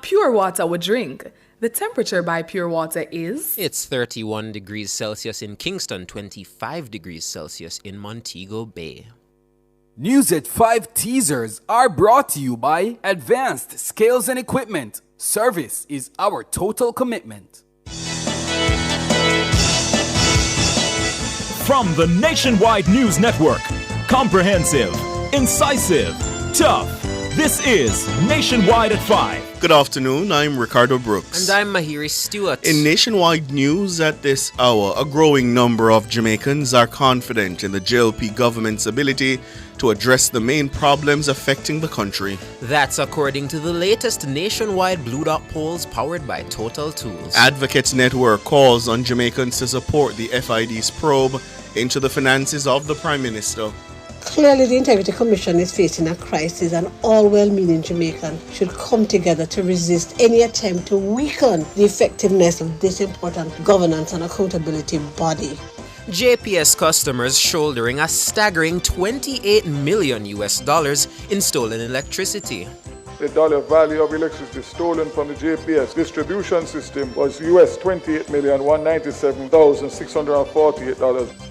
Pure water we drink. The temperature by pure water is... It's 31 degrees Celsius in Kingston, 25 degrees Celsius in Montego Bay. News at 5 teasers are brought to you by Advanced Scales and Equipment. Service is our total commitment. From the Nationwide News Network, comprehensive, incisive, tough. This is Nationwide at 5. Good afternoon, I'm Ricardo Brooks. And I'm Mahiri Stewart. In Nationwide News at this hour, a growing number of Jamaicans are confident in the JLP government's ability to address the main problems affecting the country. That's according to the latest nationwide Blue Dot polls powered by Total Tools. Advocates Network calls on Jamaicans to support the FID's probe into the finances of the Prime Minister. Clearly, the Integrity Commission is facing a crisis, and all well-meaning Jamaicans should come together to resist any attempt to weaken the effectiveness of this important governance and accountability body. JPS customers shouldering a staggering $28 million in stolen electricity. The dollar value of electricity stolen from the JPS distribution system was $28,197,648.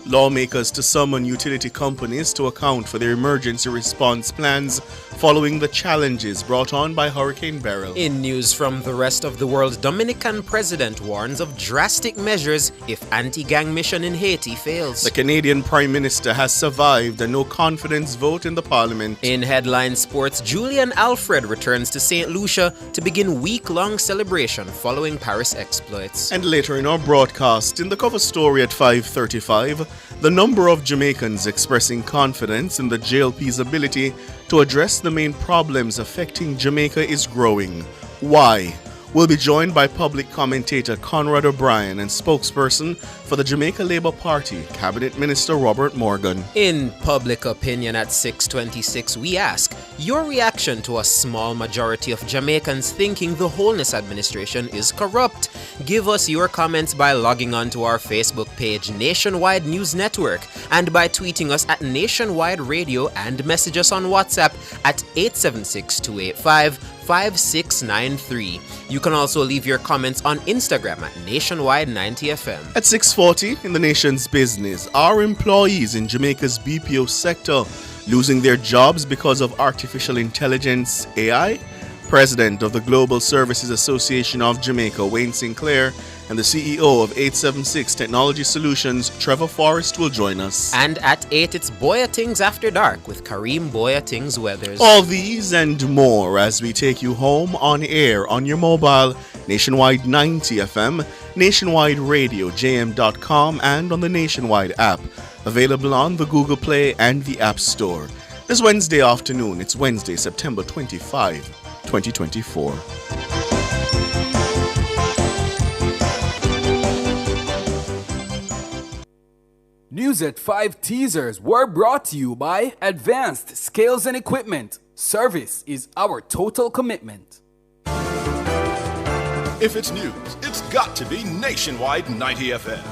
Lawmakers to summon utility companies to account for their emergency response plans following the challenges brought on by Hurricane Beryl. In news from the rest of the world, Dominican president warns of drastic measures if anti-gang mission in Haiti fails. The Canadian Prime Minister has survived a no-confidence vote in the Parliament. In headline sports, Julian Alfred returns to St. Lucia to begin week-long celebration following Paris exploits. And later in our broadcast, in the cover story at 5:35, the number of Jamaicans expressing confidence in the JLP's ability to address the main problems affecting Jamaica is growing. Why? We'll be joined by public commentator Conrad O'Brien and spokesperson for the Jamaica Labour Party, Cabinet Minister Robert Morgan. In Public Opinion at 6:26, we ask your reaction to a small majority of Jamaicans thinking the Holness administration is corrupt. Give us your comments by logging on to our Facebook page, Nationwide News Network, and by tweeting us at Nationwide Radio and message us on WhatsApp at 876-285-5693. You can also leave your comments on Instagram at Nationwide90FM. At 6:40 in the nation's business, are employees in Jamaica's BPO sector losing their jobs because of artificial intelligence, AI? President of the Global Services Association of Jamaica, Wayne Sinclair, and the CEO of 876 Technology Solutions, Trevor Forrest, will join us. And at 8, it's Boyatings After Dark with Kareem Boyatings Weathers. All these and more as we take you home on air on your mobile, Nationwide 90 FM, Nationwide Radio, JM.com, and on the Nationwide app, available on the Google Play and the App Store. This Wednesday afternoon, it's Wednesday, September 25, 2024. News at 5 teasers were brought to you by Advanced Scales and Equipment. Service is our total commitment. If it's news, it's got to be Nationwide 90 FM.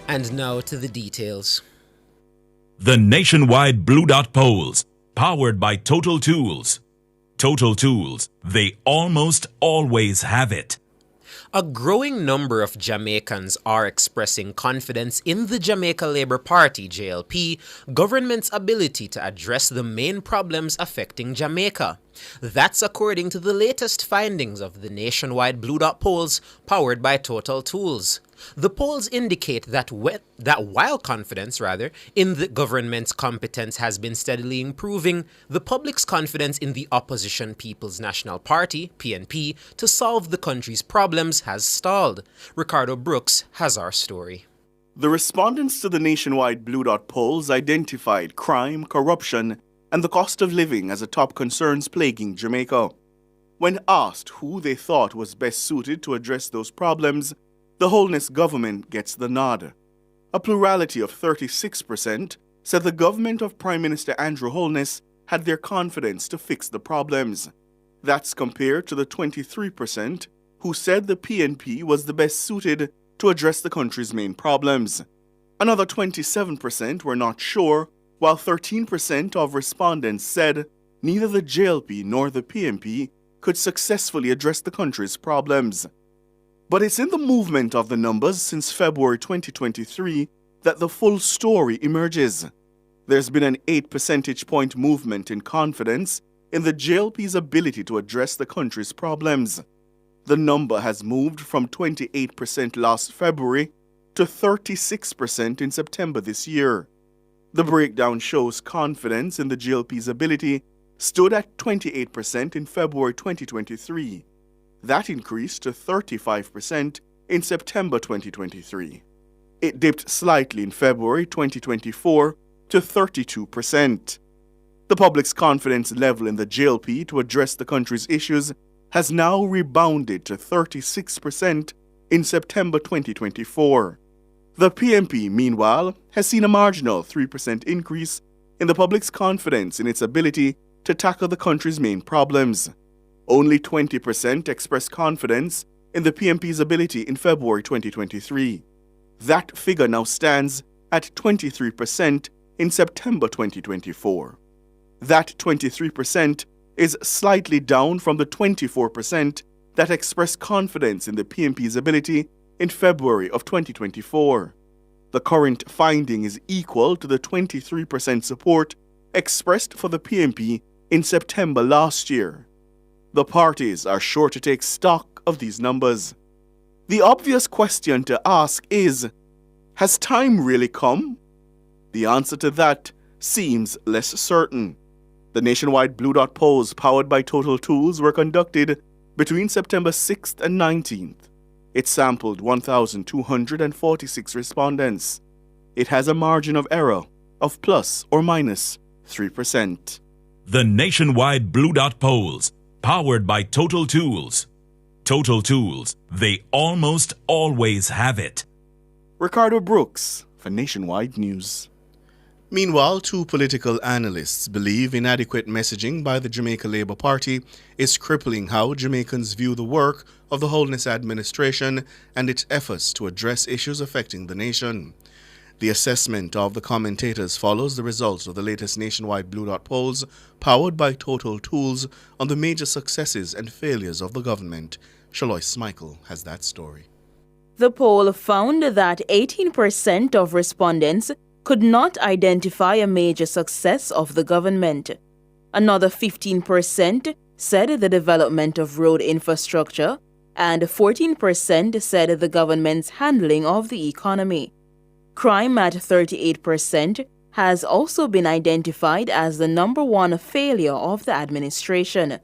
And now to the details. The Nationwide Blue Dot polls, powered by Total Tools. Total Tools, they almost always have it. A growing number of Jamaicans are expressing confidence in the Jamaica Labour Party, JLP, government's ability to address the main problems affecting Jamaica. That's according to the latest findings of the nationwide Blue Dot polls powered by Total Tools. The polls indicate that while confidence in the government's competence has been steadily improving, the public's confidence in the opposition People's National Party, PNP, to solve the country's problems has stalled. Ricardo Brooks has our story. The respondents to the nationwide Blue Dot polls identified crime, corruption, and the cost of living as the top concerns plaguing Jamaica. When asked who they thought was best suited to address those problems, the Holness government gets the nod. A plurality of 36% said the government of Prime Minister Andrew Holness had their confidence to fix the problems. That's compared to the 23% who said the PNP was the best suited to address the country's main problems. Another 27% were not sure, while 13% of respondents said neither the JLP nor the PNP could successfully address the country's problems. But it's in the movement of the numbers since February 2023 that the full story emerges. There's been an 8 percentage point movement in confidence in the JLP's ability to address the country's problems. The number has moved from 28% last February to 36% in September this year. The breakdown shows confidence in the JLP's ability stood at 28% in February 2023. That increased to 35% in September 2023. It dipped slightly in February 2024 to 32%. The public's confidence level in the JLP to address the country's issues has now rebounded to 36% in September 2024. The PNP, meanwhile, has seen a marginal 3% increase in the public's confidence in its ability to tackle the country's main problems. Only 20% expressed confidence in the PNP's ability in February 2023. That figure now stands at 23% in September 2024. That 23% is slightly down from the 24% that expressed confidence in the PNP's ability in February of 2024. The current finding is equal to the 23% support expressed for the PNP in September last year. The parties are sure to take stock of these numbers. The obvious question to ask is, has time really come? The answer to that seems less certain. The nationwide Blue Dot polls powered by Total Tools were conducted between September 6th and 19th. It sampled 1,246 respondents. It has a margin of error of plus or minus 3%. The nationwide Blue Dot polls, powered by Total Tools. Total Tools, they almost always have it. Ricardo Brooks for Nationwide News. Meanwhile, two political analysts believe inadequate messaging by the Jamaica Labour Party is crippling how Jamaicans view the work of the Holness administration and its efforts to address issues affecting the nation. The assessment of the commentators follows the results of the latest nationwide Blue Dot polls powered by Total Tools on the major successes and failures of the government. Shalois Michael has that story. The poll found that 18% of respondents could not identify a major success of the government. Another 15% said the development of road infrastructure, and 14% said the government's handling of the economy. Crime at 38% has also been identified as the number one failure of the administration.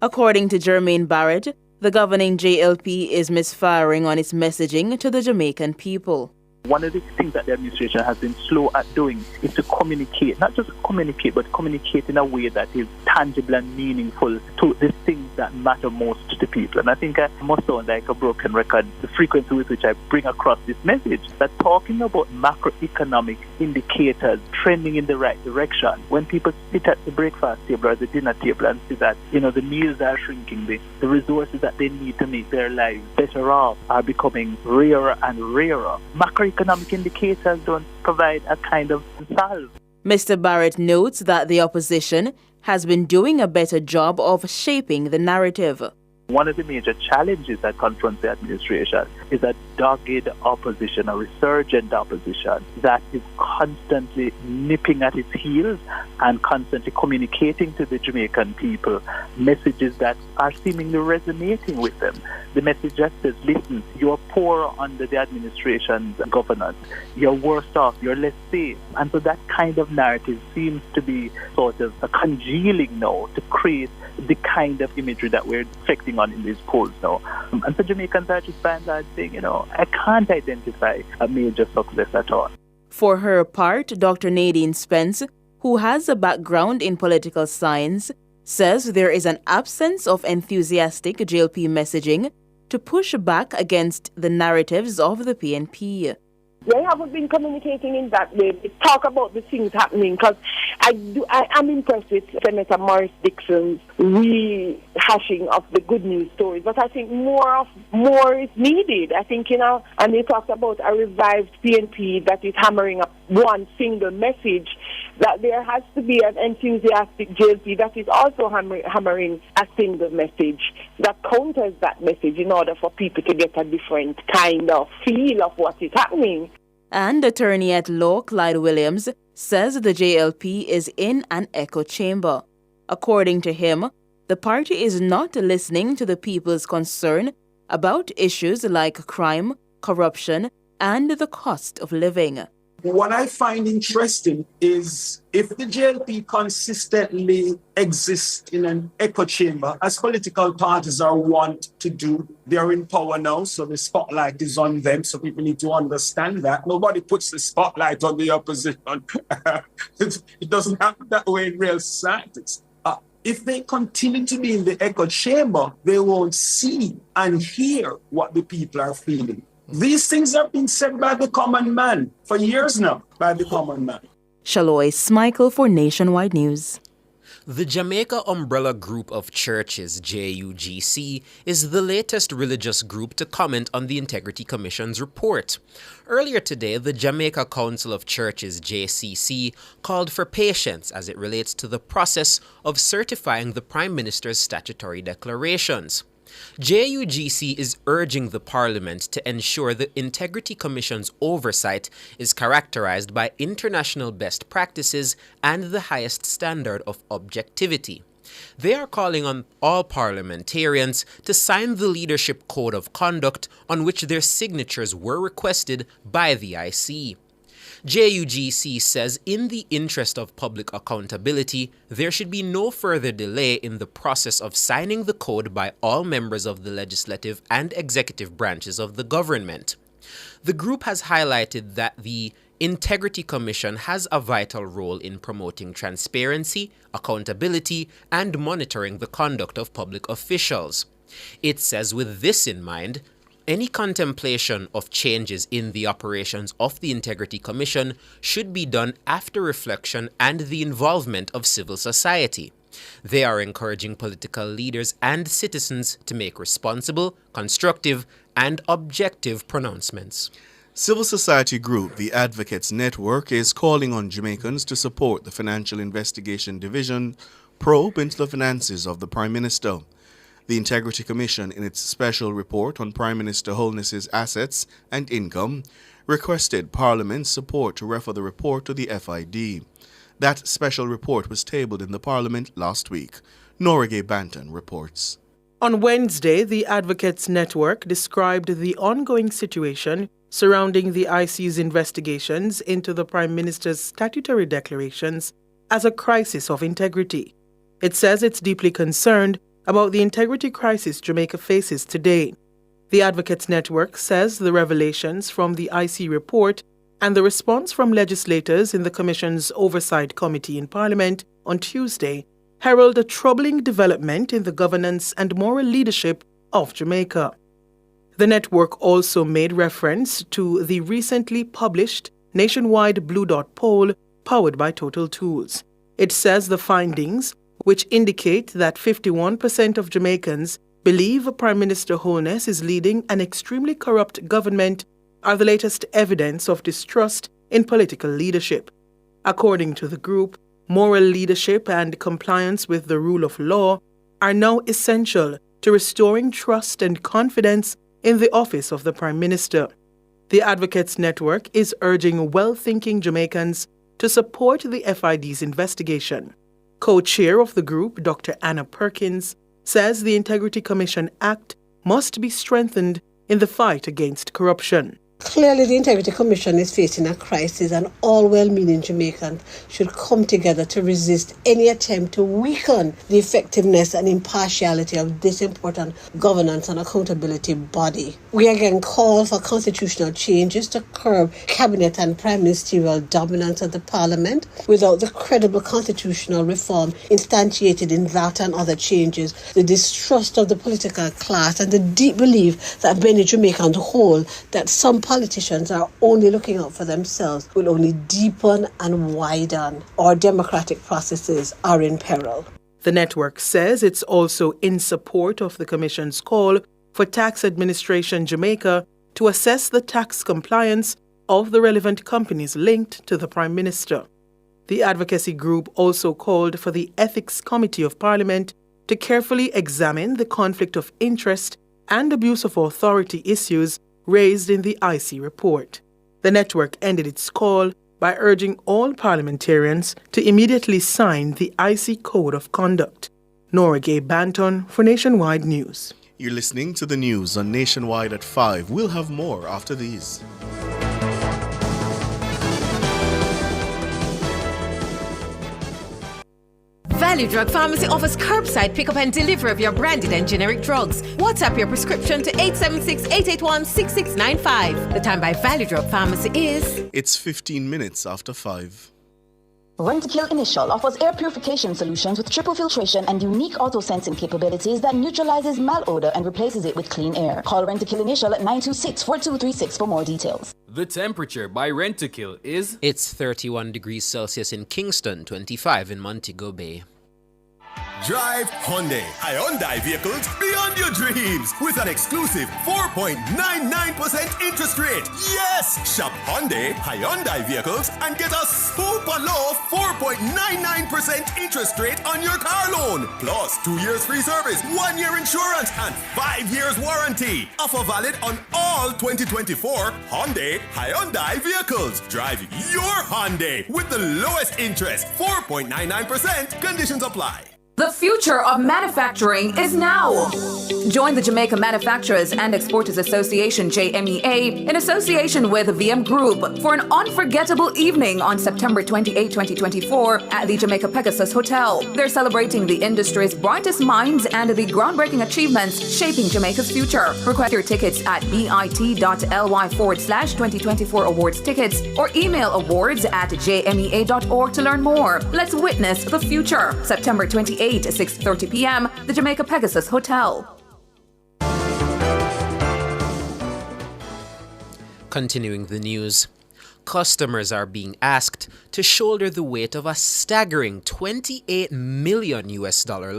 According to Jermaine Barrett, the governing JLP is misfiring on its messaging to the Jamaican people. One of the things that the administration has been slow at doing is to communicate, not just communicate, but communicate in a way that is tangible and meaningful to the things that matter most to the people. And I think I must sound like a broken record, the frequency with which I bring across this message, that talking about macroeconomic indicators trending in the right direction, when people sit at the breakfast table or the dinner table and see that, the meals are shrinking, the resources that they need to make their lives better off are becoming rarer and rarer. Macroeconomic indicators don't provide a kind of salve. Mr. Barrett notes that the opposition has been doing a better job of shaping the narrative. One of the major challenges that confronts the administration is a dogged opposition, a resurgent opposition that is constantly nipping at its heels and constantly communicating to the Jamaican people messages that are seemingly resonating with them. The message just says, listen, you're poor under the administration's governance. You're worse off. You're less safe. And so that kind of narrative seems to be sort of congealing now to create the kind of imagery that we're reflecting on in these polls now. And so Jamaicans are just by and large saying, I can't identify a major success at all. For her part, Dr. Nadine Spence, who has a background in political science, says there is an absence of enthusiastic JLP messaging to push back against the narratives of the PNP. They haven't been communicating in that way. They talk about the things happening because I am impressed with Senator Morris Dixon's rehashing of the good news stories, but I think more is needed. I think, and they talked about a revived PNP that is hammering up one single message that there has to be an enthusiastic JLP that is also hammering a single message that counters that message in order for people to get a different kind of feel of what is happening. And Attorney at Law Clyde Williams says the JLP is in an echo chamber. According to him, the party is not listening to the people's concern about issues like crime, corruption, and the cost of living. What I find interesting is if the JLP consistently exists in an echo chamber, as political parties are wont to do, they're in power now, so the spotlight is on them, so people need to understand that. Nobody puts the spotlight on the opposition. It doesn't happen that way in real society. If they continue to be in the echo chamber, they won't see and hear what the people are feeling. These things have been said by the common man for years now, by the common man. Shaloy Smichael for Nationwide News. The Jamaica Umbrella Group of Churches, JUGC, is the latest religious group to comment on the Integrity Commission's report. Earlier today, the Jamaica Council of Churches, JCC, called for patience as it relates to the process of certifying the Prime Minister's statutory declarations. JUGC is urging the Parliament to ensure the Integrity Commission's oversight is characterized by international best practices and the highest standard of objectivity. They are calling on all parliamentarians to sign the Leadership Code of Conduct on which their signatures were requested by the IC. JUGC says in the interest of public accountability, there should be no further delay in the process of signing the code by all members of the legislative and executive branches of the government. The group has highlighted that the Integrity Commission has a vital role in promoting transparency, accountability, and monitoring the conduct of public officials. It says with this in mind, any contemplation of changes in the operations of the Integrity Commission should be done after reflection and the involvement of civil society. They are encouraging political leaders and citizens to make responsible, constructive, and objective pronouncements. Civil society group The Advocates Network is calling on Jamaicans to support the Financial Investigation Division probe into the finances of the Prime Minister. The Integrity Commission, in its special report on Prime Minister Holness's assets and income, requested Parliament's support to refer the report to the FID. That special report was tabled in the Parliament last week. Norige Banton reports. On Wednesday, the Advocates Network described the ongoing situation surrounding the IC's investigations into the Prime Minister's statutory declarations as a crisis of integrity. It says it's deeply concerned about the integrity crisis Jamaica faces today. The Advocates Network says the revelations from the IC report and the response from legislators in the Commission's Oversight Committee in Parliament on Tuesday herald a troubling development in the governance and moral leadership of Jamaica. The network also made reference to the recently published nationwide Blue Dot poll powered by Total Tools. It says the findings, which indicate that 51% of Jamaicans believe Prime Minister Holness is leading an extremely corrupt government, are the latest evidence of distrust in political leadership. According to the group, moral leadership and compliance with the rule of law are now essential to restoring trust and confidence in the office of the Prime Minister. The Advocates Network is urging well-thinking Jamaicans to support the FID's investigation. Co-chair of the group, Dr. Anna Perkins, says the Integrity Commission Act must be strengthened in the fight against corruption. Clearly, the Integrity Commission is facing a crisis, and all well-meaning Jamaicans should come together to resist any attempt to weaken the effectiveness and impartiality of this important governance and accountability body. We again call for constitutional changes to curb cabinet and prime ministerial dominance of the Parliament. Without the credible constitutional reform instantiated in that and other changes, the distrust of the political class and the deep belief that many Jamaicans hold that some politicians are only looking out for themselves will only deepen and widen. Our democratic processes are in peril. The network says it's also in support of the Commission's call for Tax Administration Jamaica to assess the tax compliance of the relevant companies linked to the Prime Minister. The advocacy group also called for the Ethics Committee of Parliament to carefully examine the conflict of interest and abuse of authority issues raised in the IC report. The network ended its call by urging all parliamentarians to immediately sign the IC Code of Conduct. Nora Gay Banton for Nationwide News. You're listening to the news on Nationwide at 5. We'll have more after these. Value Drug Pharmacy offers curbside pickup and delivery of your branded and generic drugs. WhatsApp your prescription to 876-881-6695. The time by Value Drug Pharmacy is... It's 15 minutes after 5. Rent-to-Kill Initial offers air purification solutions with triple filtration and unique auto-sensing capabilities that neutralizes malodor and replaces it with clean air. Call Rent-to-Kill Initial at 926-4236 for more details. The temperature by Rent-to-Kill is... It's 31 degrees Celsius in Kingston, 25 in Montego Bay. Drive Hyundai. Hyundai vehicles beyond your dreams with an exclusive 4.99% interest rate. Yes! Shop Hyundai vehicles and get a super low 4.99% interest rate on your car loan. Plus 2 years free service, 1 year insurance, and 5 years warranty. Offer valid on all 2024 Hyundai vehicles. Drive your Hyundai with the lowest interest, 4.99%. Conditions apply. The future of manufacturing is now. Join the Jamaica Manufacturers and Exporters Association, JMEA, in association with VM Group for an unforgettable evening on September 28, 2024 at the Jamaica Pegasus Hotel. They're celebrating the industry's brightest minds and the groundbreaking achievements shaping Jamaica's future. Request your tickets at bit.ly/2024 awards tickets or email awards@jmea.org to learn more. Let's witness the future. September 28 at 6:30 p.m., the Jamaica Pegasus Hotel. Continuing the news, customers are being asked to shoulder the weight of a staggering $28 million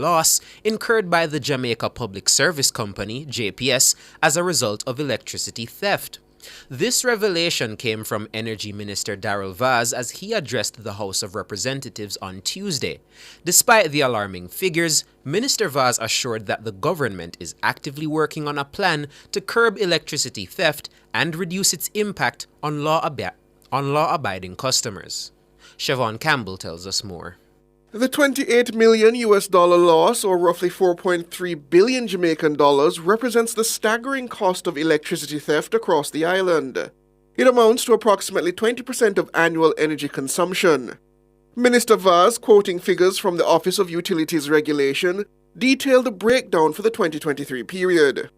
loss incurred by the Jamaica Public Service Company, JPS, as a result of electricity theft. This revelation came from Energy Minister Darrell Vaz as he addressed the House of Representatives on Tuesday. Despite the alarming figures, Minister Vaz assured that the government is actively working on a plan to curb electricity theft and reduce its impact on law-abiding customers. Siobhan Campbell tells us more. The $28 million loss, or roughly 4.3 billion Jamaican dollars, represents the staggering cost of electricity theft across the island. It amounts to approximately 20% of annual energy consumption. Minister Vaz, quoting figures from the Office of Utilities Regulation, detailed the breakdown for the 2023 period.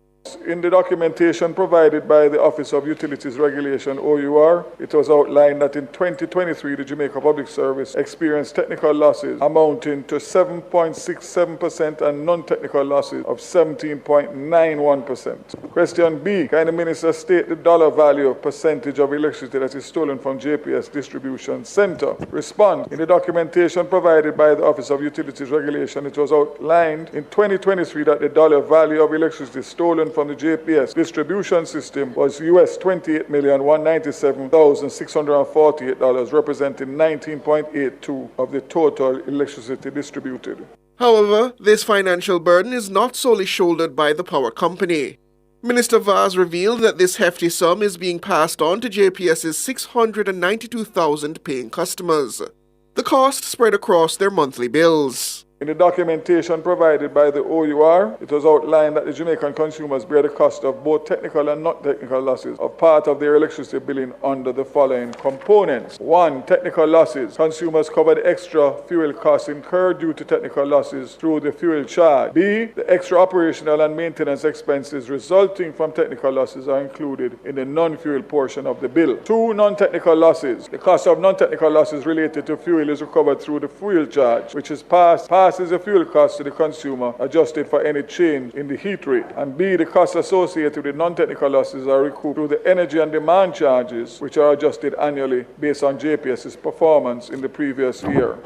In the documentation provided by the Office of Utilities Regulation, OUR, it was outlined that in 2023, the Jamaica Public Service experienced technical losses amounting to 7.67% and non-technical losses of 17.91%. Question B, can the Minister state the dollar value of percentage of electricity that is stolen from JPS Distribution Center? Respond, in the documentation provided by the Office of Utilities Regulation, it was outlined in 2023 that the dollar value of electricity stolen from the JPS distribution system was US $28,197,648, representing 19.82% of the total electricity distributed. However, this financial burden is not solely shouldered by the power company. Minister Vaz revealed that this hefty sum is being passed on to JPS's 692,000 paying customers. The cost spread across their monthly bills. In the documentation provided by the OUR, it was outlined that the Jamaican consumers bear the cost of both technical and non-technical losses of part of their electricity billing under the following components. 1. Technical losses. Consumers cover the extra fuel costs incurred due to technical losses through the fuel charge. B. The extra operational and maintenance expenses resulting from technical losses are included in the non-fuel portion of the bill. 2. Non-technical losses. The cost of non-technical losses related to fuel is recovered through the fuel charge, which is passes the fuel cost to the consumer, adjusted for any change in the heat rate. And B, the costs associated with non-technical losses are recouped through the energy and demand charges, which are adjusted annually based on JPS's performance in the previous year.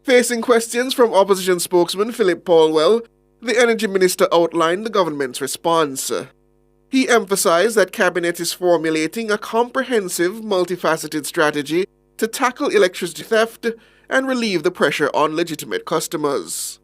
Facing questions from opposition spokesman Philip Paulwell, the Energy Minister outlined the government's response. He emphasized that Cabinet is formulating a comprehensive, multifaceted strategy to tackle electricity theft, and relieve the pressure on legitimate customers.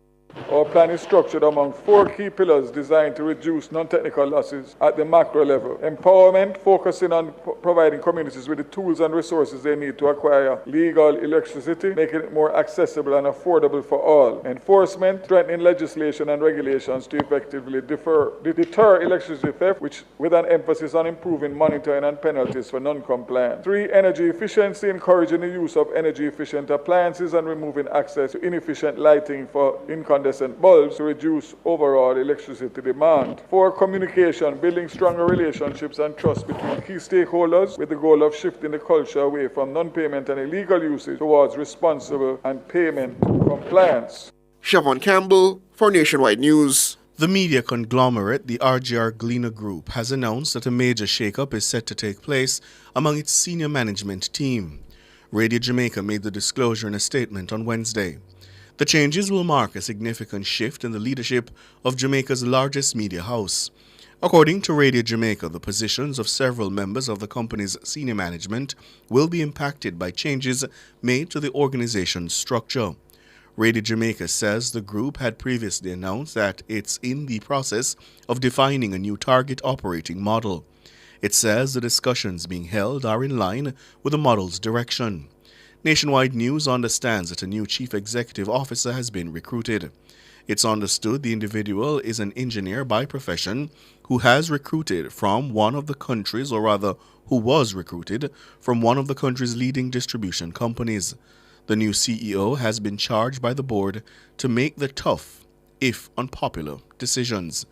Our plan is structured among 4 key pillars designed to reduce non-technical losses at the macro level. Empowerment, focusing on providing communities with the tools and resources they need to acquire legal electricity, making it more accessible and affordable for all. Enforcement, strengthening legislation and regulations to effectively deter electricity theft, with an emphasis on improving monitoring and penalties for non-compliance. 3, energy efficiency, encouraging the use of energy-efficient appliances and removing access to inefficient lighting for incandescent bulbs to reduce overall electricity demand. 4, communication, building stronger relationships and trust between key stakeholders with the goal of shifting the culture away from non-payment and illegal usage towards responsible and payment compliance. Siobhan Campbell for Nationwide News. The media conglomerate, the RJR Gleaner Group, has announced that a major shakeup is set to take place among its senior management team. Radio Jamaica made the disclosure in a statement on Wednesday. The changes will mark a significant shift in the leadership of Jamaica's largest media house. According to Radio Jamaica, the positions of several members of the company's senior management will be impacted by changes made to the organization's structure. Radio Jamaica says the group had previously announced that it's in the process of defining a new target operating model. It says the discussions being held are in line with the model's direction. Nationwide News understands that a new chief executive officer has been recruited. It's understood the individual is an engineer by profession who was recruited from one of the country's leading distribution companies. The new CEO has been charged by the board to make the tough, if unpopular, decisions.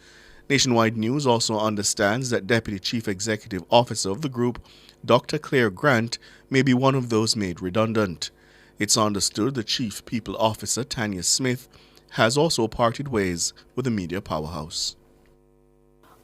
Nationwide News also understands that Deputy Chief Executive Officer of the group, Dr. Claire Grant, may be one of those made redundant. It's understood the Chief People Officer, Tanya Smith, has also parted ways with the media powerhouse.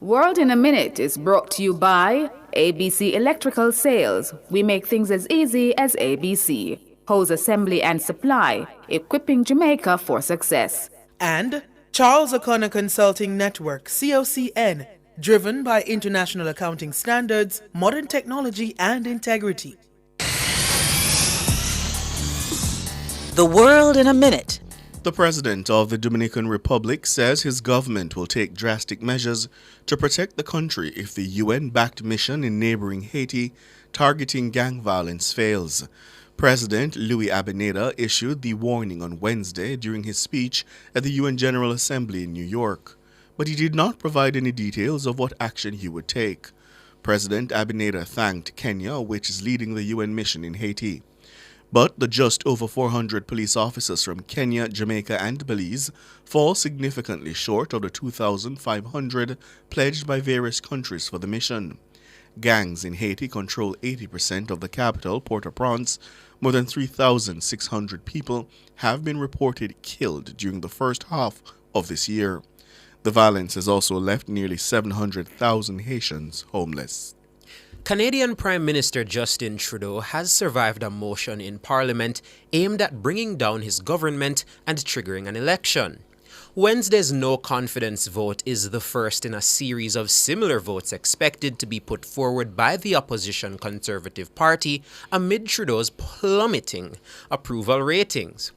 World in a Minute is brought to you by ABC Electrical Sales. We make things as easy as ABC. Hose assembly and supply, equipping Jamaica for success. And Charles O'Connor Consulting Network, COCN, driven by international accounting standards, modern technology, and integrity. The World in a Minute. The President of the Dominican Republic says his government will take drastic measures to protect the country if the UN-backed mission in neighboring Haiti targeting gang violence fails. President Louis Abineda issued the warning on Wednesday during his speech at the UN General Assembly in New York, but he did not provide any details of what action he would take. President Abineda thanked Kenya, which is leading the UN mission in Haiti. But the just over 400 police officers from Kenya, Jamaica, and Belize fall significantly short of the 2,500 pledged by various countries for the mission. Gangs in Haiti control 80% of the capital, Port-au-Prince. More than 3,600 people have been reported killed during the first half of this year. The violence has also left nearly 700,000 Haitians homeless. Canadian Prime Minister Justin Trudeau has survived a motion in Parliament aimed at bringing down his government and triggering an election. Wednesday's no-confidence vote is the first in a series of similar votes expected to be put forward by the opposition Conservative Party amid Trudeau's plummeting approval ratings.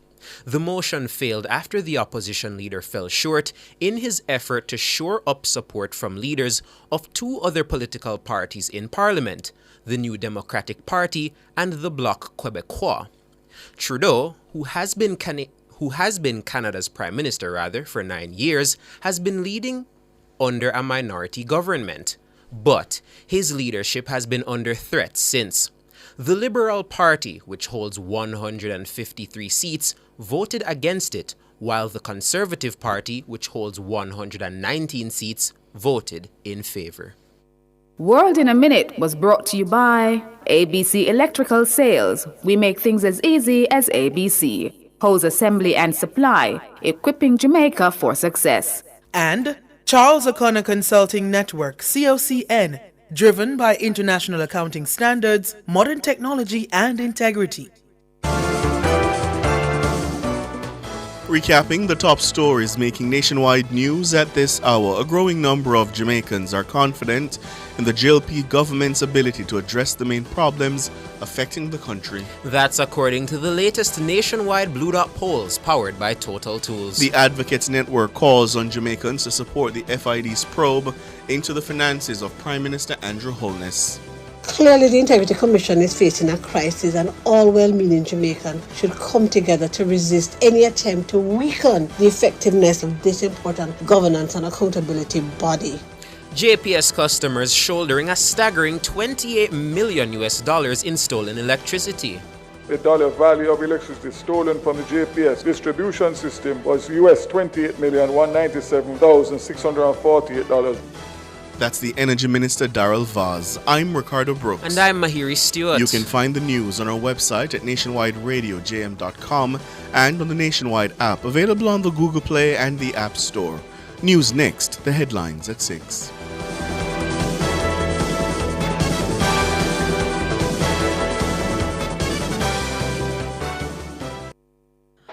The motion failed after the opposition leader fell short in his effort to shore up support from leaders of 2 other political parties in Parliament, the New Democratic Party and the Bloc Québécois. Trudeau, who has been Canada's Prime Minister for 9 years, has been leading under a minority government. But his leadership has been under threat since the Liberal Party, which holds 153 seats, voted against it, while the Conservative Party, which holds 119 seats, voted in favor. World in a Minute was brought to you by ABC Electrical Sales. We make things as easy as ABC. Hose assembly and supply, equipping Jamaica for success. And Charles O'Connor Consulting Network, COCN, driven by international accounting standards, modern technology, and integrity. Recapping the top stories making nationwide news at this hour, a growing number of Jamaicans are confident in the JLP government's ability to address the main problems affecting the country. That's according to the latest nationwide Blue Dot polls powered by Total Tools. The Advocates Network calls on Jamaicans to support the FID's probe into the finances of Prime Minister Andrew Holness. Clearly, the Integrity Commission is facing a crisis, and all well-meaning Jamaicans should come together to resist any attempt to weaken the effectiveness of this important governance and accountability body. JPS customers shouldering a staggering $28 million in stolen electricity. The dollar value of electricity stolen from the JPS distribution system was US $28,197,648. That's the Energy Minister Darrell Vaz. I'm Ricardo Brooks. And I'm Mahiri Stewart. You can find the news on our website at nationwideradiojm.com and on the Nationwide app, available on the Google Play and the App Store. News next, the headlines at 6.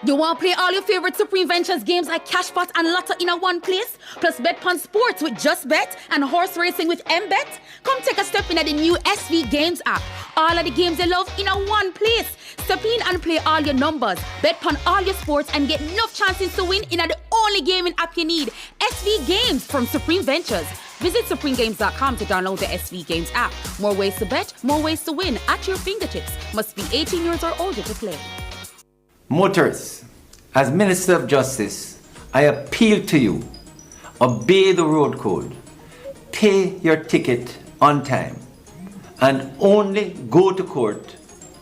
You want to play all your favorite Supreme Ventures games like Cashpot and Lotto in a one place? Plus bet on sports with Just Bet and horse racing with MBet? Come take a step in at the new SV Games app. All of the games you love in a one place. Step in and play all your numbers. Bet on all your sports and get enough chances to win in the only gaming app you need. SV Games from Supreme Ventures. Visit supremegames.com to download the SV Games app. More ways to bet, more ways to win at your fingertips. Must be 18 years or older to play. Motorists, as Minister of Justice, I appeal to you, obey the road code, pay your ticket on time, and only go to court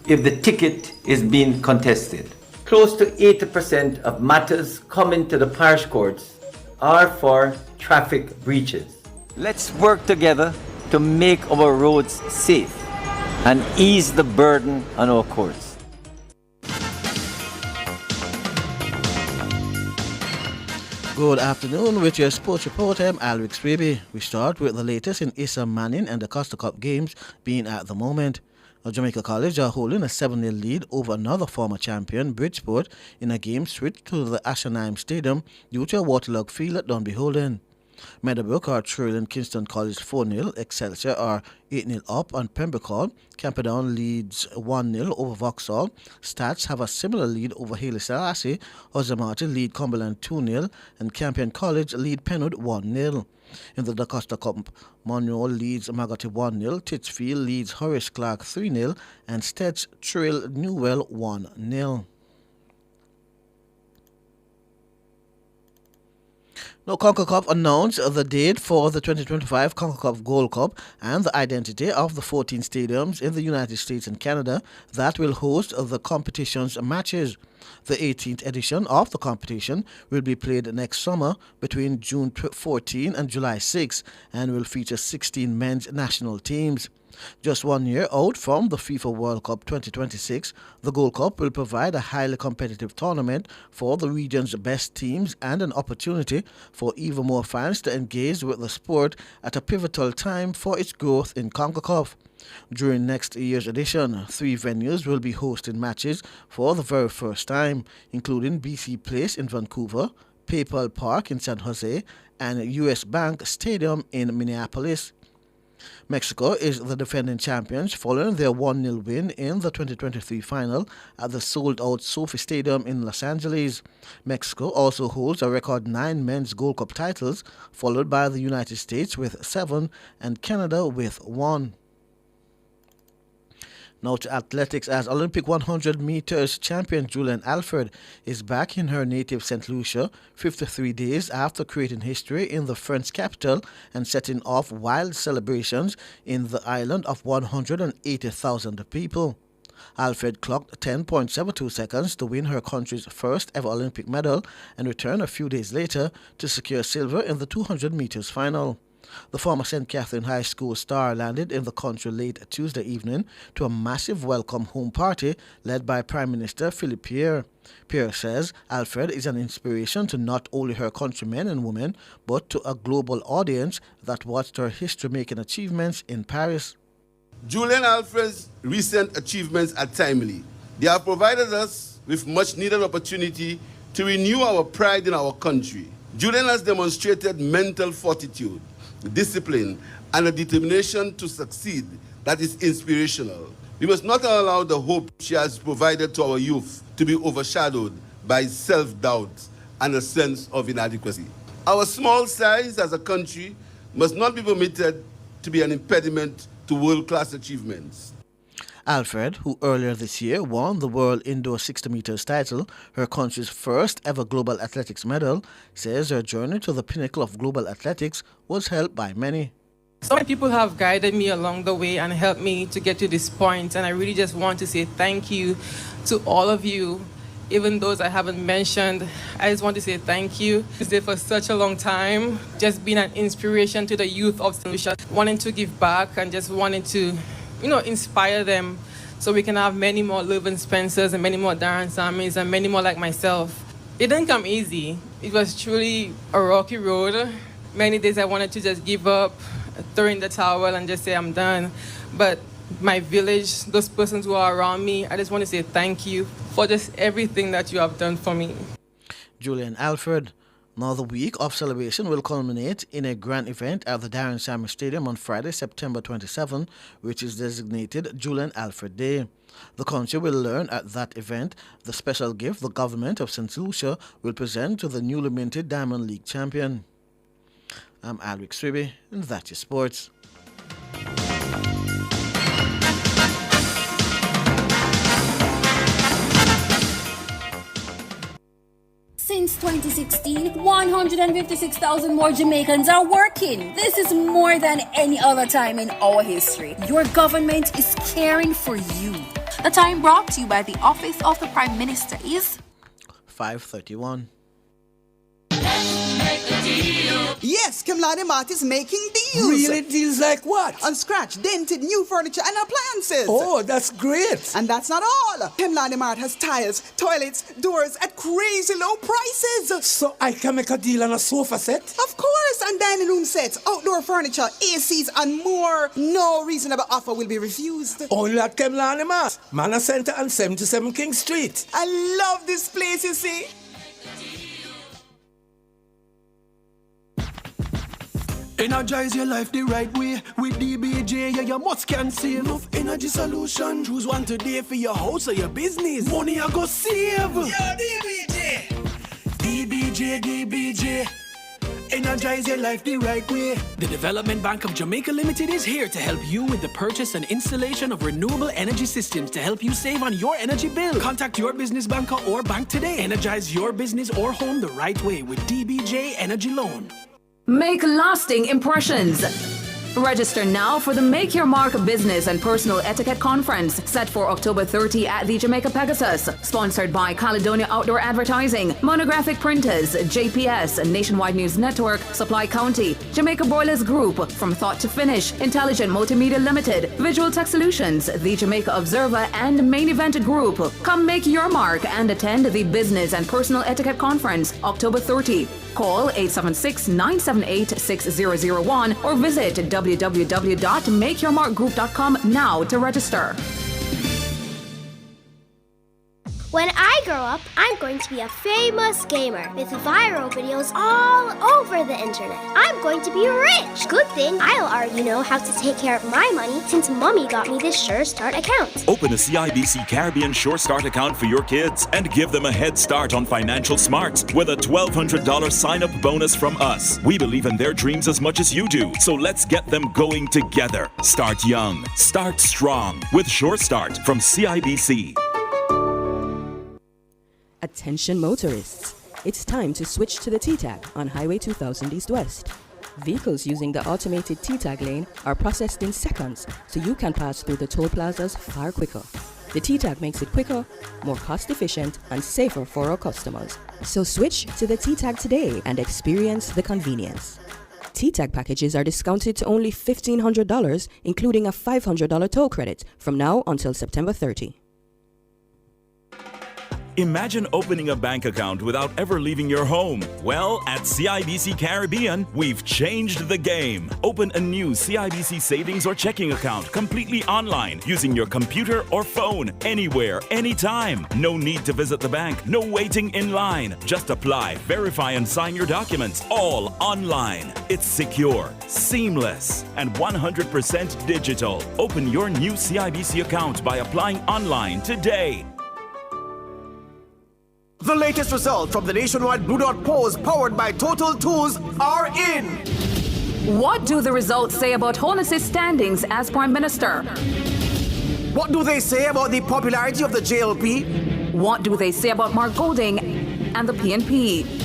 if the ticket is being contested. Close to 80% of matters coming to the parish courts are for traffic breaches. Let's work together to make our roads safe and ease the burden on our courts. Good afternoon with your sports report. I'm Alrix Raby. We start with the latest in Issa Manning and the Costa Cup games being at the moment. Jamaica College are holding a 7-0 lead over another former champion, Bridgeport, in a game switched to the Ashenheim Stadium due to a waterlogged field at Dunbeholden. Meadowbrook are trailing Kingston College 4-0, Excelsior are 8-0 up on Pembroke. Camperdown leads 1-0 over Vauxhall. Stats have a similar lead over Haile Selassie. Ozamarty lead Cumberland 2-0 and Campion College lead Penwood 1-0. In the DaCosta Cup, Monroe leads Magotty 1-0, Titchfield leads Horace Clark 3-0 and Stedts trail Newell 1-0. Now, CONCACAF announced the date for the 2025 CONCACAF Gold Cup and the identity of the 14 stadiums in the United States and Canada that will host the competition's matches. The 18th edition of the competition will be played next summer between June 14 and July 6 and will feature 16 men's national teams. Just 1 year out from the FIFA World Cup 2026, the Gold Cup will provide a highly competitive tournament for the region's best teams and an opportunity for even more fans to engage with the sport at a pivotal time for its growth in CONCACAF. During next year's edition, 3 venues will be hosting matches for the very first time, including BC Place in Vancouver, PayPal Park in San Jose, and US Bank Stadium in Minneapolis. Mexico is the defending champions following their 1-0 win in the 2023 final at the sold-out Sophie Stadium in Los Angeles. Mexico also holds a record 9 men's Gold Cup titles, followed by the United States with 7 and Canada with 1. Now to athletics, as Olympic 100 meters champion Julian Alfred is back in her native St. Lucia 53 days after creating history in the French capital and setting off wild celebrations in the island of 180,000 people. Alfred clocked 10.72 seconds to win her country's first ever Olympic medal and returned a few days later to secure silver in the 200 meters final. The former St. Catherine High School star landed in the country late Tuesday evening to a massive welcome home party led by Prime Minister Philippe Pierre. Pierre says Alfred is an inspiration to not only her countrymen and women, but to a global audience that watched her history-making achievements in Paris. Julian Alfred's recent achievements are timely. They have provided us with much-needed opportunity to renew our pride in our country. Julian has demonstrated mental fortitude, discipline, and a determination to succeed that is inspirational. We must not allow the hope she has provided to our youth to be overshadowed by self-doubt and a sense of inadequacy. Our small size as a country must not be permitted to be an impediment to world-class achievements. Alfred, who earlier this year won the World Indoor 60 meters title, her country's first ever global athletics medal, says her journey to the pinnacle of global athletics was helped by many. So many people have guided me along the way and helped me to get to this point, and I really just want to say thank you to all of you. Even those I haven't mentioned, I just want to say thank you. It's there for such a long time, just being an inspiration to the youth of St. Lucia, wanting to give back and just wanting to, inspire them so we can have many more Leuven Spencers and many more Darren Sammys and many more like myself. It didn't come easy. It was truly a rocky road. Many days I wanted to just give up, throw in the towel and just say I'm done. But my village, those persons who are around me, I just want to say thank you for just everything that you have done for me. Julian Alfred. Now the week of celebration will culminate in a grand event at the Darren Sammy Stadium on Friday, September 27, which is designated Julian Alfred Day. The country will learn at that event the special gift the government of St. Lucia will present to the newly minted Diamond League champion. I'm Alric Swiby, and that's your sports. Since 2016, 156,000 more Jamaicans are working. This is more than any other time in our history. Your government is caring for you. The time brought to you by the Office of the Prime Minister is 5:31. Yes, Kemlani Mart is making deals. Really? Deals like what? On scratch, dented, new furniture and appliances. Oh, that's great. And that's not all. Kemlani Mart has tiles, toilets, doors at crazy low prices. So I can make a deal on a sofa set? Of course, and dining room sets, outdoor furniture, ACs and more. No reasonable offer will be refused. Only at Kemlani Mart, Manor Center and 77 King Street. I love this place, you see. Energize your life the right way with DBJ. Yeah, you must can save enough energy solution. Choose one today for your house or your business. Money I go save. Yeah, DBJ. Energize your life the right way. The Development Bank of Jamaica Limited is here to help you with the purchase and installation of renewable energy systems to help you save on your energy bill. Contact your business banker or bank today. Energize your business or home the right way with DBJ Energy Loan. Make lasting impressions. Register now for the Make Your Mark Business and Personal Etiquette Conference set for October 30 at the Jamaica Pegasus. Sponsored by Caledonia Outdoor Advertising, Monographic Printers, JPS, Nationwide News Network, Supply County, Jamaica Boilers Group, From Thought to Finish, Intelligent Multimedia Limited, Visual Tech Solutions, the Jamaica Observer, and Main Event Group. Come make your mark and attend the Business and Personal Etiquette Conference October 30. Call 876-978-6001 or visit www.makeyourmarkgroup.com now to register. When I grow up, I'm going to be a famous gamer with viral videos all over the internet. I'm going to be rich. Good thing I'll already know how to take care of my money since Mommy got me this Sure Start account. Open a CIBC Caribbean Sure Start account for your kids and give them a head start on financial smarts with a $1,200 sign-up bonus from us. We believe in their dreams as much as you do, so let's get them going together. Start young, start strong with Sure Start from CIBC. Attention motorists, it's time to switch to the T-Tag on Highway 2000 East West. Vehicles using the automated T-Tag lane are processed in seconds, so you can pass through the toll plazas far quicker. The T-Tag makes it quicker, more cost-efficient, and safer for our customers. So switch to the T-Tag today and experience the convenience. T-Tag packages are discounted to only $1,500, including a $500 toll credit from now until September 30. Imagine opening a bank account without ever leaving your home. Well, at CIBC Caribbean, we've changed the game. Open a new CIBC savings or checking account completely online using your computer or phone, anywhere, anytime. No need to visit the bank, no waiting in line. Just apply, verify, and sign your documents, all online. It's secure, seamless, and 100% digital. Open your new CIBC account by applying online today. The latest results from the nationwide Blue Dot polls powered by Total Tools are in. What do the results say about Holness's standings as Prime Minister? What do they say about the popularity of the JLP? What do they say about Mark Golding and the PNP?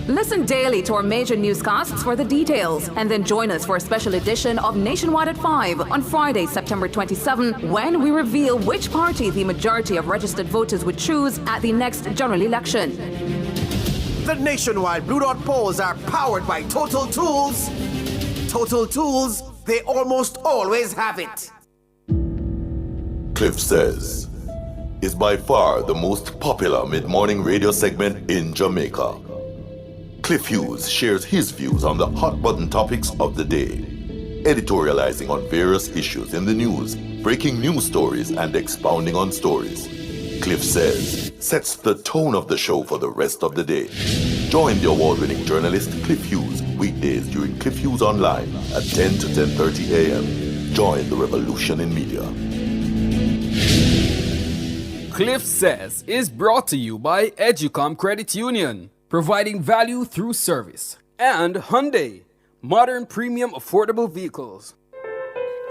Listen daily to our major newscasts for the details, and then join us for a special edition of Nationwide at 5 on Friday, September 27, when we reveal which party the majority of registered voters would choose at the next general election. The nationwide Blue Dot polls are powered by Total Tools. Total Tools, they almost always have it. Cliff Says is by far the most popular mid-morning radio segment in Jamaica. Cliff Hughes shares his views on the hot-button topics of the day, editorializing on various issues in the news, breaking news stories, and expounding on stories. Cliff Says sets the tone of the show for the rest of the day. Join the award-winning journalist Cliff Hughes weekdays during Cliff Hughes Online at 10 to 10:30 a.m. Join the revolution in media. Cliff Says is brought to you by Educom Credit Union, providing value through service, and Hyundai, modern premium affordable vehicles.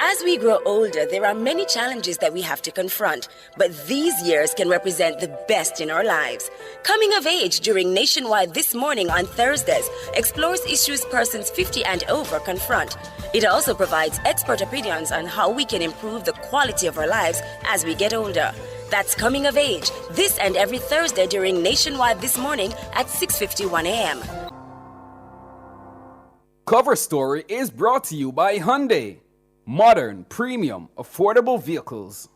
As we grow older, there are many challenges that we have to confront, but these years can represent the best in our lives. Coming of Age during Nationwide This Morning on Thursdays explores issues persons 50 and over confront. It also provides expert opinions on how we can improve the quality of our lives as we get older. That's Coming of Age, this and every Thursday during Nationwide This Morning at 6:51 a.m. Cover Story is brought to you by Hyundai, modern premium affordable vehicles.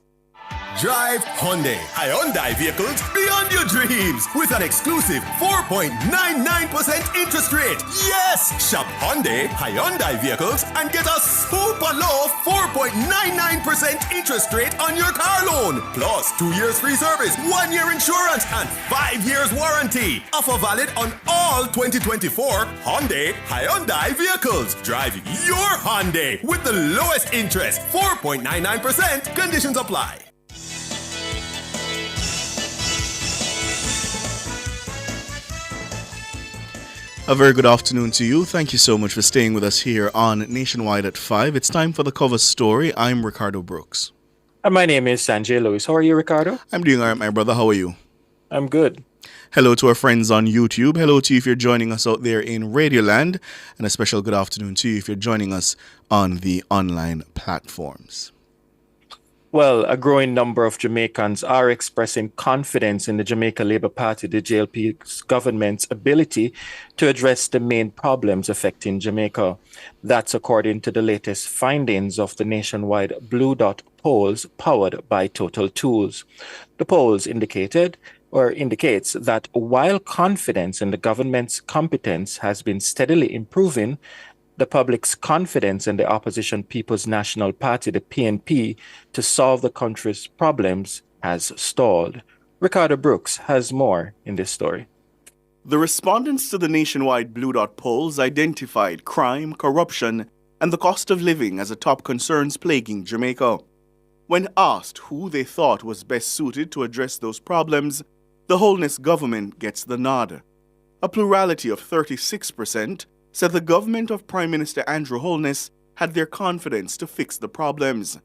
Drive Hyundai vehicles beyond your dreams with an exclusive 4.99% interest rate. Yes! Shop Hyundai vehicles and get a super low 4.99% interest rate on your car loan. Plus 2 years free service, 1 year insurance, and 5 years warranty. Offer valid on all 2024 Hyundai vehicles. Drive your Hyundai with the lowest interest, 4.99%. Conditions apply. A very good afternoon to you. Thank you so much for staying with us here on Nationwide at 5. It's time for the cover story. I'm Ricardo Brooks. And my name is Sanjay Lewis. How are you, Ricardo? I'm doing all right, my brother. How are you? I'm good. Hello to our friends on YouTube. Hello to you if you're joining us out there in Radioland. And a special good afternoon to you if you're joining us on the online platforms. Well, a growing number of Jamaicans are expressing confidence in the Jamaica Labour Party, the JLP's government's ability to address the main problems affecting Jamaica. That's according to the latest findings of the nationwide Blue Dot polls powered by Total Tools. The polls indicates that while confidence in the government's competence has been steadily improving, the public's confidence in the opposition People's National Party, the PNP, to solve the country's problems has stalled. Ricardo Brooks has more in this story. The respondents to the nationwide Blue Dot polls identified crime, corruption, and the cost of living as the top concerns plaguing Jamaica. When asked who they thought was best suited to address those problems, the Holness government gets the nod. A plurality of 36% said the government of Prime Minister Andrew Holness had their confidence to fix the problems.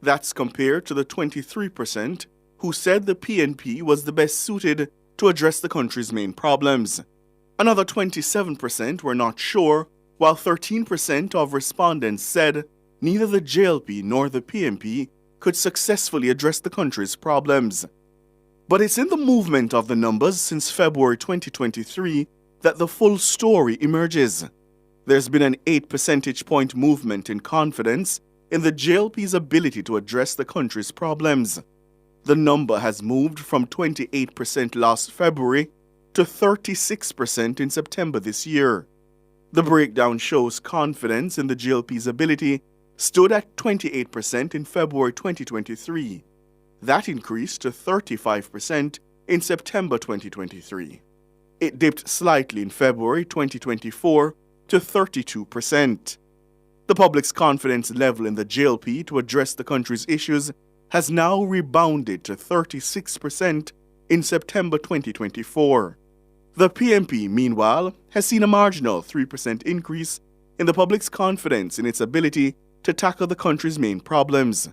That's compared to the 23% who said the PNP was the best suited to address the country's main problems. Another 27% were not sure, while 13% of respondents said neither the JLP nor the PNP could successfully address the country's problems. But it's in the movement of the numbers since February 2023 that the full story emerges. There's been an 8 percentage point movement in confidence in the JLP's ability to address the country's problems. The number has moved from 28% last February to 36% in September this year. The breakdown shows confidence in the GLP's ability stood at 28% in February 2023. That increased to 35% in September 2023. It dipped slightly in February 2024 to 32%. The public's confidence level in the GLP to address the country's issues has now rebounded to 36% in September 2024. The PMP, meanwhile, has seen a marginal 3% increase in the public's confidence in its ability to tackle the country's main problems.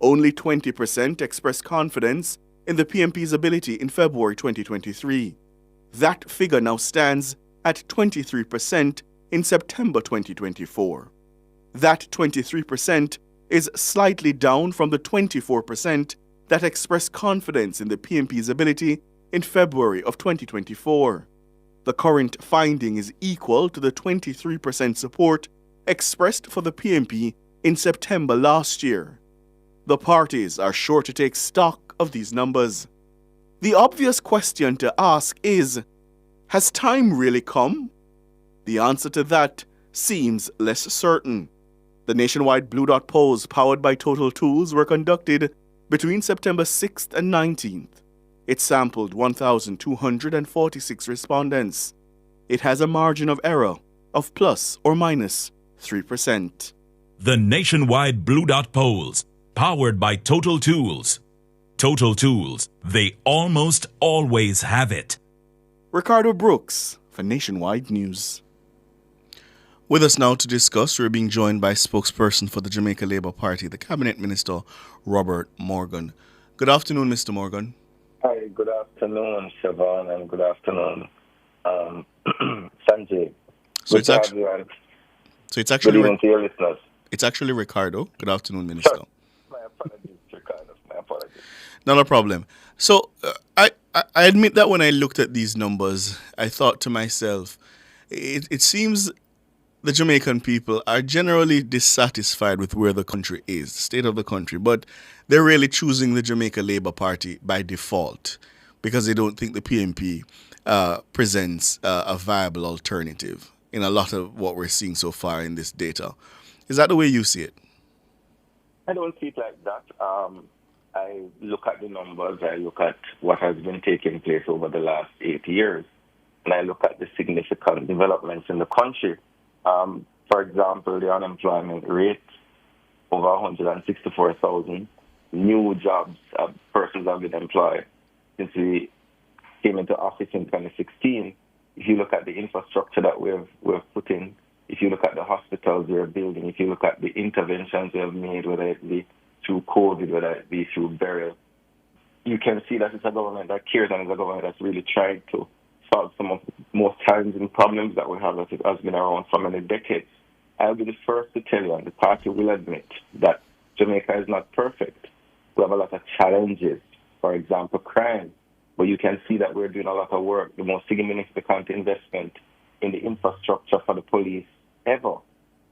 Only 20% expressed confidence in the PMP's ability in February 2023. That figure now stands at 23% in September 2024. That 23% is slightly down from the 24% that expressed confidence in the PMP's ability in February of 2024. The current finding is equal to the 23% support expressed for the PMP in September last year. The parties are sure to take stock of these numbers. The obvious question to ask is, has time really come? The answer to that seems less certain. The nationwide Blue Dot polls powered by Total Tools were conducted between September 6th and 19th. It sampled 1,246 respondents. It has a margin of error of plus or minus 3%. The nationwide Blue Dot polls, powered by Total Tools. Total Tools, they almost always have it. Ricardo Brooks for Nationwide News. With us now to discuss, we're being joined by spokesperson for the Jamaica Labour Party, the Cabinet Minister, Robert Morgan. Good afternoon, Mr. Morgan. Hi, good afternoon, Siobhan, and good afternoon, Sanjay. So it's actually good evening to your listeners. It's actually Ricardo. Good afternoon, Minister. My apologies, Ricardo. My apologies. Not a problem. So I admit that when I looked at these numbers, I thought to myself, it seems the Jamaican people are generally dissatisfied with where the country is, the state of the country, but they're really choosing the Jamaica Labour Party by default because they don't think the PMP presents a viable alternative in a lot of what we're seeing so far in this data. Is that the way you see it? I don't see it like that. I look at the numbers, I look at what has been taking place over the last 8 years, and I look at the significant developments in the country. For example, the unemployment rate, over 164,000 new jobs, persons have been employed since we came into office in 2016. If you look at the infrastructure that we've put in, if you look at the hospitals we're building, if you look at the interventions we have made, whether it be through COVID, whether it be through burial, you can see that it's a government that cares and it's a government that's really trying to solve some of the most challenging problems that we have that has been around for many decades. I'll be the first to tell you, and the party will admit, that Jamaica is not perfect. We have a lot of challenges, for example, crime. But you can see that we're doing a lot of work, the most significant investment in the infrastructure for the police ever.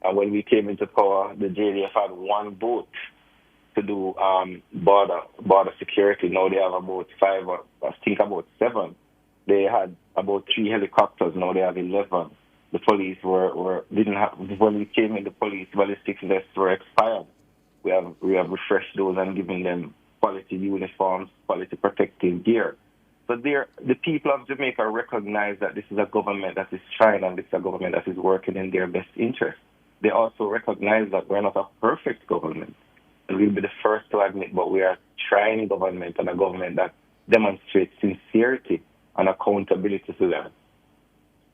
And when we came into power, the JDF had one boat to do border security. Now they have about 5, or I think about 7. They had about 3 helicopters. Now they have 11. The police when we came in, the police ballistic vests were expired. We have refreshed those and given them quality uniforms, quality protective gear. So the people of Jamaica recognize that this is a government that is trying and this is a government that is working in their best interest. They also recognize that we're not a perfect government. And we'll be the first to admit, but we are trying government and a government that demonstrates sincerity and accountability to them.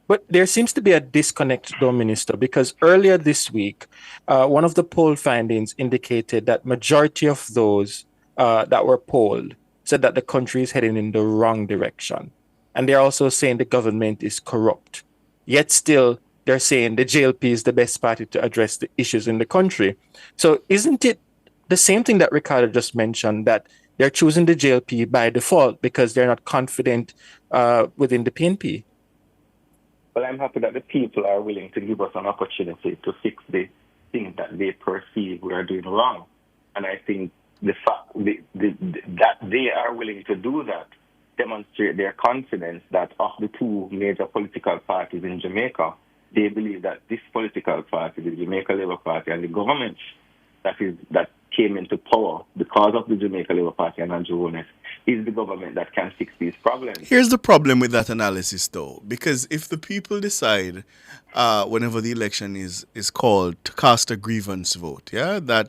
But there seems to be a disconnect, though, Minister, because earlier this week, one of the poll findings indicated that majority of those that were polled said that the country is heading in the wrong direction. And they're also saying the government is corrupt. Yet still, they're saying the JLP is the best party to address the issues in the country. So isn't it the same thing that Ricardo just mentioned, that they're choosing the JLP by default because they're not confident within the PNP? Well, I'm happy that the people are willing to give us an opportunity to fix the things that they perceive we are doing wrong. And I think the fact that they are willing to do that demonstrate their confidence that of the two major political parties in Jamaica, they believe that this political party, the Jamaica Labour Party, and the government that came into power because of the Jamaica Labour Party and Andrew Holness, is the government that can fix these problems. Here's the problem with that analysis, though, because if the people decide, whenever the election is called, to cast a grievance vote, that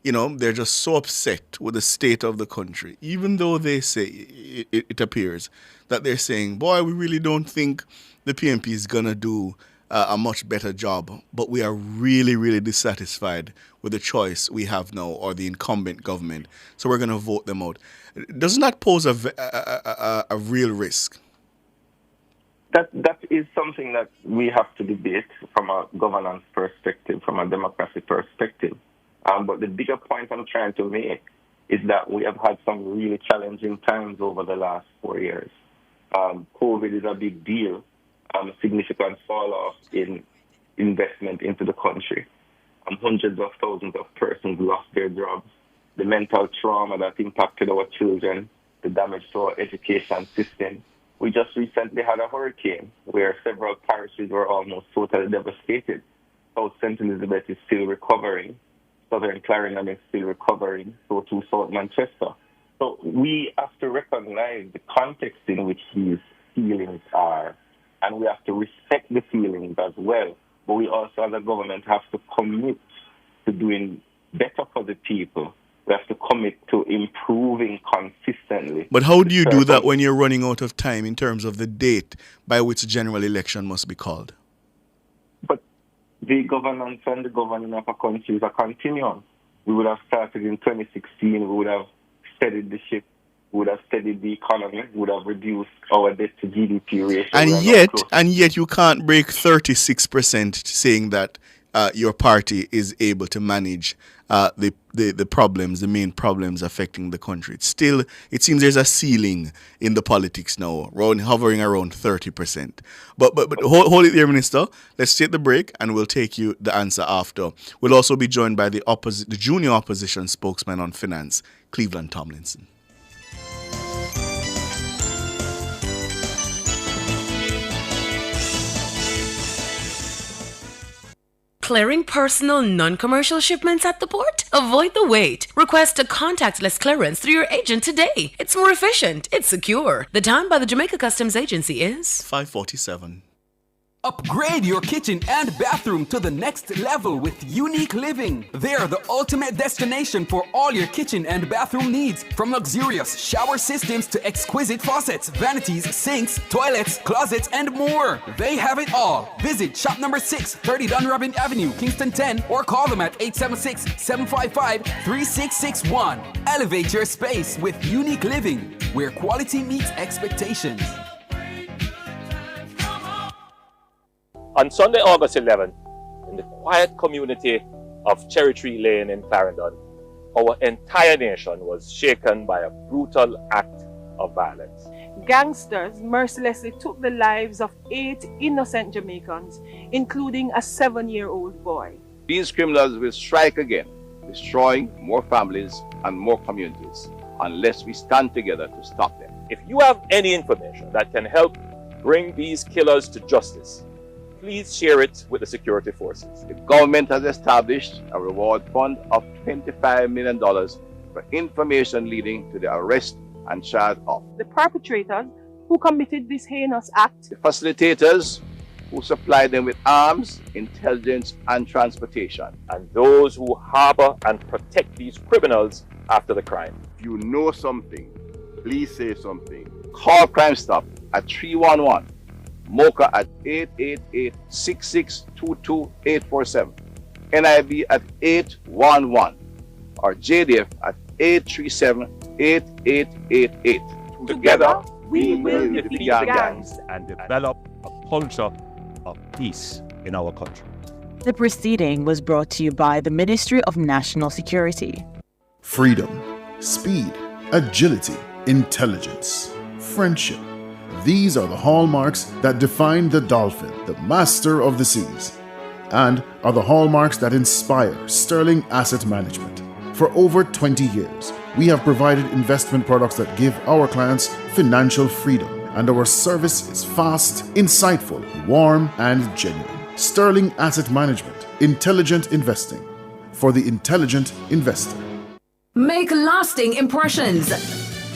they're just so upset with the state of the country, even though they say it appears that they're saying, boy, we really don't think the PNP is gonna do a much better job, but we are really, really dissatisfied with the choice we have now, or the incumbent government, so we're going to vote them out. Doesn't that pose a real risk? That is something that we have to debate from a governance perspective, from a democracy perspective. But the bigger point I'm trying to make is that we have had some really challenging times over the last 4 years. COVID is a big deal. Significant fall off in investment into the country. Hundreds of thousands of persons lost their jobs. The mental trauma that impacted our children, the damage to our education system. We just recently had a hurricane where several parishes were almost totally devastated. South St. Elizabeth is still recovering. Southern Clarendon is still recovering. So too South Manchester. So we have to recognize the context in which these feelings are. And we have to respect the feelings as well. But we also, as a government, have to commit to doing better for the people. We have to commit to improving consistently. But how do you do that when you're running out of time in terms of the date by which the general election must be called? But the governance and the governing of a country is a continuum. We would have started in 2016. We would have steadied the ship. Would have steadied the economy, would have reduced our debt to GDP ratio. And yet you can't break 36% saying that your party is able to manage the problems, the main problems affecting the country. Still, it seems there's a ceiling in the politics now, hovering around 30%. But hold it there, Minister. Let's take the break and we'll take you the answer after. We'll also be joined by the junior opposition spokesman on finance, Cleveland Tomlinson. Clearing personal, non-commercial shipments at the port? Avoid the wait. Request a contactless clearance through your agent today. It's more efficient. It's secure. The time by the Jamaica Customs Agency is 5:47. Upgrade your kitchen and bathroom to the next level with Unique Living. They're the ultimate destination for all your kitchen and bathroom needs, from luxurious shower systems to exquisite faucets, vanities, sinks, toilets, closets, and more. They have it all. Visit shop number 6, 30 Dunrobin Avenue, Kingston 10, or call them at 876-755-3661. Elevate your space with Unique Living, where quality meets expectations. On Sunday, August 11th, in the quiet community of Cherry Tree Lane in Clarendon, our entire nation was shaken by a brutal act of violence. Gangsters mercilessly took the lives of 8 innocent Jamaicans, including a 7-year-old boy. These criminals will strike again, destroying more families and more communities, unless we stand together to stop them. If you have any information that can help bring these killers to justice, please share it with the security forces. The government has established a reward fund of $25 million for information leading to the arrest and charge of the perpetrators who committed this heinous act, the facilitators who supplied them with arms, intelligence, and transportation, and those who harbor and protect these criminals after the crime. If you know something, please say something. Call Crime Stop at 311. Mocha at 888-6622-847, NIB at 811, or JDF at 837-8888. Together, we will defeat gangs and develop a culture of peace in our country. The proceeding was brought to you by the Ministry of National Security. Freedom, speed, agility, intelligence, friendship. These are the hallmarks that define the dolphin, the master of the seas, and are the hallmarks that inspire Sterling Asset Management, For over 20 years, we have provided investment products that give our clients financial freedom, and our service is fast, insightful, warm, and genuine. Sterling Asset Management, intelligent investing for the intelligent investor. Make lasting impressions.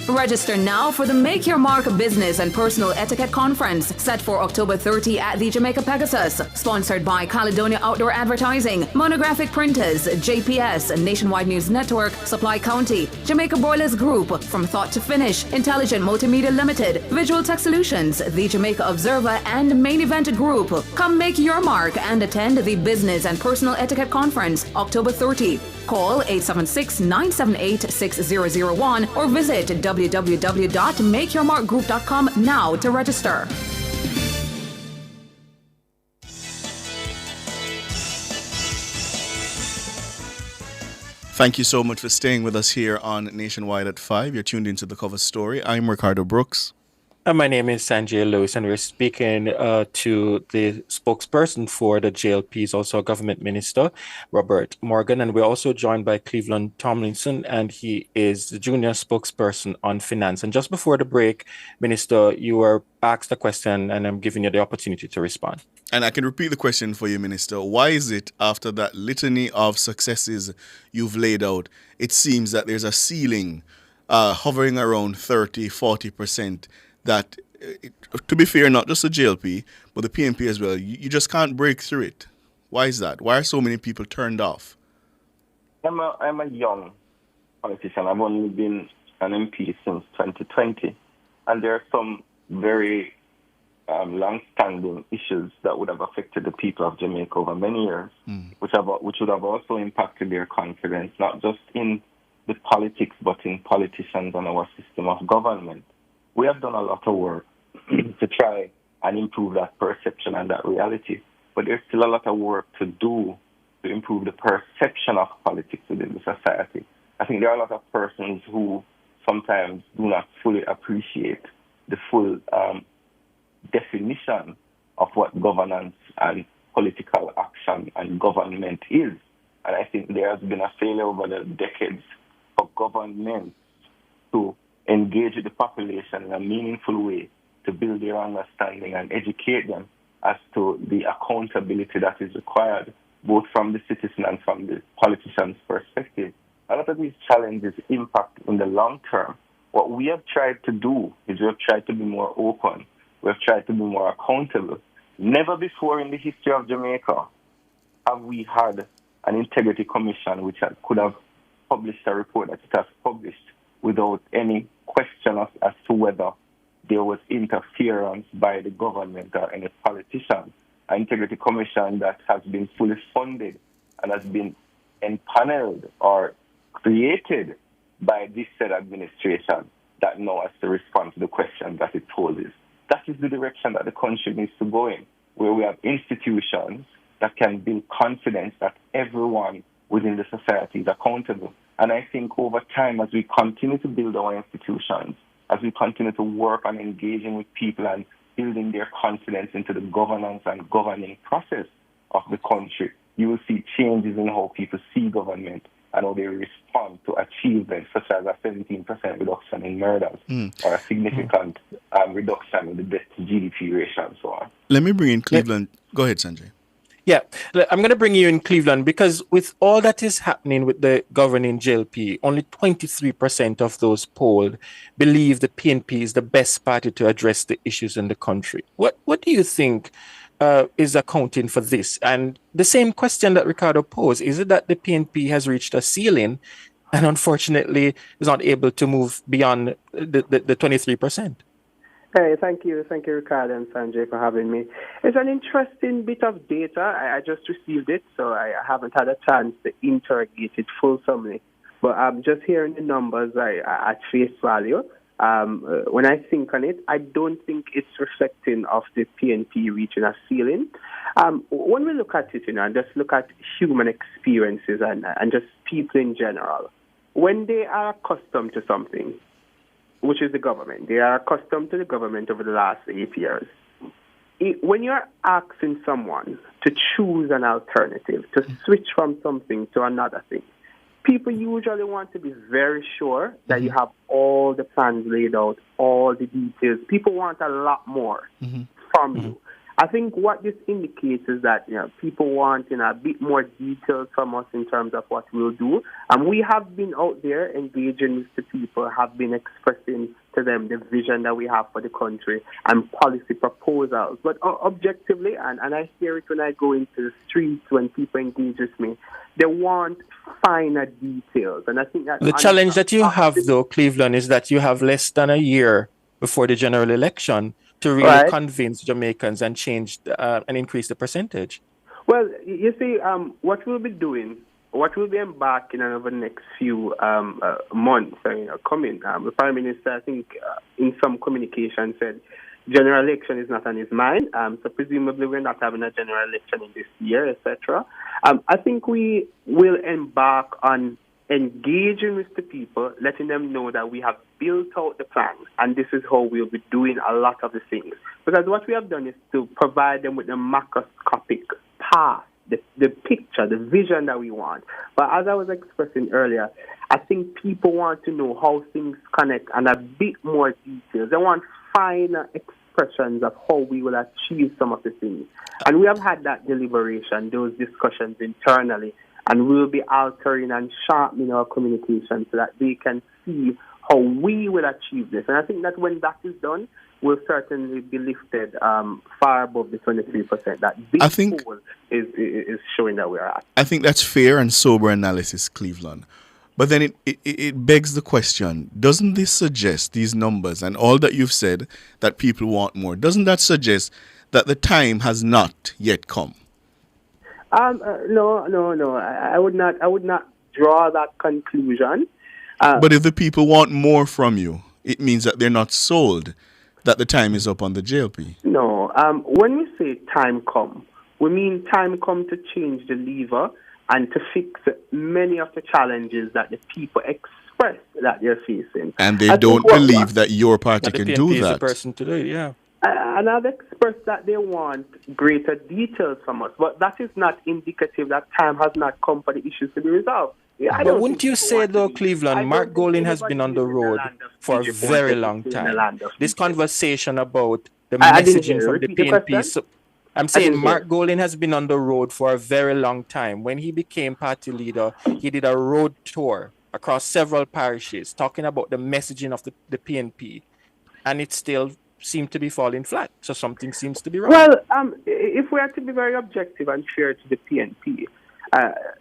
Register now for the Make Your Mark Business and Personal Etiquette Conference set for October 30 at the Jamaica Pegasus. Sponsored by Caledonia Outdoor Advertising, Monographic Printers, JPS, Nationwide News Network, Supply County, Jamaica Broilers Group, From Thought to Finish, Intelligent Multimedia Limited, Visual Tech Solutions, the Jamaica Observer, and Main Event Group. Come make your mark and attend the Business and Personal Etiquette Conference October 30. Call 876-978-6001 or visit www.makeyourmarkgroup.com now to register. Thank you so much for staying with us here on Nationwide at 5. You're tuned into The Cover Story. I'm Ricardo Brooks. And my name is Sanjay Lewis, and we're speaking to the spokesperson for the JLP, is also a government minister, Robert Morgan. And we're also joined by Cleveland Tomlinson, and he is the junior spokesperson on finance. And just before the break, Minister, you were asked a question, and I'm giving you the opportunity to respond. And I can repeat the question for you, Minister. Why is it, after that litany of successes you've laid out, it seems that there's a ceiling hovering around 30-40%, that, to be fair, not just the JLP, but the PNP as well, you just can't break through it? Why is that? Why are so many people turned off? I'm a young politician. I've only been an MP since 2020. And there are some very long-standing issues that would have affected the people of Jamaica over many years, which would have also impacted their confidence, not just in the politics, but in politicians and our system of government. We have done a lot of work to try and improve that perception and that reality, but there's still a lot of work to do to improve the perception of politics within the society. I think there are a lot of persons who sometimes do not fully appreciate the full definition of what governance and political action and government is. And I think there has been a failure over the decades for governments to engage with the population in a meaningful way to build their understanding and educate them as to the accountability that is required, both from the citizen and from the politician's perspective. A lot of these challenges impact in the long term. What we have tried to do is we have tried to be more open. We have tried to be more accountable. Never before in the history of Jamaica have we had an integrity commission which could have published a report that it has published without any question as to whether there was interference by the government or any politician. An integrity commission that has been fully funded and has been empaneled or created by this said administration that now has to respond to the questions that it poses. That is the direction that the country needs to go in, where we have institutions that can build confidence that everyone within the society is accountable. And I think over time, as we continue to build our institutions, as we continue to work on engaging with people and building their confidence into the governance and governing process of the country, you will see changes in how people see government and how they respond to achievements such as a 17% reduction in murders or a significant reduction in the debt to GDP ratio and so on. Let me bring in Cleveland. Go ahead, Sanjay. Yeah, I'm going to bring you in Cleveland because with all that is happening with the governing JLP, only 23% of those polled believe the PNP is the best party to address the issues in the country. What do you think is accounting for this? And the same question that Ricardo posed, is it that the PNP has reached a ceiling and unfortunately is not able to move beyond the 23%? Hey, thank you, Ricardo and Sanjay, for having me. It's an interesting bit of data. I just received it, so I haven't had a chance to interrogate it fulsomely. But I'm just hearing the numbers at face value. When I think on it, I don't think it's reflecting of the PNP reaching a ceiling. When we look at it, and just look at human experiences and just people in general, when they are accustomed to something, which is the government. They are accustomed to the government over the last 8 years. When you're asking someone to choose an alternative, to switch from something to another thing, people usually want to be very sure that you have all the plans laid out, all the details. People want a lot more from you. I think what this indicates is that people want a bit more details from us in terms of what we'll do. And we have been out there engaging with the people, have been expressing to them the vision that we have for the country and policy proposals. But objectively, and I hear it when I go into the streets, when people engage with me, they want finer details. And I think that the challenge that you have, though, Cleveland, is that you have less than a year before the general election to really convince Jamaicans and change and increase the percentage. Well, you see, what we'll be doing, what we'll be embarking on over the next few months, coming. The Prime Minister, I think, in some communication said general election is not on his mind. So presumably we're not having a general election in this year, etc. I think we will embark on engaging with the people, letting them know that we have built out the plan, and this is how we'll be doing a lot of the things. Because what we have done is to provide them with the macroscopic path, the picture, the vision that we want. But as I was expressing earlier, I think people want to know how things connect and a bit more details. They want finer expressions of how we will achieve some of the things. And we have had that deliberation, those discussions internally, and we'll be altering and sharpening our communication so that they can see how we will achieve this. And I think that when that is done, we'll certainly be lifted far above the 23% that this poll is showing that we're at. I think that's fair and sober analysis, Cleveland. But then it begs the question, doesn't this suggest, these numbers and all that you've said, that people want more, doesn't that suggest that the time has not yet come? No. I would not draw that conclusion. But if the people want more from you, it means that they're not sold that the time is up on the JLP. No. When we say time come, we mean time come to change the lever and to fix many of the challenges that the people express that they're facing. And they don't believe that your party can do that. The person to do it, yeah. And I've expressed that they want greater details from us, but that is not indicative that time has not come for the issues to be resolved. Yeah, but wouldn't you say, though, Cleveland, Mark Golding has been on the road for a very long time. This conversation about the messaging from the PNP. I'm saying Mark Golding has been on the road for a very long time. When he became party leader, he did a road tour across several parishes talking about the messaging of the PNP, and it still seemed to be falling flat. So something seems to be wrong. Well, if we are to be very objective and fair to the PNP,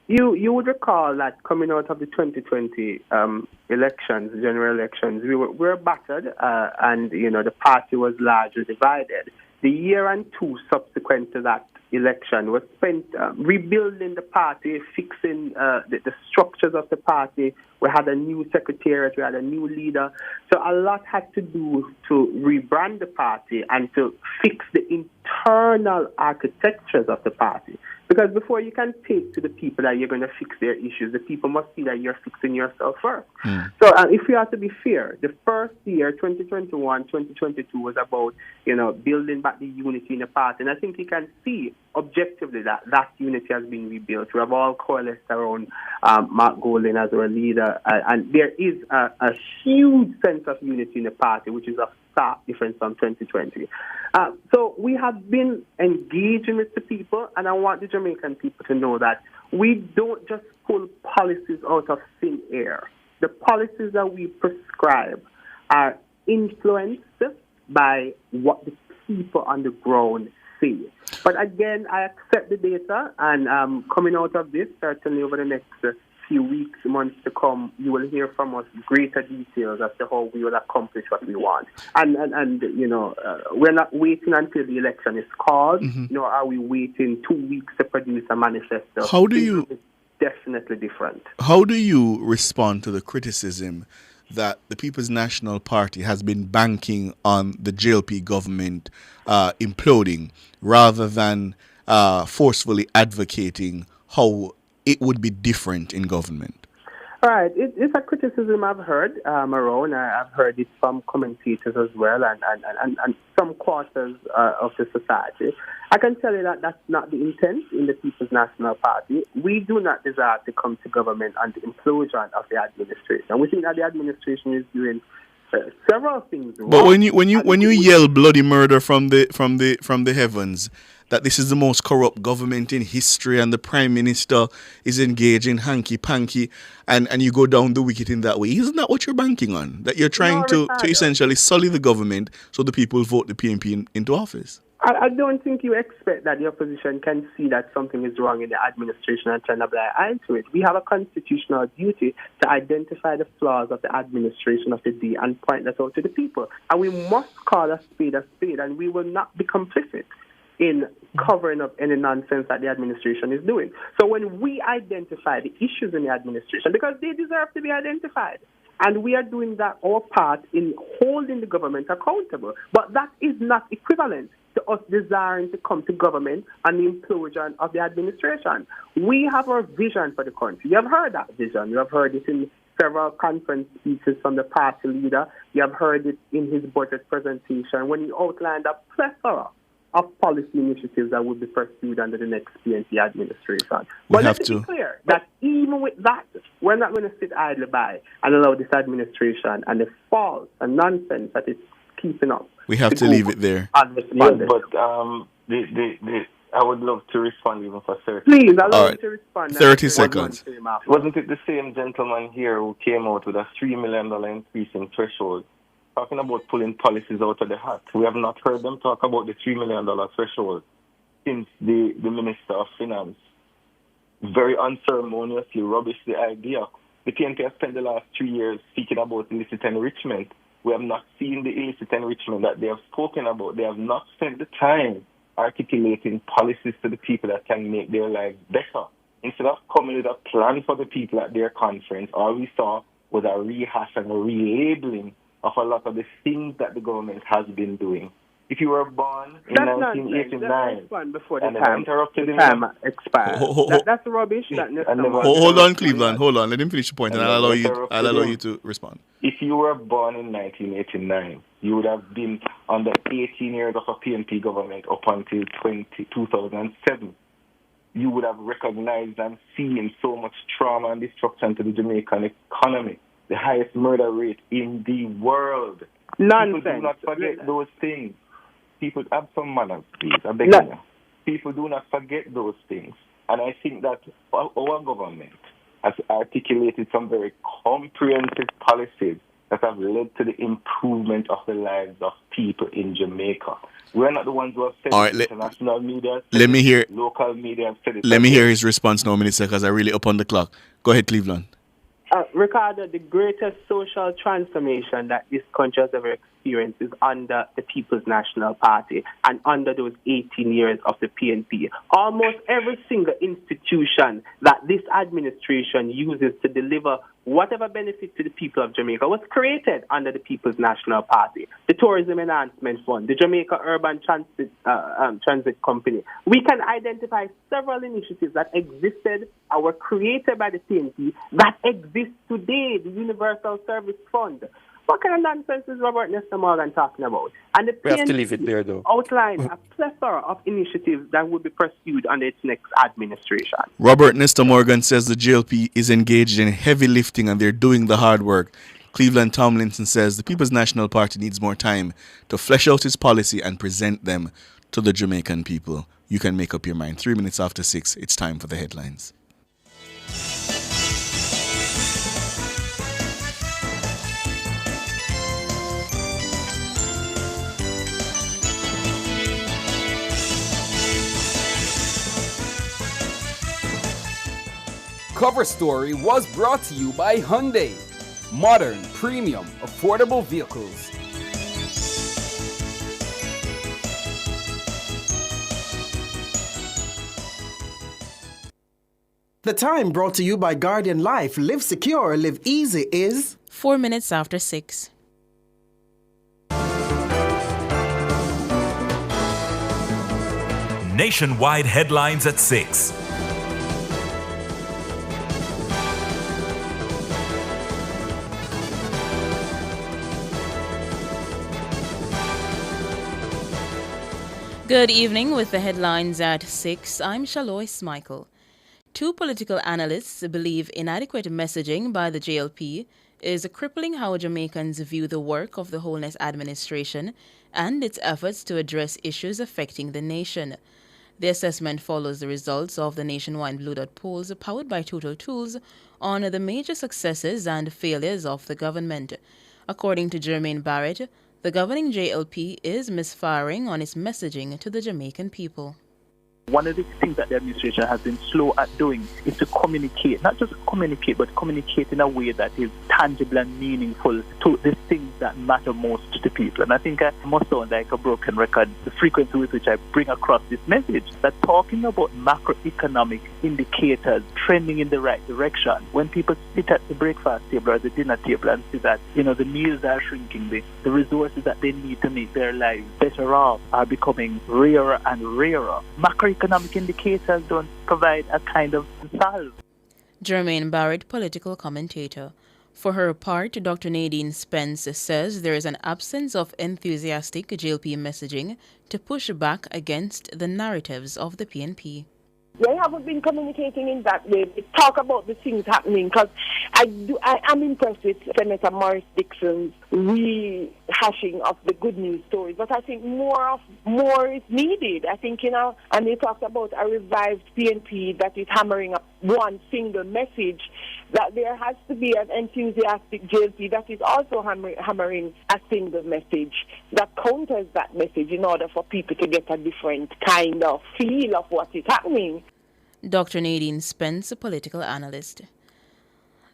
you would recall that coming out of the 2020 elections, general elections, we were battered, and the party was largely divided. The year and two subsequent to that election was spent rebuilding the party, fixing the structures of the party. We had a new secretariat, we had a new leader. So a lot had to do to rebrand the party and to fix the internal architectures of the party. Because before you can take to the people that you're going to fix their issues, the people must see that you're fixing yourself first. So if we are to be fair, the first year, 2021, 2022, was about, building back the unity in the party. And I think you can see objectively that unity has been rebuilt. We have all coalesced around Mark Golding as our leader. And there is a huge sense of unity in the party, which is a stark difference from 2020. So we have been engaging with the people, and I want the Jamaican people to know that we don't just pull policies out of thin air. The policies that we prescribe are influenced by what the people on the ground say. But again, I accept the data, and coming out of this, certainly over the next few weeks, months to come, you will hear from us greater details as to how we will accomplish what we want. And we're not waiting until the election is called, nor are we waiting 2 weeks to produce a manifesto. How do you... It's definitely different. How do you respond to the criticism that the People's National Party has been banking on the JLP government imploding rather than forcefully advocating how it would be different in government? All right, it's a criticism I've heard around. I've heard it from commentators as well and some quarters of the society. I can tell you that that's not the intent in the People's National Party. We do not desire to come to government on the implosion of the administration. We think that the administration is doing several things wrong. But when you yell bloody murder from the heavens, that this is the most corrupt government in history and the Prime Minister is engaged in hanky-panky and you go down the wicket in that way. Isn't that what you're banking on? That you're trying to essentially sully the government so the people vote the PNP into office? I don't think you expect that the opposition can see that something is wrong in the administration and turn a blind eye to it. We have a constitutional duty to identify the flaws of the administration of the day and point that out to the people. And we must call a spade, and we will not be complicit in covering up any nonsense that the administration is doing. So when we identify the issues in the administration, because they deserve to be identified, and we are doing that our part in holding the government accountable, but that is not equivalent to us desiring to come to government and the implosion of the administration. We have our vision for the country. You have heard that vision. You have heard it in several conference speeches from the party leader. You have heard it in his budget presentation when he outlined a plethora of policy initiatives that would be pursued under the next PNP administration. But let's be clear that even with that, we're not going to sit idly by and allow this administration and the false and nonsense that it's keeping up. We have to leave it there. Yeah, but I would love to respond even for 30 Please, allow me to respond. 30 seconds. Wasn't it the same gentleman here who came out with a $3 million increase in threshold, talking about pulling policies out of the hat? We have not heard them talk about the $3 million threshold since the Minister of Finance very unceremoniously rubbished the idea. The PNP has spent the last 3 years speaking about illicit enrichment. We have not seen the illicit enrichment that they have spoken about. They have not spent the time articulating policies to the people that can make their lives better. Instead of coming with a plan for the people at their conference, all we saw was a rehash and a relabeling of a lot of the things that the government has been doing. If you were born in 1989 before the and time expired, that's rubbish. Hold on, Cleveland. Hold on. Let him finish the point, and I'll allow you to respond. If you were born in 1989, you would have been under 18 years of a PNP government up until 2007. You would have recognized and seen so much trauma and destruction to the Jamaican economy, the highest murder rate in the world. Nonsense. People do not forget those things. People have some manners, please. I beg you. People do not forget those things. And I think that our government has articulated some very comprehensive policies that have led to the improvement of the lives of people in Jamaica. We're not the ones who have said it. International media, local media have said it. Let me hear his response now, Minister, because I really up on the clock. Go ahead, Cleveland. Ricardo, the greatest social transformation that this country has ever experienced is under the People's National Party and under those 18 years of the PNP. Almost every single institution that this administration uses to deliver whatever benefit to the people of Jamaica was created under the People's National Party. The Tourism Enhancement Fund, the Jamaica Urban Transit Company. We can identify several initiatives that existed or were created by the PNP that exist today, the Universal Service Fund. What kind of nonsense is Robert Nestor Morgan talking about? And the PNP we have to leave it there, though. Outlined a plethora of initiatives that will be pursued under its next administration. Robert Nestor Morgan says the JLP is engaged in heavy lifting and they're doing the hard work. Cleveland Tomlinson says the People's National Party needs more time to flesh out its policy and present them to the Jamaican people. You can make up your mind. 3 minutes after 6, it's time for the headlines. Cover Story was brought to you by Hyundai. Modern, premium, affordable vehicles. The time brought to you by Guardian Life. Live secure, live easy is 4 minutes after 6. Nationwide headlines at 6. Good evening with the headlines at 6. I'm Shalois Michael. Two political analysts believe inadequate messaging by the JLP is crippling how Jamaicans view the work of the Wholeness Administration and its efforts to address issues affecting the nation. The assessment follows the results of the nationwide Blue Dot polls powered by Total Tools on the major successes and failures of the government. According to Jermaine Barrett, the governing JLP is misfiring on its messaging to the Jamaican people. One of the things that the administration has been slow at doing is to communicate, not just communicate, but communicate in a way that is tangible and meaningful to the things that matter most to people. And I think I must sound like a broken record, the frequency with which I bring across this message, that talking about macroeconomic indicators trending in the right direction, when people sit at the breakfast table or the dinner table and see that, the meals are shrinking, the resources that they need to make their lives better off are becoming rarer and rarer. Macroeconomic indicators don't provide a kind of salve. Jermaine Barrett, political commentator. For her part, Dr. Nadine Spence says there is an absence of enthusiastic JLP messaging to push back against the narratives of the PNP. They haven't been communicating in that way. They talk about the things happening because I am impressed with Senator Morris Dixon's rehashing of the good news stories. But I think more is needed. I think, and they talked about a revived PNP that is hammering up one single message, that there has to be an enthusiastic JLP that is also hammering a single message that counters that message in order for people to get a different kind of feel of what is happening. Dr. Nadine Spence, a political analyst.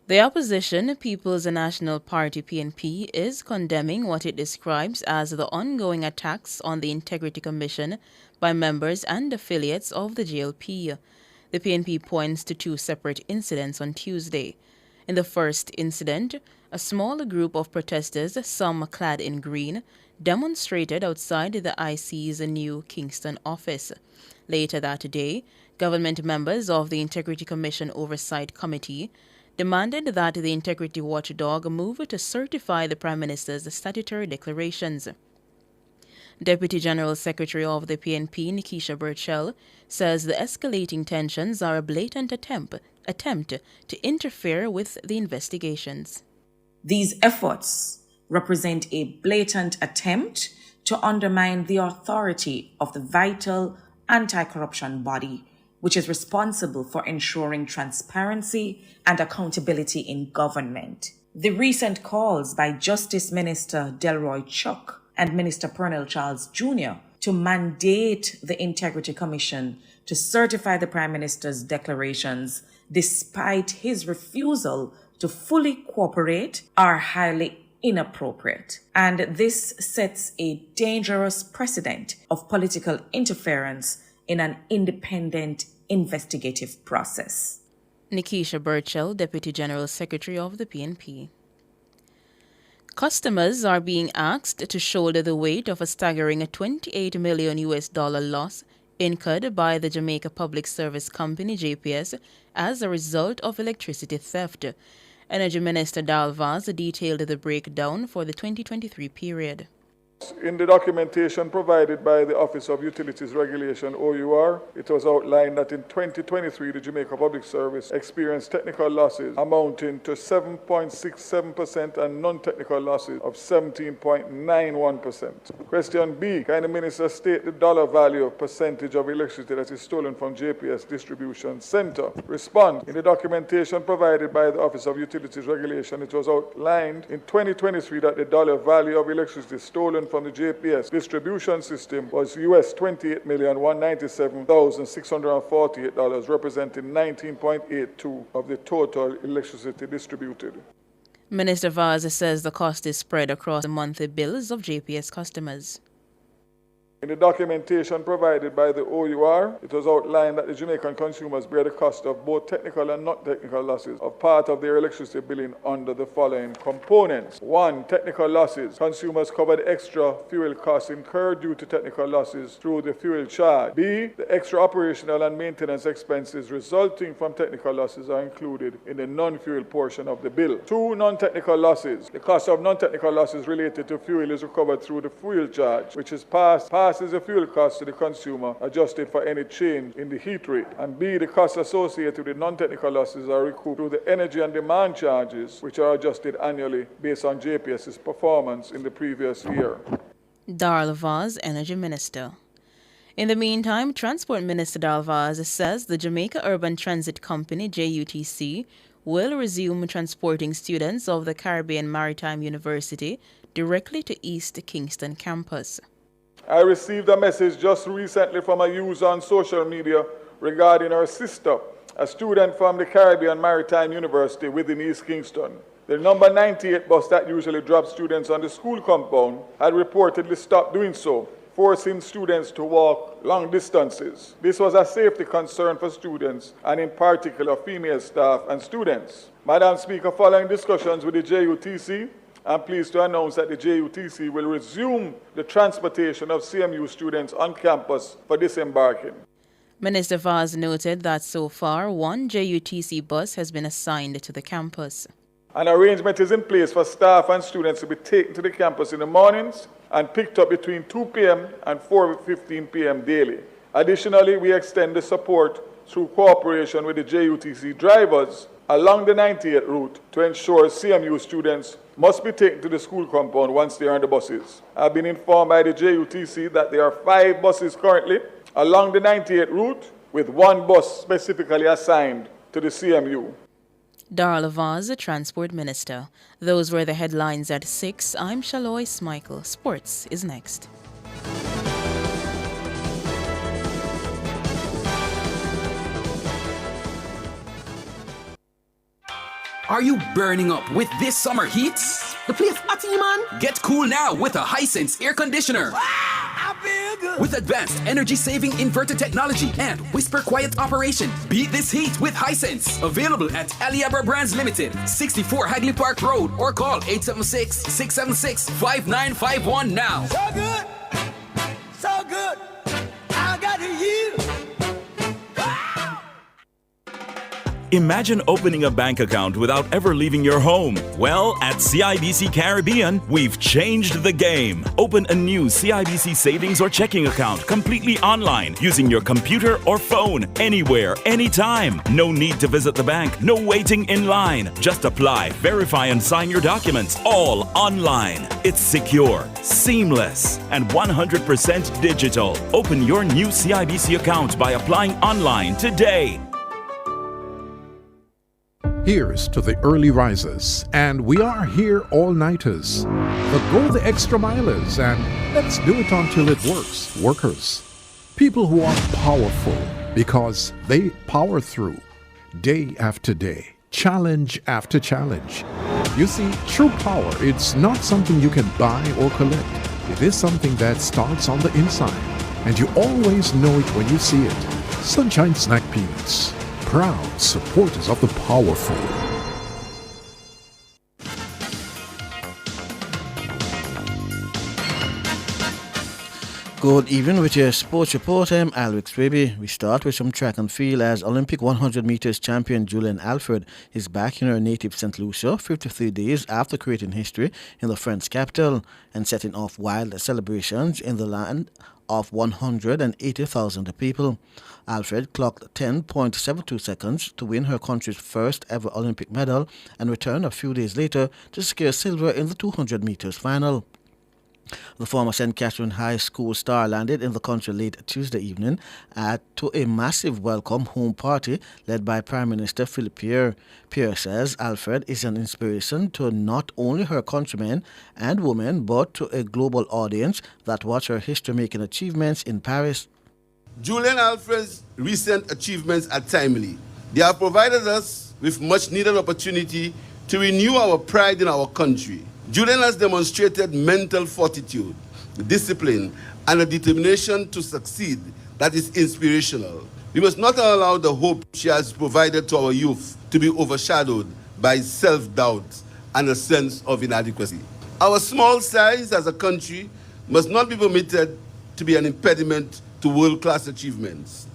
The opposition, People's National Party PNP, is condemning what it describes as the ongoing attacks on the Integrity Commission by members and affiliates of the JLP. The PNP points to two separate incidents on Tuesday. In the first incident, a small group of protesters, some clad in green, demonstrated outside the IC's new Kingston office. Later that day, government members of the Integrity Commission Oversight Committee demanded that the integrity watchdog move to certify the Prime Minister's statutory declarations. Deputy General Secretary of the PNP, Nikisha Burchell, says the escalating tensions are a blatant attempt to interfere with the investigations. These efforts represent a blatant attempt to undermine the authority of the vital anti-corruption body, which is responsible for ensuring transparency and accountability in government. The recent calls by Justice Minister Delroy Chuck and Minister Pernell Charles Jr. to mandate the Integrity Commission to certify the Prime Minister's declarations despite his refusal to fully cooperate are highly inappropriate. And this sets a dangerous precedent of political interference in an independent investigative process. Nikisha Burchell, Deputy General Secretary of the PNP. Customers are being asked to shoulder the weight of a staggering $28 million loss incurred by the Jamaica Public Service Company, JPS, as a result of electricity theft. Energy Minister Dal Vaz detailed the breakdown for the 2023 period. In the documentation provided by the Office of Utilities Regulation, OUR, it was outlined that in 2023, the Jamaica Public Service experienced technical losses amounting to 7.67% and non-technical losses of 17.91%. Question B, can the Minister state the dollar value of percentage of electricity that is stolen from JPS Distribution Center? Response, in the documentation provided by the Office of Utilities Regulation, it was outlined in 2023 that the dollar value of electricity stolen from the JPS distribution system was US $28,197,648, representing 19.82% of the total electricity distributed. Minister Vaz says the cost is spread across the monthly bills of JPS customers. In the documentation provided by the OUR, it was outlined that the Jamaican consumers bear the cost of both technical and non-technical losses of part of their electricity billing under the following components. 1. Technical losses. Consumers covered extra fuel costs incurred due to technical losses through the fuel charge. B. The extra operational and maintenance expenses resulting from technical losses are included in the non-fuel portion of the bill. 2. Non-technical losses. The cost of non-technical losses related to fuel is recovered through the fuel charge, which is passed passes the fuel cost to the consumer, adjusted for any change in the heat rate. And B, the costs associated with non-technical losses are recouped through the energy and demand charges, which are adjusted annually based on JPS's performance in the previous year. Darla Vaz, Energy Minister. In the meantime, Transport Minister Darla Vaz says the Jamaica Urban Transit Company, JUTC, will resume transporting students of the Caribbean Maritime University directly to East Kingston campus. I received a message just recently from a user on social media regarding her sister, a student from the Caribbean Maritime University within East Kingston. The number 98 bus that usually drops students on the school compound had reportedly stopped doing so, forcing students to walk long distances. This was a safety concern for students, and in particular female staff and students. Madam Speaker, following discussions with the JUTC, I'm pleased to announce that the JUTC will resume the transportation of CMU students on campus for disembarking. Minister Vaz noted that so far, one JUTC bus has been assigned to the campus. An arrangement is in place for staff and students to be taken to the campus in the mornings and picked up between 2 p.m. and 4:15 p.m. daily. Additionally, we extend the support through cooperation with the JUTC drivers along the 98 route to ensure CMU students must be taken to the school compound once they are on the buses. I've been informed by the JUTC that there are 5 buses currently along the 98 route, with 1 bus specifically assigned to the CMU. Darla Vaz, Transport Minister. Those were the headlines at 6. I'm Shalois Michael. Sports is next. Are you burning up with this summer heat? The place hot, man. Get cool now with a Hisense air conditioner. Wow, I feel good. With advanced energy-saving inverter technology and whisper quiet operation, beat this heat with Hisense. Available at Aliabra Brands Limited, 64 Hagley Park Road, or call 876-676-5951 now. So good, so good. I got you. Imagine opening a bank account without ever leaving your home. Well, at CIBC Caribbean, we've changed the game. Open a new CIBC savings or checking account completely online using your computer or phone, anywhere, anytime. No need to visit the bank, no waiting in line. Just apply, verify, and sign your documents, all online. It's secure, seamless, and 100% digital. Open your new CIBC account by applying online today. Here's to the early risers, and we are here all-nighters. The go the extra milers, and let's do it until it works. Workers. People who are powerful because they power through day after day, challenge after challenge. You see, true power, it's not something you can buy or collect. It is something that starts on the inside, and you always know it when you see it. Sunshine Snack Peanuts. Proud supporters of the powerful. Good evening with your sports report. I'm Alwix Baby. We start with some track and field as Olympic 100 meters champion Julian Alfred is back in her native St. Lucia 53 days after creating history in the French capital and setting off wild celebrations in the land of 180,000 people. Alfred clocked 10.72 seconds to win her country's first ever Olympic medal and returned a few days later to secure silver in the 200 meters final. The former St. Catherine High School star landed in the country late Tuesday evening to a massive welcome home party led by Prime Minister Philip Pierre. Pierre says Alfred is an inspiration to not only her countrymen and women but to a global audience that watch her history-making achievements in Paris. Julian Alfred's recent achievements are timely. They have provided us with much-needed opportunity to renew our pride in our country. Julian has demonstrated mental fortitude, discipline, and a determination to succeed that is inspirational. We must not allow the hope she has provided to our youth to be overshadowed by self-doubt and a sense of inadequacy. Our small size as a country must not be permitted to be an impediment to world-class achievements.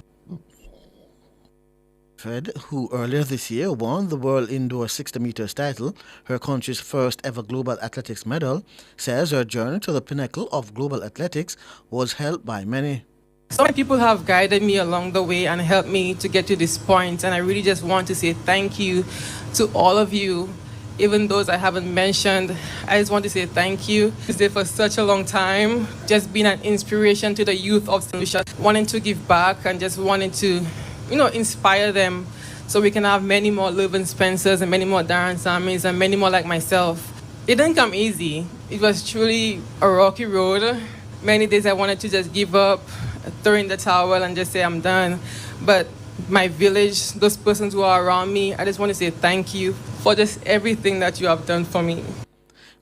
Fed, who earlier this year won the World Indoor 60 meters title, her country's first ever global athletics medal, says her journey to the pinnacle of global athletics was helped by many. So many people have guided me along the way and helped me to get to this point, and I really just want to say thank you to all of you. Even those I haven't mentioned, I just want to say thank you. It's there for such a long time, just being an inspiration to the youth of St. Lucia, wanting to give back and just wanting to, inspire them so we can have many more Leuven Spencers and many more Darren Samis and many more like myself. It didn't come easy. It was truly a rocky road. Many days I wanted to just give up, throw in the towel and just say I'm done. But my village, those persons who are around me, I just want to say thank you for just everything that you have done for me.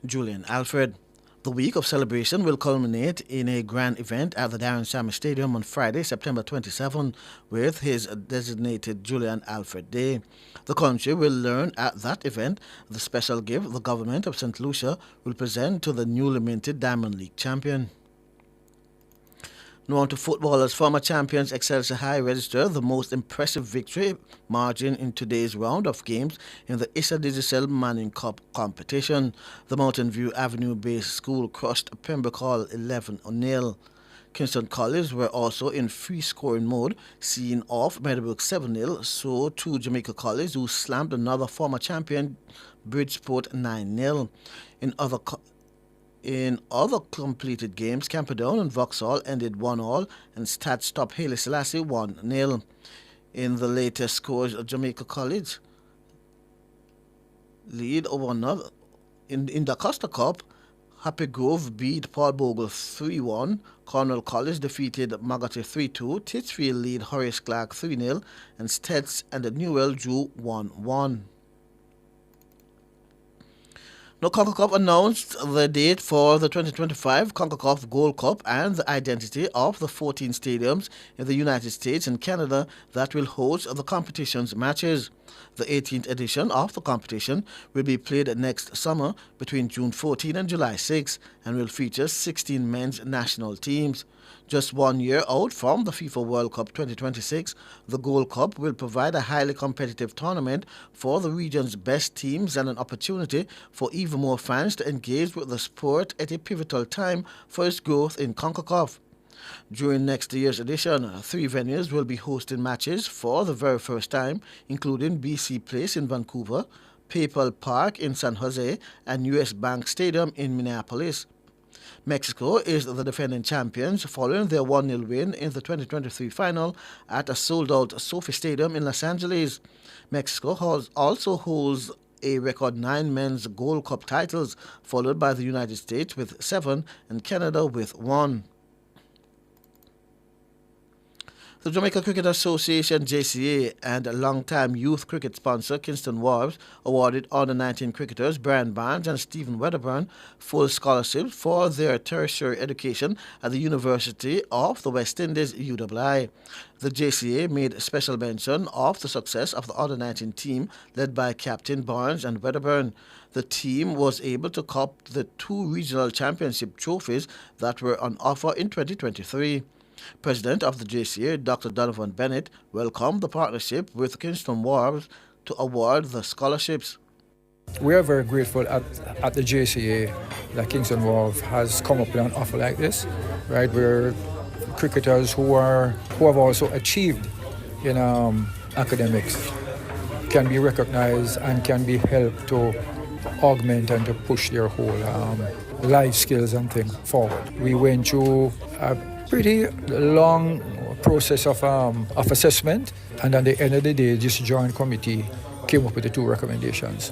Julian Alfred. The week of celebration will culminate in a grand event at the Darren Sammy Stadium on Friday, September 27, with his designated Julian Alfred Day. The country will learn at that event the special gift the government of St. Lucia will present to the newly minted Diamond League champion. Now on to footballers. Former champions Excelsior High registered the most impressive victory margin in today's round of games in the Issa Digicel Manning Cup competition. The Mountain View Avenue-based school crushed Pembroke Hall 11-0. Kingston College were also in free-scoring mode, seeing off Meadowbrook 7-0, so too Jamaica College, who slammed another former champion Bridgeport 9-0. In other completed games, Camperdown and Vauxhall ended 1-1 and Stats top Haile Selassie 1-0. In the latest scores, Jamaica College lead over another. In the Costa Cup, Happy Grove beat Paul Bogle 3-1. Cornwall College defeated Magate 3-2. Titchfield lead Horace Clark 3-0. And Stets and Newell drew 1-1. Now, CONCACAF announced the date for the 2025 CONCACAF Gold Cup and the identity of the 14 stadiums in the United States and Canada that will host the competition's matches. The 18th edition of the competition will be played next summer between June 14 and July 6 and will feature 16 men's national teams. Just 1 year out from the FIFA World Cup 2026, the Gold Cup will provide a highly competitive tournament for the region's best teams and an opportunity for even more fans to engage with the sport at a pivotal time for its growth in CONCACAF. During next year's edition, 3 venues will be hosting matches for the very first time, including BC Place in Vancouver, PayPal Park in San Jose, and US Bank Stadium in Minneapolis. Mexico is the defending champions following their 1-0 win in the 2023 final at a sold-out Sophie Stadium in Los Angeles. Mexico also holds a record 9 men's Gold Cup titles, followed by the United States with 7 and Canada with 1. The Jamaica Cricket Association, JCA, and longtime youth cricket sponsor Kingston Warbs awarded under-19 cricketers Brian Barnes and Stephen Wedderburn full scholarships for their tertiary education at the University of the West Indies, UWI. The JCA made special mention of the success of the under-19 team led by Captain Barnes and Wedderburn. The team was able to cop the 2 regional championship trophies that were on offer in 2023. President of the JCA, Dr. Donovan Bennett, welcomed the partnership with Kingston Warbs to award the scholarships. We are very grateful at the JCA that Kingston Wharf has come up with an offer like this, right? Where cricketers who have also achieved in academics can be recognized and can be helped to augment and to push their whole life skills and things forward. We went through a pretty long process of assessment, and at the end of the day, this joint committee came up with the 2 recommendations.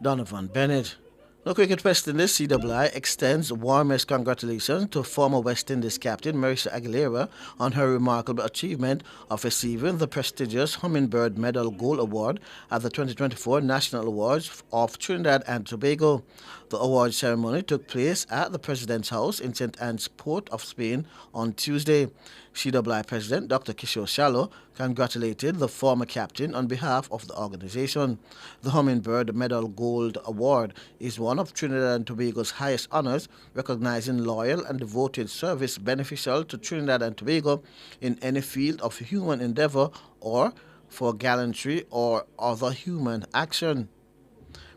Donovan Bennett. The Cricket West Indies CWI extends warmest congratulations to former West Indies captain Marisa Aguilera on her remarkable achievement of receiving the prestigious Hummingbird Medal Gold Award at the 2024 National Awards of Trinidad and Tobago. The award ceremony took place at the President's House in St. Anne's, Port of Spain, on Tuesday. CWI President Dr. Kishore Shallow congratulated the former captain on behalf of the organization. The Hummingbird Medal Gold Award is one of Trinidad and Tobago's highest honors, recognizing loyal and devoted service beneficial to Trinidad and Tobago in any field of human endeavor or for gallantry or other human action.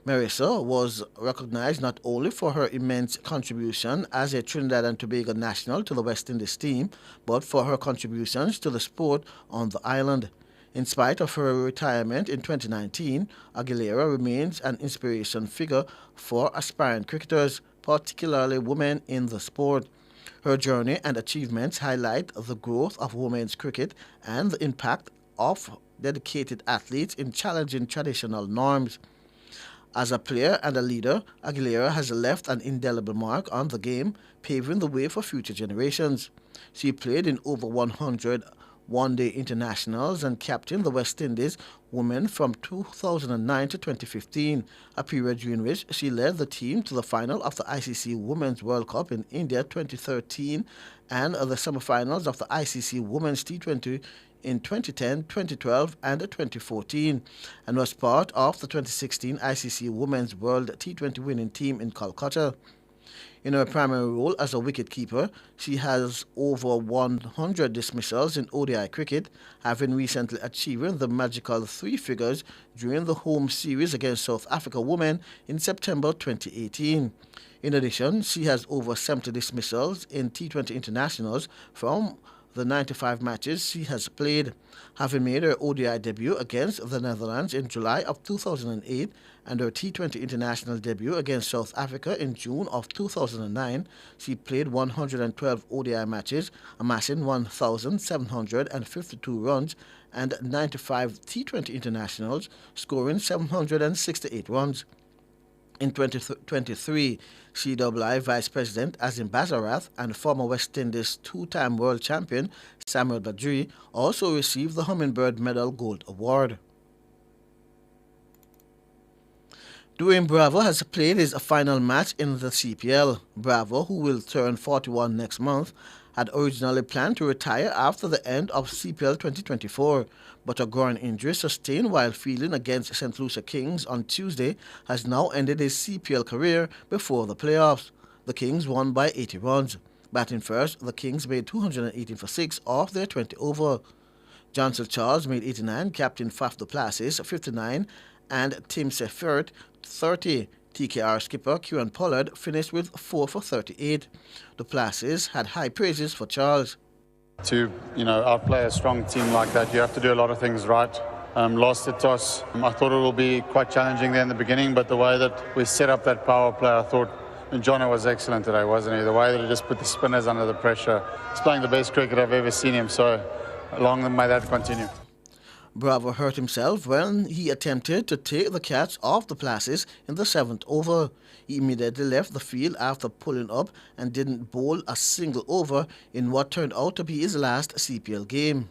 Marissa was recognized not only for her immense contribution as a Trinidad and Tobago national to the West Indies team, but for her contributions to the sport on the island. In spite of her retirement in 2019, Aguilera remains an inspiration figure for aspiring cricketers, particularly women in the sport. Her journey and achievements highlight the growth of women's cricket and the impact of dedicated athletes in challenging traditional norms. As a player and a leader, Aguilera has left an indelible mark on the game, paving the way for future generations. She played in over 100 one-day internationals and captained the West Indies women from 2009 to 2015, a period during which she led the team to the final of the ICC Women's World Cup in India 2013 and the semi-finals of the ICC Women's T20 in 2010, 2012 and 2014, and was part of the 2016 ICC Women's World T20 winning team in Kolkata. In her primary role as a wicketkeeper, she has over 100 dismissals in ODI cricket, having recently achieved the magical three figures during the home series against South Africa women in September 2018. In addition, she has over 70 dismissals in T20 internationals from the 95 matches she has played, having made her ODI debut against the Netherlands in July of 2008 and her T20 international debut against South Africa in June of 2009. She played 112 ODI matches, amassing 1,752 runs and 95 T20 internationals, scoring 768 runs. In 2023, CWI Vice President Azim Bazarath and former West Indies two-time world champion Samuel Badri also received the Hummingbird Medal Gold Award. Dwayne Bravo has played his final match in the CPL. Bravo, who will turn 41 next month, had originally planned to retire after the end of CPL 2024, but a groin injury sustained while fielding against St. Lucia Kings on Tuesday has now ended his CPL career before the playoffs. The Kings won by 80 runs. Batting first, the Kings made 218 for 6 off their 20 over. Johnson Charles made 89, Captain Faf du Plessis 59, and Tim Seifert 30. TKR skipper Kieran Pollard finished with 4 for 38. Du Plessis had high praises for Charles. To outplay a strong team like that, you have to do a lot of things right. Lost the toss. I thought it will be quite challenging there in the beginning, but the way that we set up that power play, I thought Jono was excellent today, wasn't he? The way that he just put the spinners under the pressure. He's playing the best cricket I've ever seen him, so long may that continue. Bravo hurt himself when he attempted to take the catch off du Plessis in the 7th over. He immediately left the field after pulling up and didn't bowl a single over in what turned out to be his last CPL game.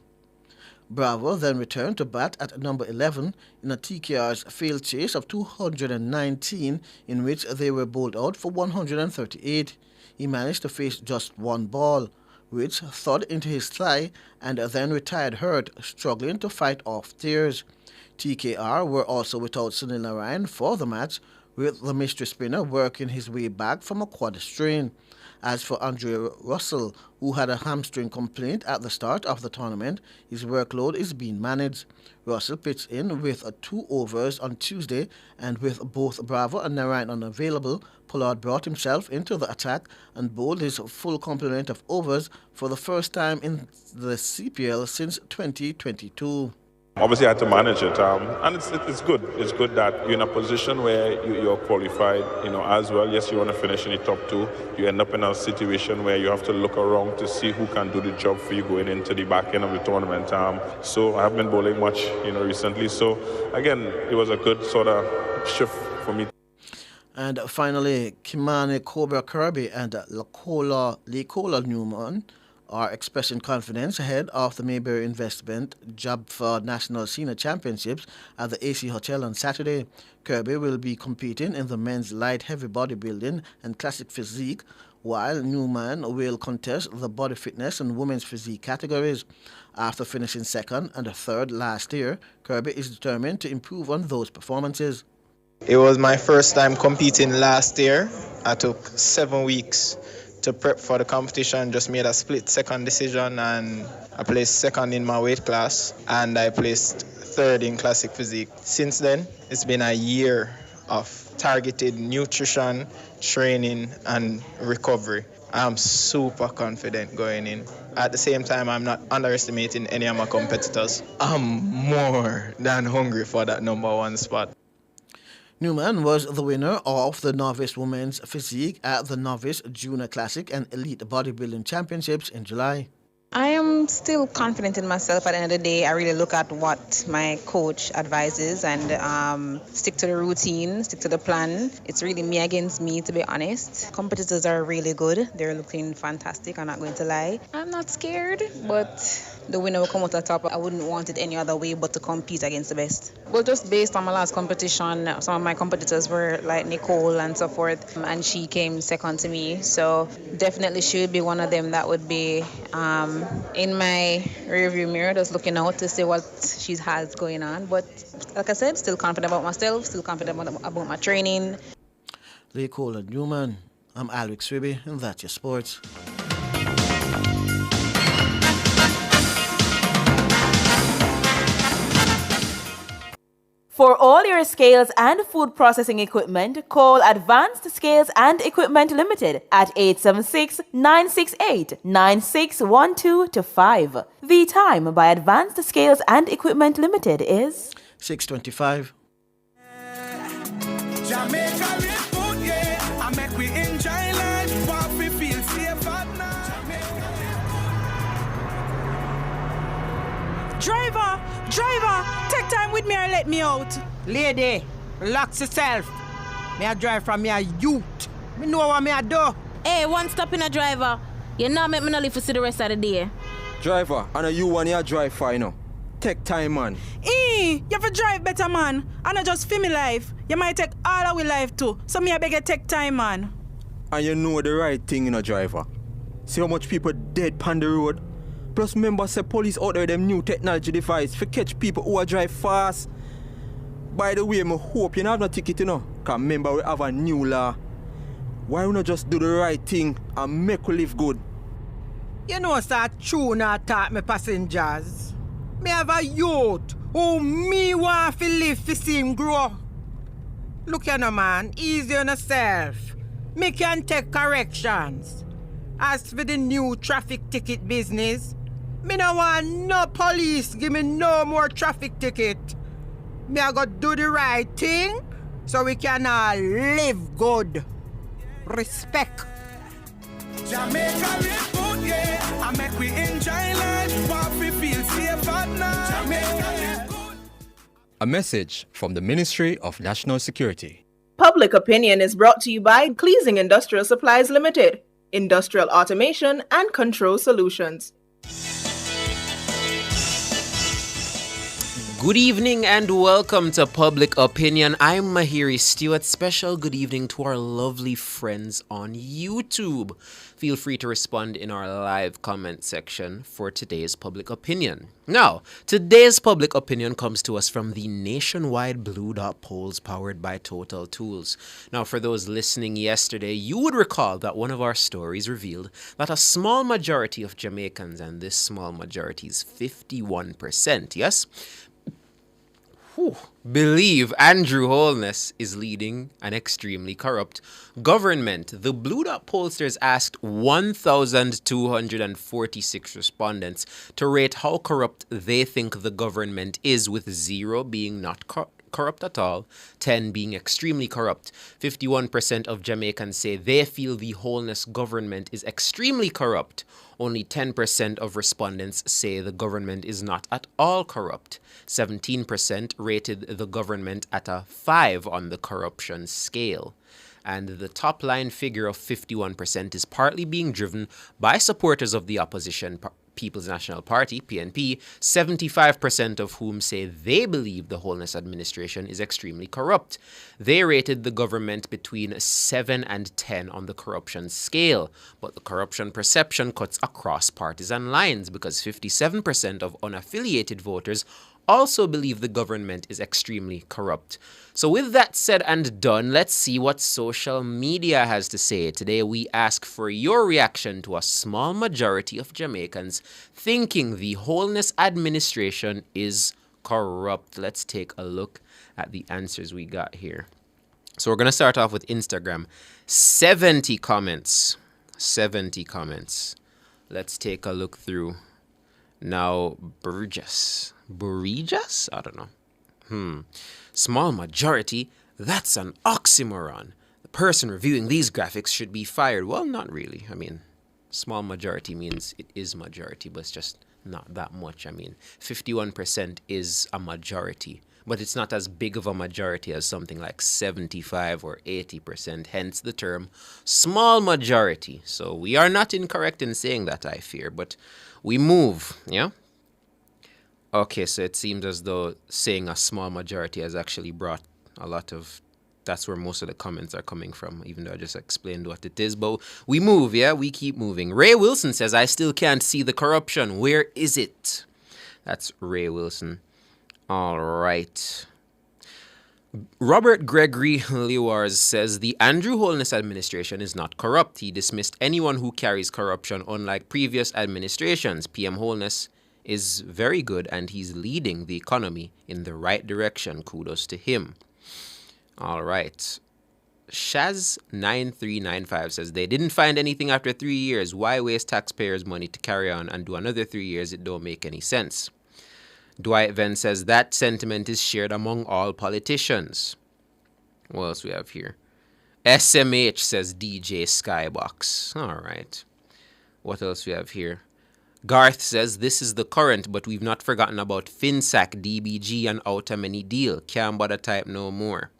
Bravo then returned to bat at number 11 in a TKR's failed chase of 219 in which they were bowled out for 138. He managed to face just one ball, which thud into his thigh and then retired hurt, struggling to fight off tears. TKR were also without Sunil Narayan for the match, with the mystery spinner working his way back from a quad strain. As for Andre Russell, who had a hamstring complaint at the start of the tournament, his workload is being managed. Russell pitched in with 2 overs on Tuesday, and with both Bravo and Narayan unavailable, Pollard brought himself into the attack and bowled his full complement of overs for the first time in the CPL since 2022. Obviously, I had to manage it, and it's good. It's good that you're in a position where you're qualified, as well. Yes, you want to finish in the top 2. You end up in a situation where you have to look around to see who can do the job for you going into the back end of the tournament. So I haven't been bowling much, recently. So again, it was a good sort of shift for me. And finally, Kimani Cobra Kirby and Lekola Newman are expressing confidence ahead of the Mayberry Investment Job for National Senior Championships at the AC Hotel on Saturday. Kirby will be competing in the men's light heavy bodybuilding and classic physique, while Newman will contest the body fitness and women's physique categories. After finishing second and third last year, Kirby is determined to improve on those performances. It was my first time competing last year. I took 7 weeks to prep for the competition, just made a split second decision, and I placed second in my weight class, and I placed third in classic physique. Since then, it's been a year of targeted nutrition, training, and recovery. I'm super confident going in. At the same time, I'm not underestimating any of my competitors. I'm more than hungry for that number one spot. Newman was the winner of the novice women's physique at the Novice Junior Classic and Elite Bodybuilding Championships in July. I am still confident in myself. At the end of the day, I really look at what my coach advises and stick to the routine, stick to the plan. It's really me against me, to be honest. Competitors are really good. They're looking fantastic, I'm not going to lie. I'm not scared, but the winner will come out on top. I wouldn't want it any other way but to compete against the best. Well, just based on my last competition, some of my competitors were like Nicole and so forth, and she came second to me. So definitely she would be one of them that would be in my rearview mirror, just looking out to see what she has going on. But like I said, still confident about myself, still confident about my training. Lee Cole and Newman, I'm Alex Swiby, and that's your sports. For all your scales and food processing equipment, call Advanced Scales and Equipment Limited at 876-968-9612-5. The time by Advanced Scales and Equipment Limited is 6:25. Jamaica live good, yeah. I make we enjoy life, what we feel safe at night. Driver, take time with me or let me out. Lady, relax yourself. Me a drive from me a youth. Me know what me a do. Hey, one stop in a driver. You know make me not live to see the rest of the day. Driver, I know you want your drive for, you know. Take time, man. You have to drive better, man. I not just feel me life. You might take all our life too. So me I beg you take time, man. And you know the right thing, you know, driver. See how much people dead on the road? Plus, remember, say police out there them new technology device for catch people who are drive fast. By the way, I hope you don't have no ticket, you know. Because remember, we have a new law. Why we not just do the right thing and make we live good? You know, sir, true not talk me passengers. Me have a youth who me want to live to see him grow. Look here, no man, easy on yourself. Me can take corrections. As for the new traffic ticket business, me no want no police give me no more traffic ticket. Me I go do the right thing so we can all live good. Respect. Jamaica live good, yeah. I make we enjoy life, what we feel safe at night. Jamaica live good. A message from the Ministry of National Security. Public Opinion is brought to you by Cleasing Industrial Supplies Limited, Industrial Automation and Control Solutions. Good evening and welcome to Public Opinion. I'm Mahiri Stewart. Special good evening to our lovely friends on YouTube. Feel free to respond in our live comment section for today's Public Opinion. Now, today's Public Opinion comes to us from the nationwide Blue Dot polls powered by Total Tools. Now, for those listening yesterday, you would recall that one of our stories revealed that a small majority of Jamaicans, and this small majority is 51%, yes? Believe Andrew Holness is leading an extremely corrupt government. The Blue Dot pollsters asked 1,246 respondents to rate how corrupt they think the government is, with 0 being not corrupt at all, 10 being extremely corrupt. 51% of Jamaicans say they feel the Holness government is extremely corrupt. Only 10% of respondents say the government is not at all corrupt. 17% rated the government at a 5 on the corruption scale. And the top line figure of 51% is partly being driven by supporters of the opposition People's National Party, PNP, 75% of whom say they believe the Holness administration is extremely corrupt. They rated the government between 7 and 10 on the corruption scale, but the corruption perception cuts across partisan lines because 57% of unaffiliated voters also believe the government is extremely corrupt. So with that said and done, let's see what social media has to say. Today we ask for your reaction to a small majority of Jamaicans thinking the Holness administration is corrupt? Let's take a look at the answers we got here. So we're going to start off with Instagram. 70 comments. 70 comments. Let's take a look through. Now, Burgess. I don't know. Small majority? That's an oxymoron. The person reviewing these graphics should be fired. Well, not really. I mean, small majority means it is majority, but it's just not that much. I mean, 51% is a majority, but it's not as big of a majority as something like 75 or 80%, hence the term small majority. So we are not incorrect in saying that, I fear, but we move, yeah? Okay, so it seems as though saying a small majority has actually brought a lot of... That's where most of the comments are coming from, even though I just explained what it is. But we move, yeah? We keep moving. Ray Wilson says, I still can't see the corruption. Where is it? That's Ray Wilson. All right. Robert Gregory Lewars says, the Andrew Holness administration is not corrupt. He dismissed anyone who carries corruption, unlike previous administrations. PM Holness is very good, and he's leading the economy in the right direction. Kudos to him. All right. Shaz9395 says, they didn't find anything after 3 years. Why waste taxpayers' money to carry on and do another 3 years? It don't make any sense. Dwight Venn says, that sentiment is shared among all politicians. What else we have here? SMH says, DJ Skybox. All right. What else we have here? Garth says, this is the current, but we've not forgotten about FinSac, DBG, and Outer Many deal. Can't bother type no more.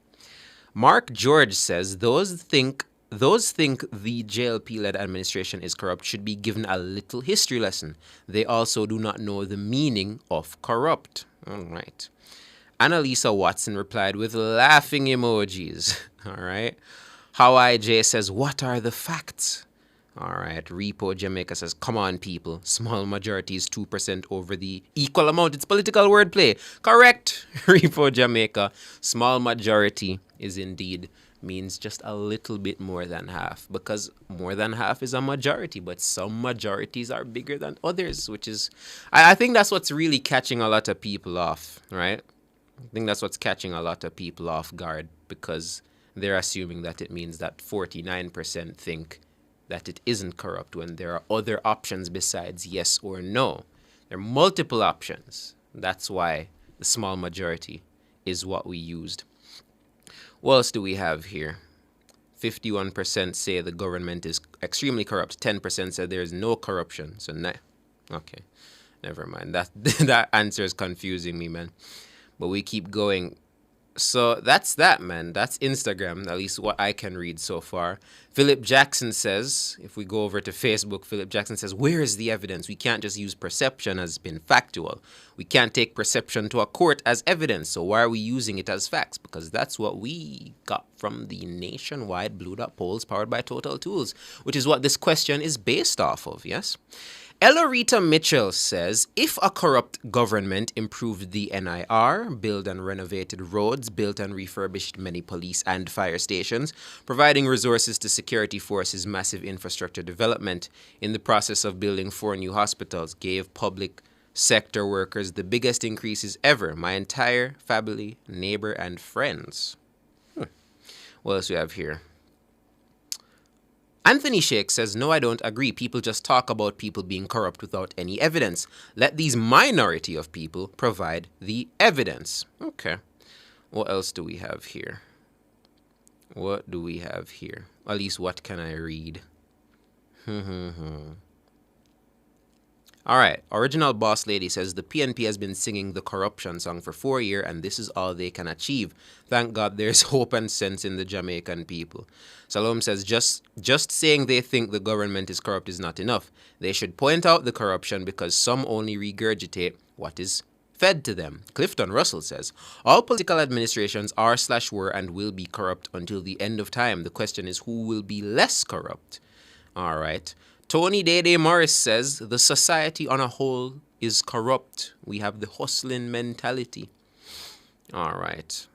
Mark George says, those think the JLP-led administration is corrupt should be given a little history lesson. They also do not know the meaning of corrupt. All right. Annalisa Watson replied with laughing emojis. All right. Hawaii J says, what are the facts? All right. Repo Jamaica says, come on, people. Small majority is 2% over the equal amount. It's political wordplay. Correct. Repo Jamaica. Small majority is indeed means just a little bit more than half, because more than half is a majority, but some majorities are bigger than others, which is, I think that's what's really catching a lot of people off, right? I think that's what's catching a lot of people off guard, because they're assuming that it means that 49% think that it isn't corrupt when there are other options besides yes or no. There are multiple options. That's why the small majority is what we used. What else do we have here? 51% say the government is extremely corrupt. 10% said there is no corruption. So, okay, never mind. That answer is confusing me, man. But we keep going. So that's that, man. That's Instagram, at least what I can read so far. Philip Jackson says, if we go over to Facebook, Philip Jackson says, where is the evidence? We can't just use perception as being factual. We can't take perception to a court as evidence. So why are we using it as facts? Because that's what we got from the nationwide Blue Dot polls powered by Total Tools, which is what this question is based off of, yes? Elorita Mitchell says, if a corrupt government improved the NIR, built and renovated roads, built and refurbished many police and fire stations, providing resources to security forces, massive infrastructure development, in the process of building 4 new hospitals, gave public sector workers the biggest increases ever, my entire family, neighbor, and friends. What else do we have here? Anthony Shake says, no, I don't agree. People just talk about people being corrupt without any evidence. Let these minority of people provide the evidence. Okay. What else do we have here? What do we have here? At least what can I read? All right. Original Boss Lady says, the PNP has been singing the corruption song for 4 years, and this is all they can achieve. Thank God there's hope and sense in the Jamaican people. Salome says, just saying they think the government is corrupt is not enough. They should point out the corruption because some only regurgitate what is fed to them. Clifton Russell says, all political administrations are/were and will be corrupt until the end of time. The question is who will be less corrupt. All right. Tony Dede Morris says, the society on a whole is corrupt. We have the hustling mentality. All right.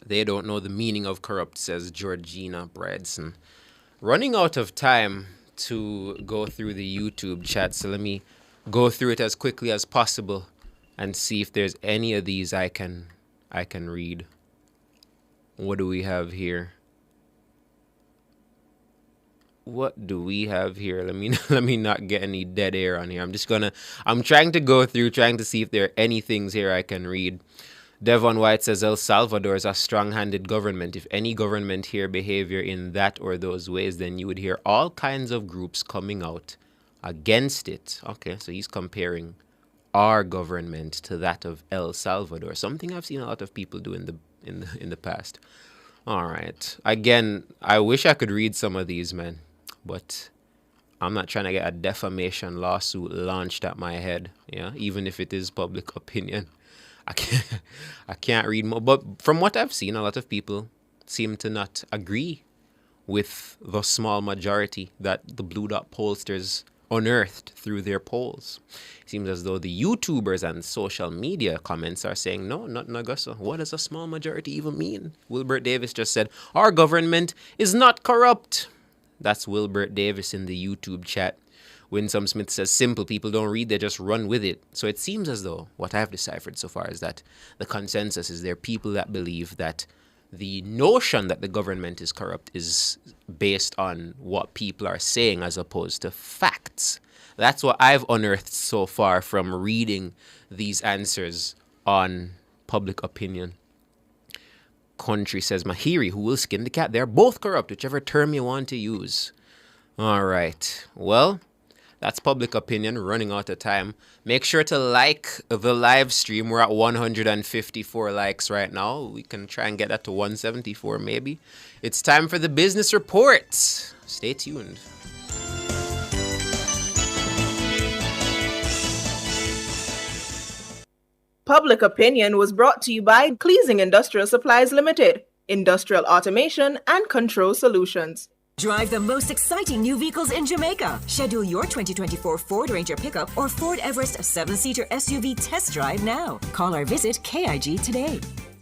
They don't know the meaning of corrupt, says Georgina Bradson. Running out of time to go through the YouTube chat, so let me go through it as quickly as possible and see if there's any of these I can read. What do we have here? What do we have here? Let me not get any dead air on here. I'm trying to go through, trying to see if there are any things here I can read. Devon White says El Salvador is a strong-handed government. If any government here behavior in that or those ways, then you would hear all kinds of groups coming out against it. Okay, so he's comparing our government to that of El Salvador, something I've seen a lot of people do in the past. All right. Again, I wish I could read some of these, man, but I'm not trying to get a defamation lawsuit launched at my head, yeah, even if it is public opinion. I can't read more, but from what I've seen, a lot of people seem to not agree with the small majority that the Blue Dot pollsters unearthed through their polls. It seems as though the YouTubers and social media comments are saying, no, not Augusta. What does a small majority even mean? Wilbert Davis just said, our government is not corrupt. That's Wilbert Davis in the YouTube chat. Winsome Smith says, simple people don't read, they just run with it. So it seems as though what I've deciphered so far is that the consensus is there are people that believe that the notion that the government is corrupt is based on what people are saying as opposed to facts. That's what I've unearthed so far from reading these answers on public opinion. Country says, Mahiri, who will skin the cat? They're both corrupt, whichever term you want to use. All right. Well, that's public opinion, running out of time. Make sure to like the live stream. We're at 154 likes right now. We can try and get that to 174 maybe. It's time for the business report. Stay tuned. Public Opinion was brought to you by Cleasing Industrial Supplies Limited, Industrial Automation and Control Solutions. Drive the most exciting new vehicles in Jamaica. Schedule your 2024 Ford Ranger pickup or Ford Everest 7-seater SUV test drive now. Call or visit KIG today.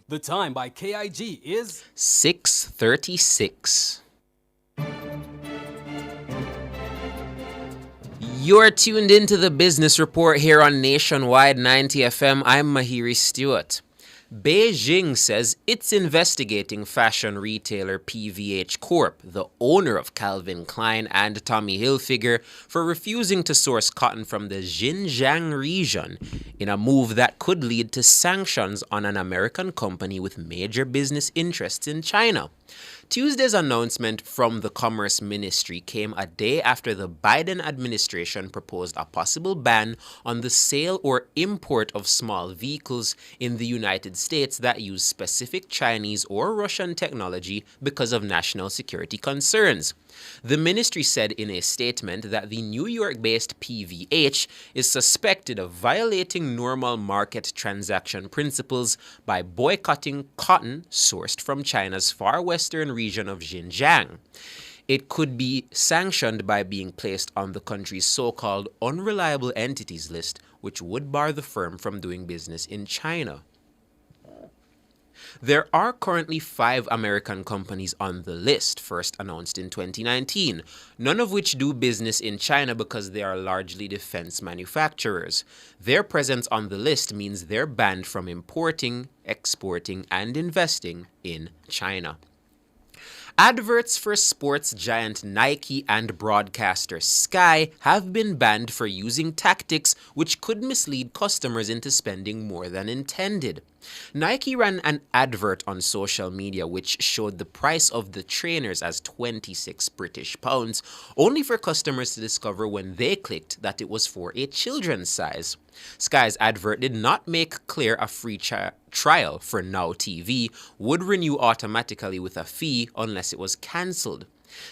The time by KIG is 6:36. You're tuned into the business report here on Nationwide 90 FM. I'm Mahiri Stewart. Beijing says it's investigating fashion retailer PVH Corp, the owner of Calvin Klein and Tommy Hilfiger, for refusing to source cotton from the Xinjiang region in a move that could lead to sanctions on an American company with major business interests in China. Tuesday's announcement from the Commerce Ministry came a day after the Biden administration proposed a possible ban on the sale or import of small vehicles in the United States that use specific Chinese or Russian technology because of national security concerns. The ministry said in a statement that the New York-based PVH is suspected of violating normal market transaction principles by boycotting cotton sourced from China's far western region of Xinjiang. It could be sanctioned by being placed on the country's so-called unreliable entities list, which would bar the firm from doing business in China. There are currently 5 American companies on the list, first announced in 2019, none of which do business in China because they are largely defense manufacturers. Their presence on the list means they're banned from importing, exporting, and investing in China. Adverts for sports giant Nike and broadcaster Sky have been banned for using tactics which could mislead customers into spending more than intended. Nike ran an advert on social media which showed the price of the trainers as £26, only for customers to discover when they clicked that it was for a children's size. Sky's advert did not make clear a free trial for Now TV would renew automatically with a fee unless it was cancelled.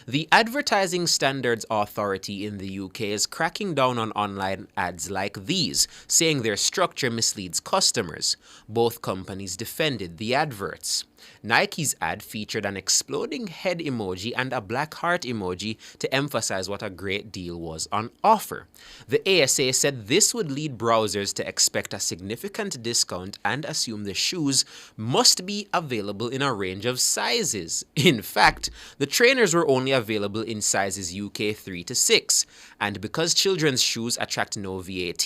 The Advertising Standards Authority in the UK is cracking down on online ads like these, saying their structure misleads customers. Both companies defended the adverts. Nike's ad featured an exploding head emoji and a black heart emoji to emphasize what a great deal was on offer. The ASA said this would lead browsers to expect a significant discount and assume the shoes must be available in a range of sizes. In fact, the trainers were only available in sizes UK 3 to 6, and because children's shoes attract no VAT,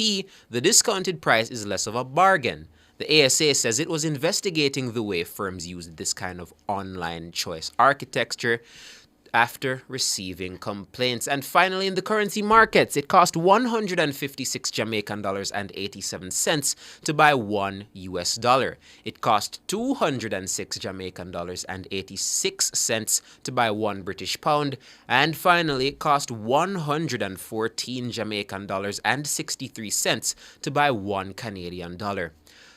the discounted price is less of a bargain. The ASA says it was investigating the way firms used this kind of online choice architecture after receiving complaints. And finally, in the currency markets, it cost 156 Jamaican dollars and 87 cents to buy $1. It cost 206 Jamaican dollars and 86 cents to buy £1 British pound. And finally, it cost 114 Jamaican dollars and 63 cents to buy $1 Canadian dollar.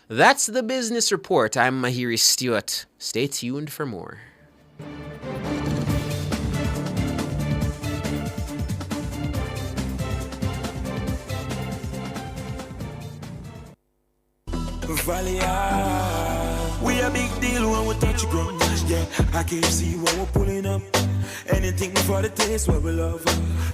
That's the business report. I'm Mahiri Stewart. Stay tuned for more. We a big deal when we touch ground. Yeah, I can see when we're pulling up. Anything for the taste what we love.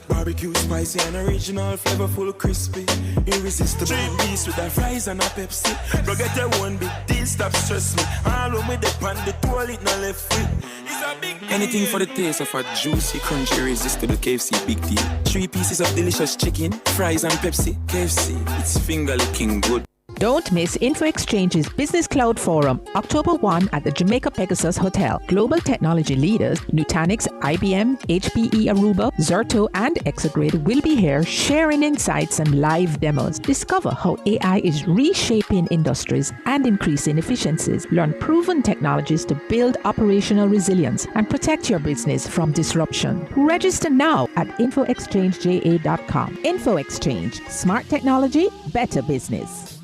Barbecue, spicy and original, flavorful, crispy, irresistible. 3-piece with a fries and a Pepsi. Go get your one big deal, stop stress me. All when we dip on the toilet, no left foot. It's a big deal. Anything for the taste of a juicy, crunchy, irresistible KFC, big deal. 3 pieces of delicious chicken, fries and Pepsi. KFC, it's finger licking good. Don't miss Info Exchange's Business Cloud Forum, October 1 at the Jamaica Pegasus Hotel. Global technology leaders, Nutanix, IBM, HPE Aruba, Zerto, and Exagrid will be here sharing insights and live demos. Discover how AI is reshaping industries and increasing efficiencies. Learn proven technologies to build operational resilience and protect your business from disruption. Register now at infoexchangeja.com. Info Exchange, smart technology, better business.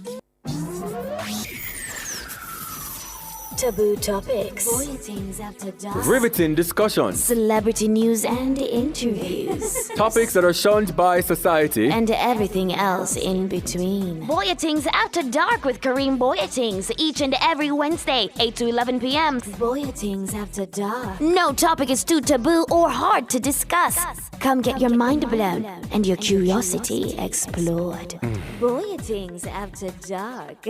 Taboo topics, voyagings after dusk, riveting discussions, celebrity news and interviews, topics that are shunned by society, and everything else in between. Voyagings After Dark with Kareem Voyagings each and every Wednesday, 8 to 11 p.m. Voyagings After Dark. No topic is too taboo or hard to discuss. Come get your mind blown and your curiosity explored. Voyagings After Dark.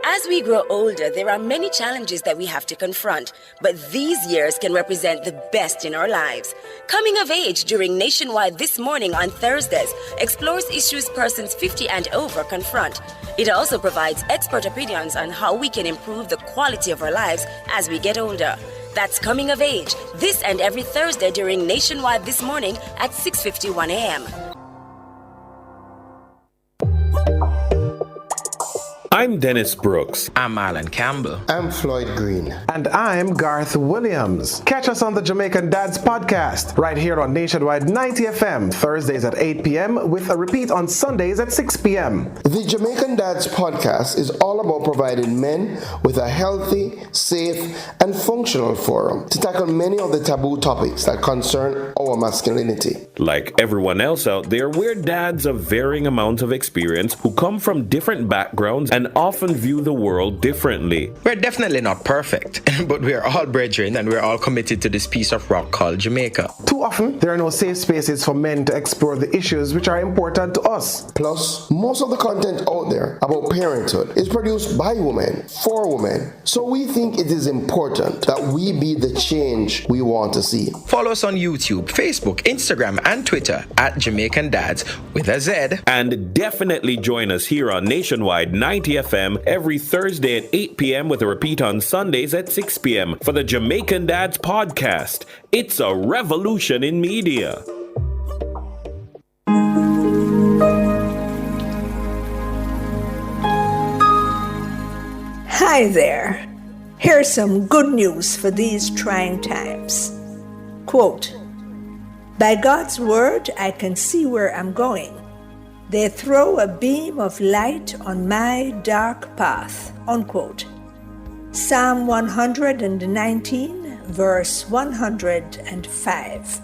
As we grow older, there are many challenges that we have to confront, but these years can represent the best in our lives. Coming of Age during Nationwide This Morning on Thursdays explores issues persons 50 and over confront. It also provides expert opinions on how we can improve the quality of our lives as we get older. That's Coming of Age, this and every Thursday during Nationwide This Morning at 6:51 a.m. I'm Dennis Brooks. I'm Marlon Campbell. I'm Floyd Green. And I'm Garth Williams. Catch us on the Jamaican Dads podcast right here on Nationwide 90 FM, Thursdays at 8 p.m. with a repeat on Sundays at 6 p.m. The Jamaican Dads podcast is all about providing men with a healthy, safe, and functional forum to tackle many of the taboo topics that concern our masculinity. Like everyone else out there, we're dads of varying amounts of experience who come from different backgrounds and often view the world differently. We're definitely not perfect, but we're all brethren and we're all committed to this piece of rock called Jamaica. Too often, there are no safe spaces for men to explore the issues which are important to us. Plus, most of the content out there about parenthood is produced by women, for women. So we think it is important that we be the change we want to see. Follow us on YouTube, Facebook, Instagram, and Twitter at Jamaican Dads with a Z. And definitely join us here on Nationwide 90 FM every Thursday at 8 p.m. with a repeat on Sundays at 6 p.m. for the Jamaican Dads podcast. It's a revolution in media. Hi there. Here's some good news for these trying times. Quote, "By God's word, I can see where I'm going. They throw a beam of light on my dark path." Unquote. Psalm 119, verse 105.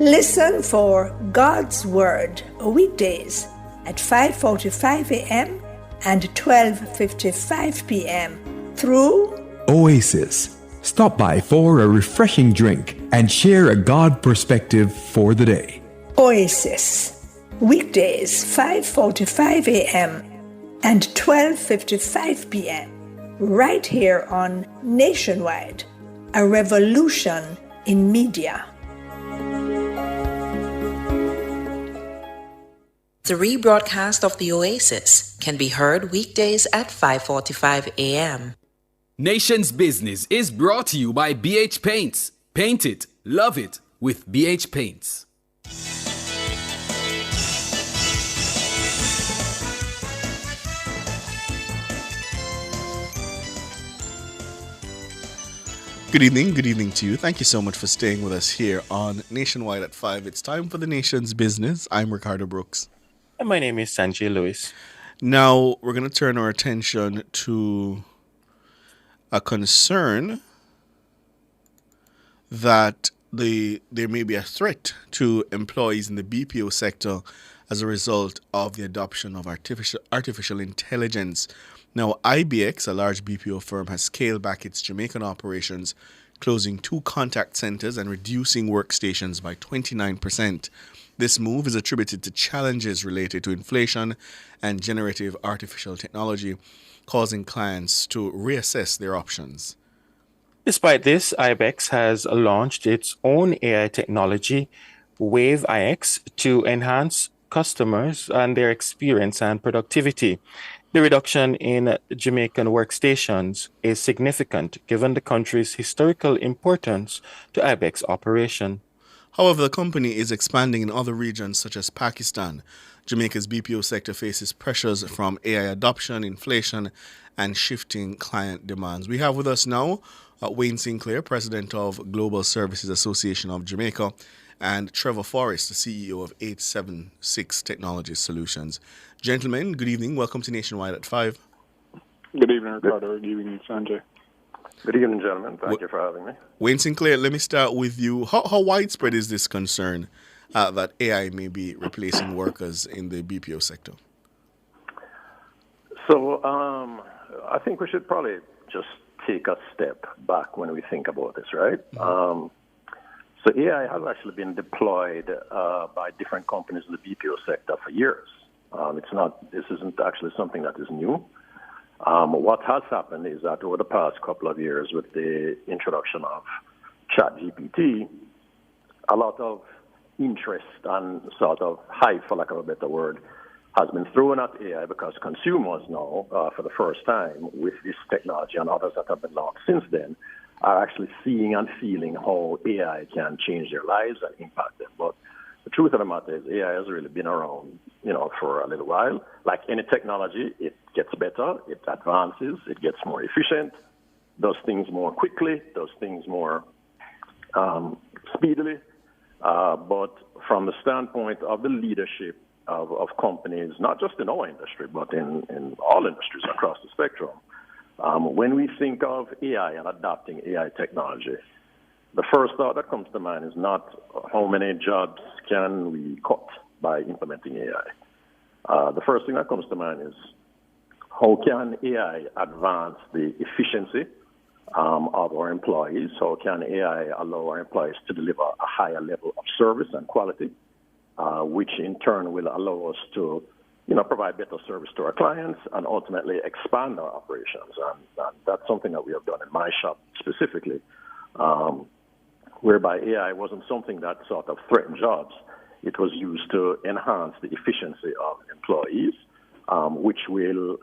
Listen for God's Word weekdays at 5:45 a.m. and 12:55 p.m. through Oasis. Stop by for a refreshing drink and share a God perspective for the day. Oasis, weekdays 5:45 a.m. and 12:55 p.m. right here on Nationwide, a revolution in media. The rebroadcast of the Oasis can be heard weekdays at 5:45 a.m. Nation's Business is brought to you by BH Paints. Paint it, love it with BH Paints. Good evening to you. Thank you so much for staying with us here on Nationwide at 5. It's time for the Nation's Business. I'm Ricardo Brooks. And my name is Sanjay Lewis. Now, we're going to turn our attention to a concern that there may be a threat to employees in the BPO sector as a result of the adoption of artificial intelligence. Now, IBX, a large BPO firm, has scaled back its Jamaican operations, closing 2 contact centers and reducing workstations by 29%. This move is attributed to challenges related to inflation and generative artificial technology, causing clients to reassess their options. Despite this, IBEX has launched its own AI technology, Wave IX, to enhance customers and their experience and productivity. The reduction in Jamaican workstations is significant given the country's historical importance to IBEX operation. However, the company is expanding in other regions such as Pakistan. Jamaica's BPO sector faces pressures from AI adoption, inflation, and shifting client demands. We have with us now Wayne Sinclair, President of Global Services Association of Jamaica, and Trevor Forrest, the CEO of 876 Technology Solutions. Gentlemen, good evening. Welcome to Nationwide at 5. Good evening, Ricardo. Good evening, Sanjay. Good evening, gentlemen. Thank you for having me. Wayne Sinclair, let me start with you. How widespread is this concern that AI may be replacing workers in the BPO sector? So I think we should probably just take a step back when we think about this, right? Mm-hmm. So AI has actually been deployed by different companies in the BPO sector for years. This isn't actually something that is new. What has happened is that over the past couple of years with the introduction of ChatGPT, a lot of interest and sort of hype, for lack of a better word, has been thrown at AI because consumers now, for the first time with this technology and others that have been launched since then, are actually seeing and feeling how AI can change their lives and impact them. But the truth of the matter is AI has really been around, for a little while. Like any technology, it gets better, it advances, it gets more efficient, does things more quickly, does things more speedily. But from the standpoint of the leadership of companies, not just in our industry, but in all industries across the spectrum, when we think of AI and adopting AI technology, the first thought that comes to mind is not how many jobs can we cut by implementing AI. The first thing that comes to mind is how can AI advance the efficiency of our employees? How can AI allow our employees to deliver a higher level of service and quality, which in turn will allow us to provide better service to our clients and ultimately expand our operations. And that's something that we have done in my shop specifically, whereby AI wasn't something that sort of threatened jobs. It was used to enhance the efficiency of employees, which will,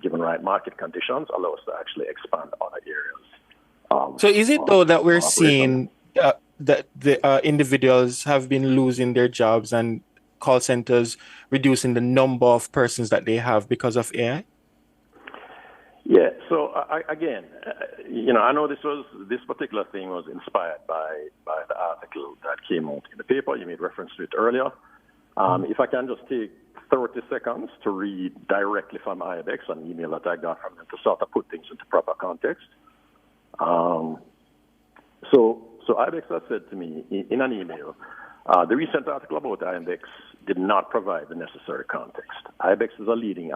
given right market conditions, allow us to actually expand other areas. So is it though that we're seeing that the individuals have been losing their jobs and call centers reducing the number of persons that they have because of AI? Yeah. So again, I know this particular thing was inspired by the article that came out in the paper. You made reference to it earlier. If I can just take 30 seconds to read directly from IBEX, an email that I got from them to sort of put things into proper context. So IBEX has said to me in an email, the recent article about IBEX did not provide the necessary context. IBEX is a leading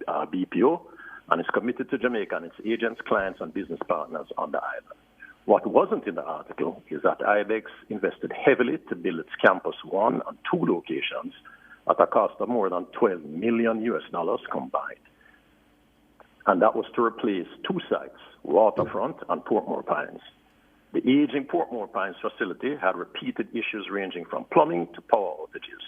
BPO and is committed to Jamaica and its agents, clients, and business partners on the island. What wasn't in the article is that IBEX invested heavily to build its Campus 1 and 2 locations at a cost of more than $12 million combined. And that was to replace 2 sites, Waterfront and Portmore Pines. The aging Portmore Pines facility had repeated issues ranging from plumbing to power outages.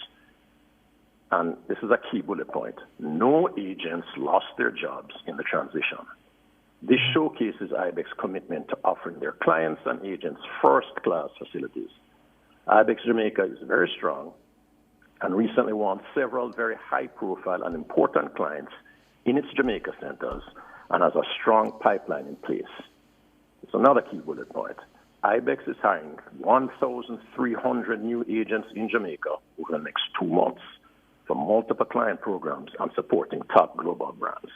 And this is a key bullet point. No agents lost their jobs in the transition. This showcases IBEX's commitment to offering their clients and agents first-class facilities. IBEX Jamaica is very strong and recently won several very high-profile and important clients in its Jamaica centers and has a strong pipeline in place. It's another key bullet point. IBEX is hiring 1,300 new agents in Jamaica over the next 2 months for multiple client programs and supporting top global brands.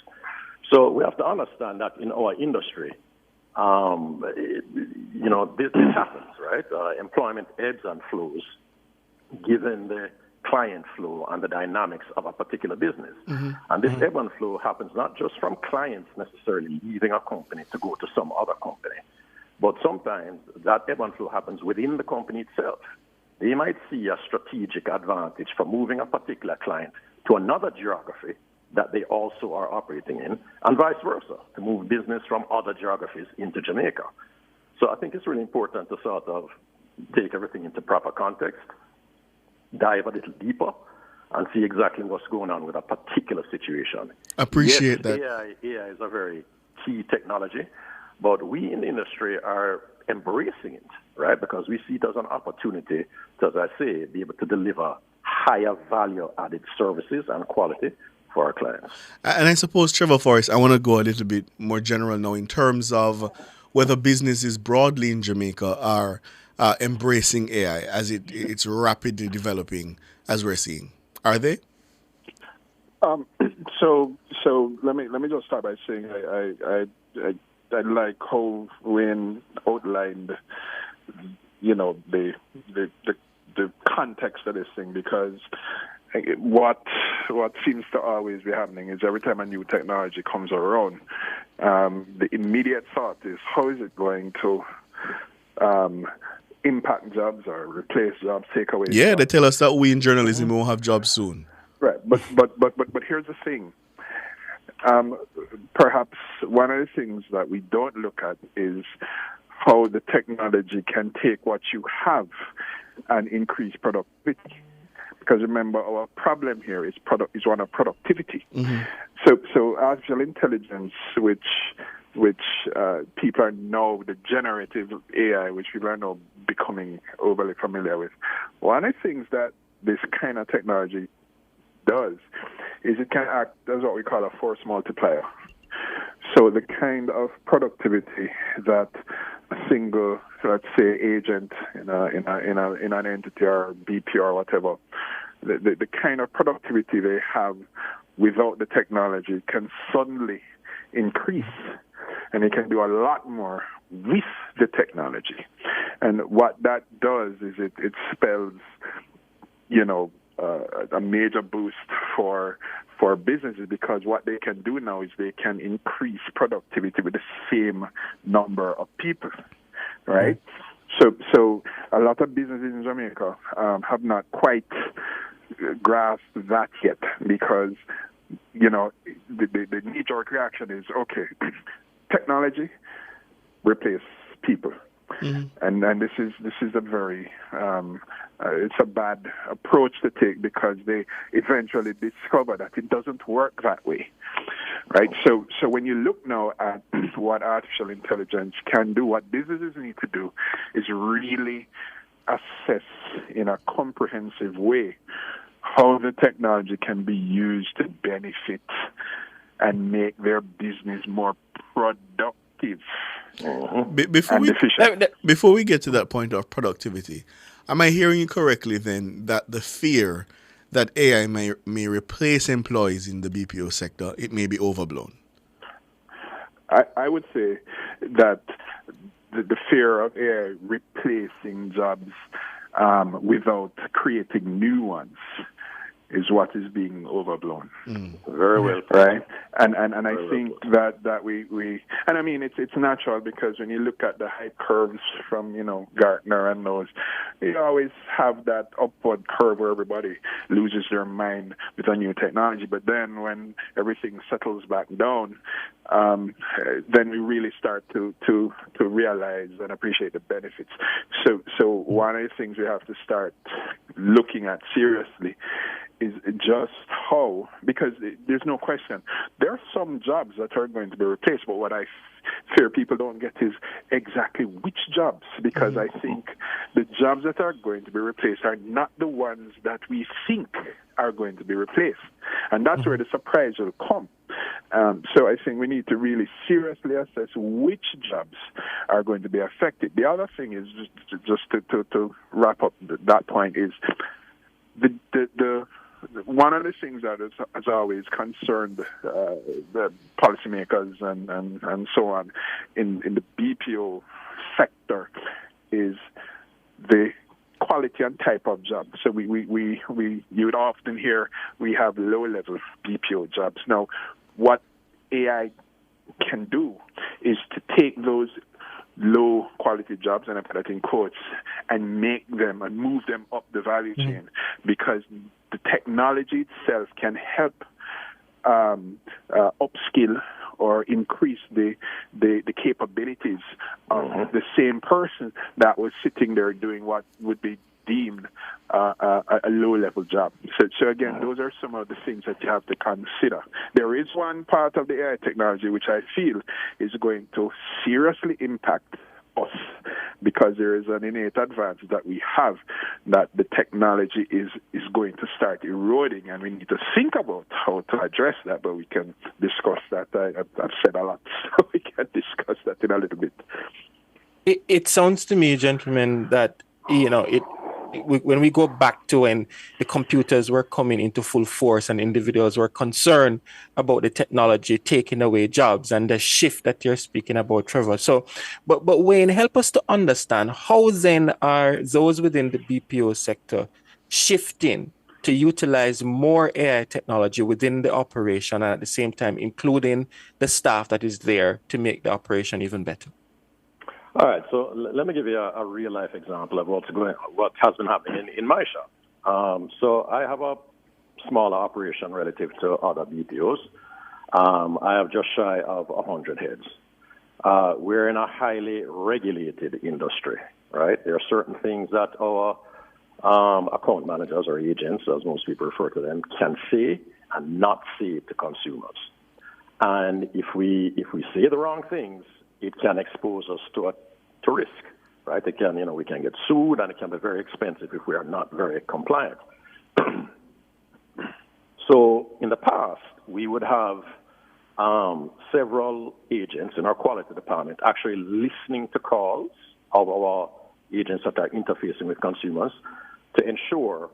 So we have to understand that in our industry, this happens, right? Employment ebbs and flows given the client flow and the dynamics of a particular business. And this ebb and flow happens not just from clients necessarily leaving a company to go to some other company, but sometimes that ebb and flow happens within the company itself. They might see a strategic advantage for moving a particular client to another geography that they also are operating in, and vice versa, to move business from other geographies into Jamaica. So I think it's really important to sort of take everything into proper context, dive a little deeper, and see exactly what's going on with a particular situation. Appreciate yes, that. AI is a very key technology, but we in the industry are embracing it, right? Because we see it as an opportunity to, as I say, be able to deliver higher value-added services and quality for our clients. And I suppose, Trevor Forrest, I want to go a little bit more general now in terms of whether businesses broadly in Jamaica are embracing AI as it's rapidly developing, as we're seeing. Are they? So let me just start by saying I like how Wayne outlined, the context of this thing, because what seems to always be happening is every time a new technology comes around, the immediate thought is, how is it going to impact jobs or replace jobs, take away Yeah, jobs? they tell us that we in journalism won't have jobs soon. Right, but here's the thing. Perhaps one of the things that we don't look at is how the technology can take what you have and increase productivity. Because remember, our problem here is one of productivity. So artificial intelligence, which people are now, the generative AI, which people are now becoming overly familiar with. One of the things that this kind of technology does is it can act as what we call a force multiplier. So the kind of productivity that a single, let's say, agent in an entity or BP or whatever, the kind of productivity they have without the technology can suddenly increase, and they can do a lot more with the technology. And what that does is it spells, a major boost for businesses, because what they can do now is they can increase productivity with the same number of people, right? So a lot of businesses in Jamaica have not quite grasped that yet, because the knee-jerk reaction is, okay, technology replace people. And this is a very it's a bad approach to take, because they eventually discover that it doesn't work that way, right? So when you look now at what artificial intelligence can do, what businesses need to do is really assess in a comprehensive way how the technology can be used to benefit and make their business more productive. Before we get to that point of productivity, am I hearing you correctly then that the fear that AI may replace employees in the BPO sector, it may be overblown? I would say that the fear of AI replacing jobs without creating new ones is what is being overblown. Very well put. Right? And I think that we and I mean it's natural, because when you look at the hype curves from, Gartner and those, you always have that upward curve where everybody loses their mind with a new technology. But then when everything settles back down, then we really start to realize and appreciate the benefits. So one of the things we have to start looking at seriously is just how, because there's no question, there are some jobs that are going to be replaced, but what I fear people don't get is exactly which jobs, because I think the jobs that are going to be replaced are not the ones that we think are going to be replaced. And that's where the surprise will come. So I think we need to really seriously assess which jobs are going to be affected. The other thing is, just to wrap up that point, is the one of the things that has always concerned the policymakers and so on in the BPO sector is the quality and type of job. So you would often hear we have low-level BPO jobs. Now, what AI can do is to take those low-quality jobs, and I put that in quotes, and make them and move them up the value chain, because the technology itself can help upskill or increase the capabilities of the same person that was sitting there doing what would be deemed a low-level job. So again, those are some of the things that you have to consider. There is one part of the AI technology which I feel is going to seriously impact us, because there is an innate advantage that we have, that the technology is going to start eroding, and we need to think about how to address that, but we can discuss that. I've said a lot, so we can discuss that in a little bit. It sounds to me, gentlemen, that, when we go back to when the computers were coming into full force and individuals were concerned about the technology taking away jobs and the shift that you're speaking about, Trevor. So, but Wayne, help us to understand, how then are those within the BPO sector shifting to utilize more AI technology within the operation, and at the same time including the staff that is there to make the operation even better? All right, so let me give you a real-life example of what has been happening in my shop. So I have a smaller operation relative to other BPOs. I have just shy of 100 heads. We're in a highly regulated industry, right? There are certain things that our account managers or agents, as most people refer to them, can say and not say to consumers. And if we say the wrong things, it can expose us to risk, right? It can, we can get sued, and it can be very expensive if we are not very compliant. So in the past, we would have several agents in our quality department actually listening to calls of our agents that are interfacing with consumers to ensure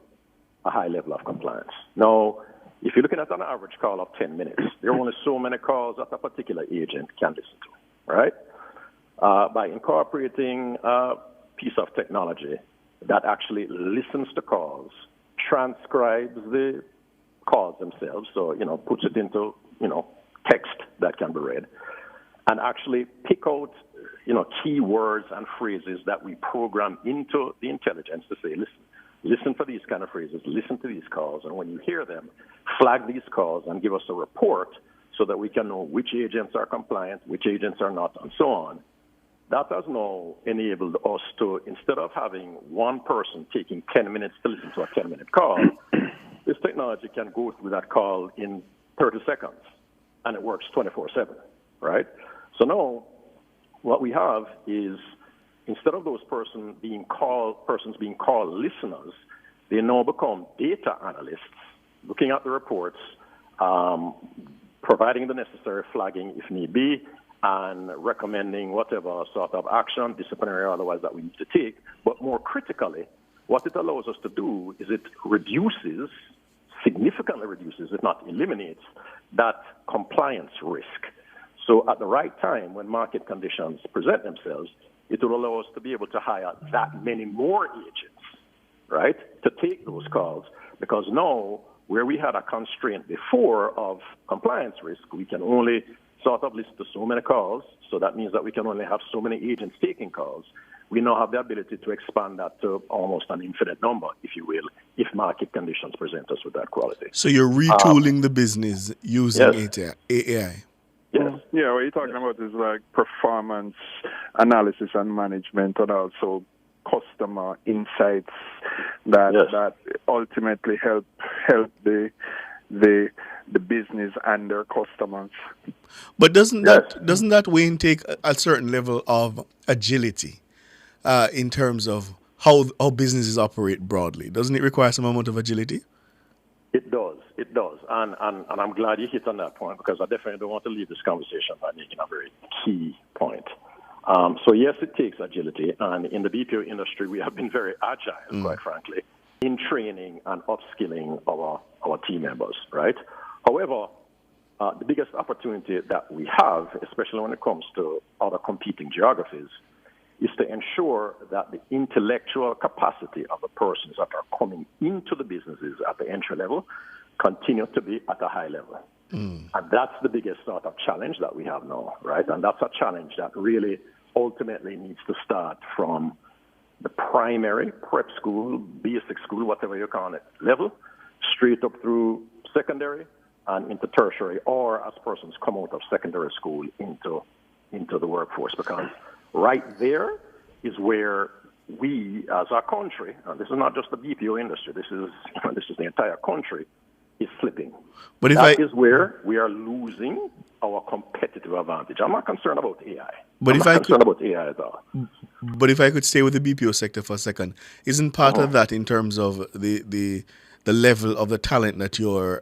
a high level of compliance. Now, if you're looking at an average call of 10 minutes, there are only so many calls that a particular agent can listen to, right? By incorporating a piece of technology that actually listens to calls, transcribes the calls themselves, so, puts it into, text that can be read, and actually pick out, keywords and phrases that we program into the intelligence to say, listen for these kind of phrases, listen to these calls, and when you hear them, flag these calls and give us a report so that we can know which agents are compliant, which agents are not, and so on. That has now enabled us to, instead of having one person taking 10 minutes to listen to a 10-minute call, this technology can go through that call in 30 seconds, and it works 24/7, right? So now what we have is, instead of those persons being called listeners, they now become data analysts, looking at the reports, providing the necessary flagging if need be, and recommending whatever sort of action, disciplinary or otherwise, that we need to take. But more critically, what it allows us to do is it significantly reduces, if not eliminates, that compliance risk. So at the right time, when market conditions present themselves, it will allow us to be able to hire that many more agents, right, to take those calls, because now where we had a constraint before of compliance risk, we can only sort of listen to so many calls, so that means that we can only have so many agents taking calls. We now have the ability to expand that to almost an infinite number, if you will, if market conditions present us with that quality. So you're retooling the business using AI? Yes. Yeah, what you're talking about is like performance analysis and management, and also customer insights that ultimately help the business and their customers. But doesn't that Wayne take a certain level of agility in terms of how businesses operate broadly? Doesn't it require some amount of agility? It does. And I'm glad you hit on that point, because I definitely don't want to leave this conversation by making a very key point. So yes, it takes agility, and in the BPO industry, we have been very agile, quite frankly, in training and upskilling our team members, right? However, the biggest opportunity that we have, especially when it comes to other competing geographies, is to ensure that the intellectual capacity of the persons that are coming into the businesses at the entry level continue to be at a high level. And that's the biggest sort of challenge that we have now, right? And that's a challenge that really ultimately needs to start from the primary, prep school, basic school, whatever you call it, level, straight up through secondary and into tertiary, or as persons come out of secondary school into the workforce. Because right there is where we, as a country, and this is not just the BPO industry, this is the entire country, is slipping. But that is where we are losing our competitive advantage. I'm not concerned about AI. I'm not concerned about AI at all. But if I could stay with the BPO sector for a second, isn't part of that in terms of the level of the talent that you're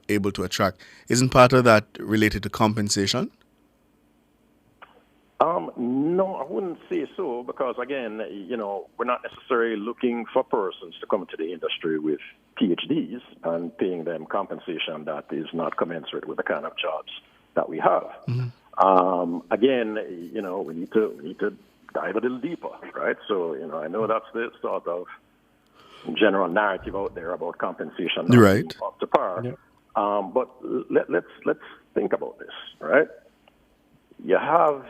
able to attract, isn't part of that related to compensation? No, I wouldn't say so, because again, we're not necessarily looking for persons to come into the industry with PhDs and paying them compensation that is not commensurate with the kind of jobs that we have. Again, we need to dive a little deeper, right? So, I know that's the sort of general narrative out there about compensation not being up to par. Yeah. But let's think about this, right? You have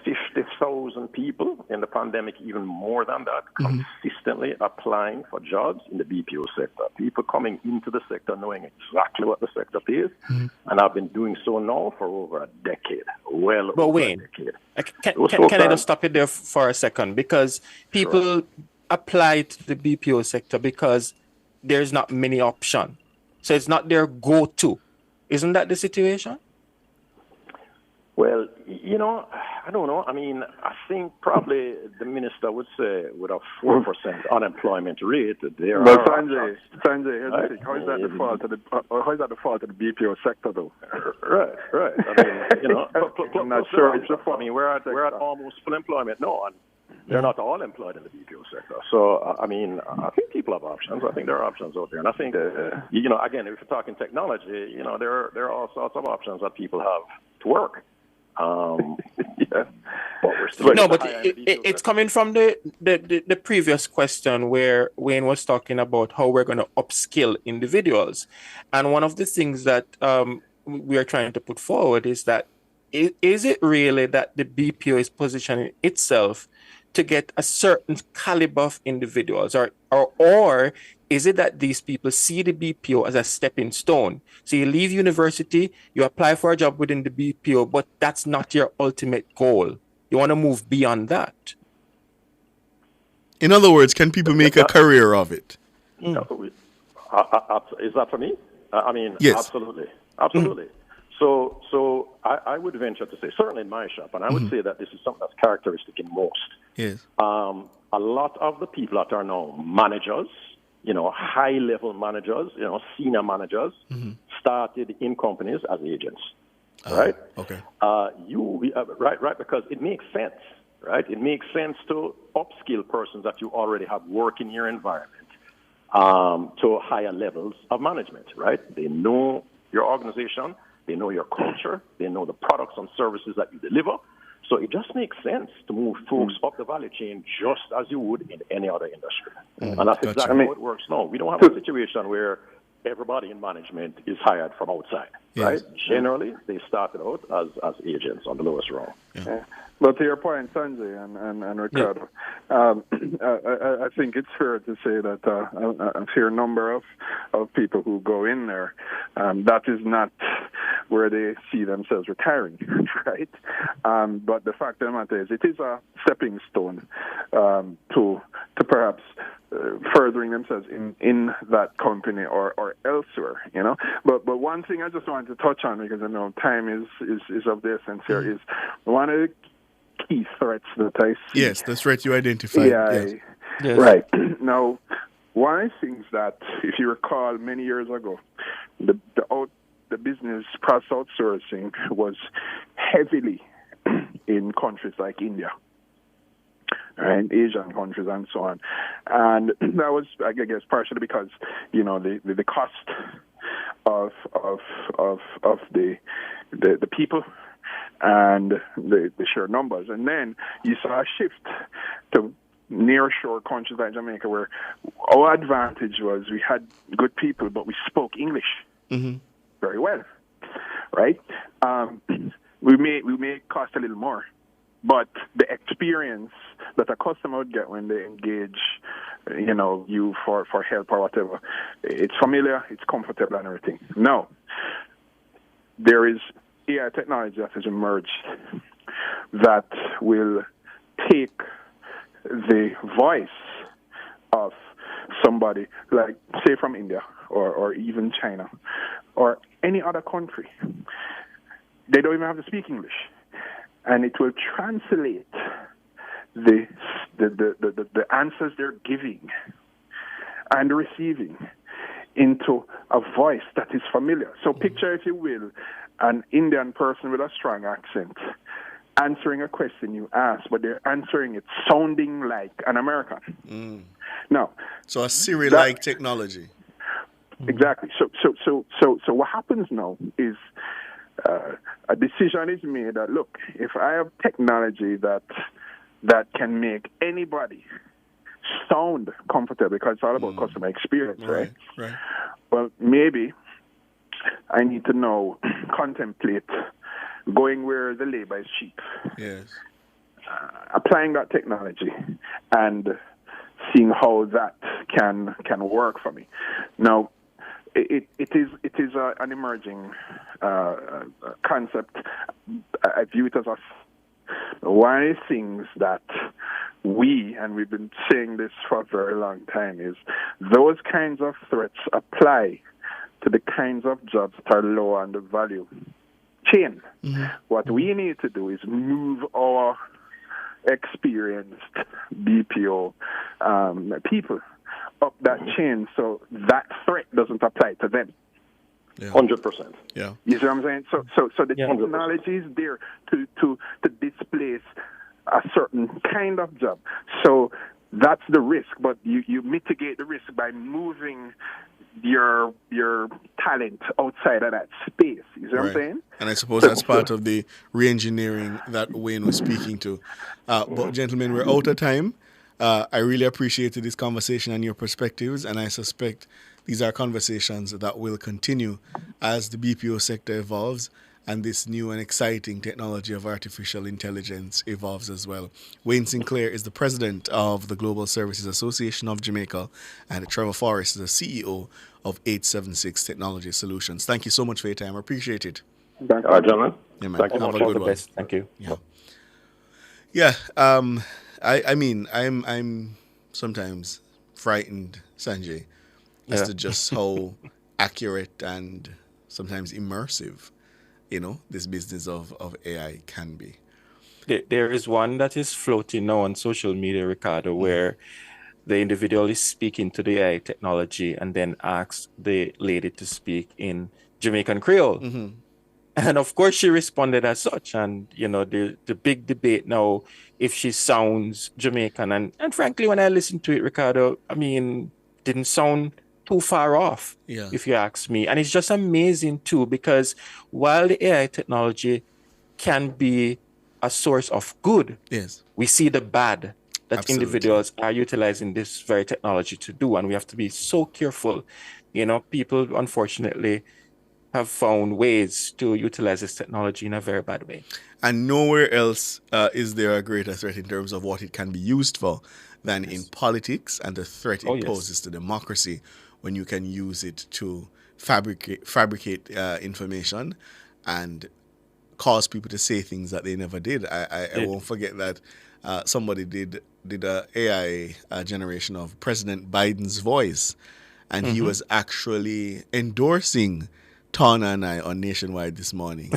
50,000 people in the pandemic, even more than that, consistently applying for jobs in the BPO sector. People coming into the sector knowing exactly what the sector pays, and I've been doing so now for over a decade. But Wayne, can I just stop you there for a second? Because people apply to the BPO sector because there's not many options. So it's not their go-to. Isn't that the situation? Well, I don't know. I mean, I think probably the minister would say with a 4% unemployment rate, there are... But Sanjay, here's the thing. How is that the fault of the BPO sector, though? Right. I mean, I'm not sure it's the fault. I mean, we're at almost full employment now, and they're not all employed in the BPO sector. So, I mean, I think people have options. I think there are options out there. And I think, again, if you're talking technology, there are all sorts of options that people have to work. But it's coming from the previous question where Wayne was talking about how we're going to upskill individuals, and one of the things that we are trying to put forward is that is it really that the BPO is positioning itself to get a certain caliber of individuals, or is it that these people see the BPO as a stepping stone? So you leave university, you apply for a job within the BPO, but that's not your ultimate goal. You want to move beyond that. In other words, can people make a career of it? Is that for me? I mean, yes. Absolutely. So I would venture to say, certainly in my shop, and I would say that this is something that's characteristic in most. Yes. A lot of the people that are now managers, high-level managers, senior managers, started in companies as agents, right? Okay. Right, because it makes sense, right? It makes sense to upskill persons that you already have work in your environment to higher levels of management, right? They know your organization, they know your culture, they know the products and services that you deliver. So it just makes sense to move folks up the value chain just as you would in any other industry. And that's exactly how it works now. We don't have a situation where everybody in management is hired from outside, Yes. right? Generally, they started out as agents on the lowest rung. Yeah. But to your point, Sanjay and Ricardo, I think it's fair to say that a fair number of people who go in there, that is not where they see themselves retiring, right? But the fact of the matter is, it is a stepping stone to perhaps furthering themselves in that company or elsewhere, you know. But one thing I just wanted to touch on, because I know time is of the essence here, is one of the key threats that I see. Yes, the threat you identified. Yes. Right. Now, one of the things that, if you recall, many years ago, the business process outsourcing was heavily in countries like India, and Asian countries and so on. And that was, I guess, partially because, you know, the cost of the people and the sheer numbers. And then you saw a shift to nearshore countries like Jamaica, where our advantage was we had good people, but we spoke English very well, right? We may cost a little more, but the experience that a customer would get when they engage, you know, you for help or whatever, it's familiar, it's comfortable and everything. Now, there is AI technology that has emerged that will take the voice of somebody, like, say, from India or even China or any other country. They don't even have to speak English. And it will translate the answers they're giving and receiving into a voice that is familiar. So picture, if you will, an Indian person with a strong accent answering a question you ask, but they're answering it sounding like an American. Now, so a Siri-like technology. Exactly. So what happens now is a decision is made that, look, if I have technology that can make anybody sound comfortable, because it's all about customer experience, right? Well, maybe I need to now contemplate going where the labor is cheap. Yes. Applying that technology and seeing how that can work for me. Now, it is an emerging concept. I view it as one of the things that we've been saying this for a very long time, is those kinds of threats apply to the kinds of jobs that are low on the value chain. What we need to do is move our experienced BPO people up that chain so that threat doesn't apply to them. 100%. Yeah. You see what I'm saying? So the technology is there to displace a certain kind of job. So that's the risk, but you mitigate the risk by moving your talent outside of that space. You see what I'm saying? And I suppose that's part of the re-engineering that Wayne was speaking to. But gentlemen, we're out of time. I really appreciated this conversation and your perspectives, and I suspect these are conversations that will continue as the BPO sector evolves and this new and exciting technology of artificial intelligence evolves as well. Wayne Sinclair is the president of the Global Services Association of Jamaica, and Trevor Forrest is the CEO of 876 Technology Solutions. Thank you so much for your time. I appreciate it. All right, gentlemen. Yeah, man. Thank you. Have a good one. Thank you. Yeah. I mean, I'm sometimes frightened, Sanjay, as to just how accurate and sometimes immersive, you know, this business of AI can be. There is one that is floating now on social media, Ricardo, where the individual is speaking to the AI technology and then asks the lady to speak in Jamaican Creole. And of course, she responded as such. And, you know, the big debate now, if she sounds Jamaican. And frankly, when I listened to it, Ricardo, I mean, didn't sound too far off, if you ask me. And it's just amazing, too, because while the AI technology can be a source of good, we see the bad that individuals are utilizing this very technology to do. And we have to be so careful people unfortunately have found ways to utilize this technology in a very bad way. And nowhere else is there a greater threat in terms of what it can be used for than in politics and the threat it poses to democracy when you can use it to fabricate information and cause people to say things that they never did. I won't forget that somebody did a AI generation of President Biden's voice, and he was actually endorsing Tana and I on Nationwide this morning.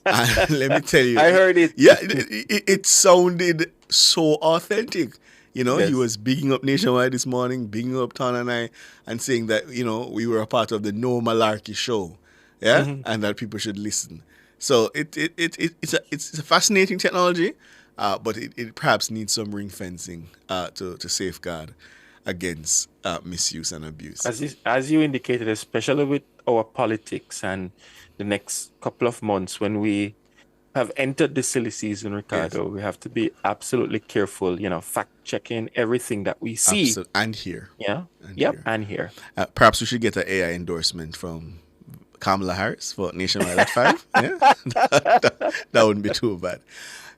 And let me tell you, I heard it. Yeah, it sounded so authentic. He was bigging up Nationwide this morning, bigging up Tana and I, and saying that, we were a part of the No Malarkey show, and that people should listen. So it's a fascinating technology, but it perhaps needs some ring fencing to safeguard against misuse and abuse. As you indicated, especially with our politics and the next couple of months when we have entered the silly season, Ricardo, we have to be absolutely careful, fact-checking everything that we see. And hear. Yeah. And hear. Perhaps we should get an AI endorsement from Kamala Harris for Nationwide at 5. Yeah? that wouldn't be too bad.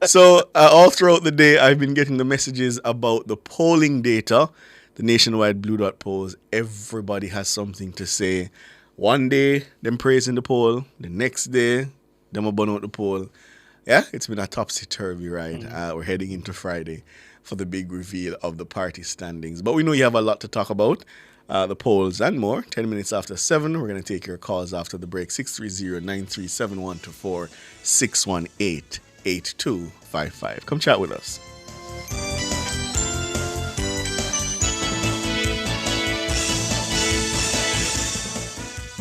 So all throughout the day, I've been getting the messages about the polling data, the Nationwide Blue Dot polls. Everybody has something to say. One day, them praising the poll. The next day, them a burn out the poll. Yeah, it's been a topsy-turvy ride. We're heading into Friday for the big reveal of the party standings. But we know you have a lot to talk about. The polls and more. 10 minutes after 7, we're going to take your calls after the break. 630-937124, 618-8255. Come chat with us.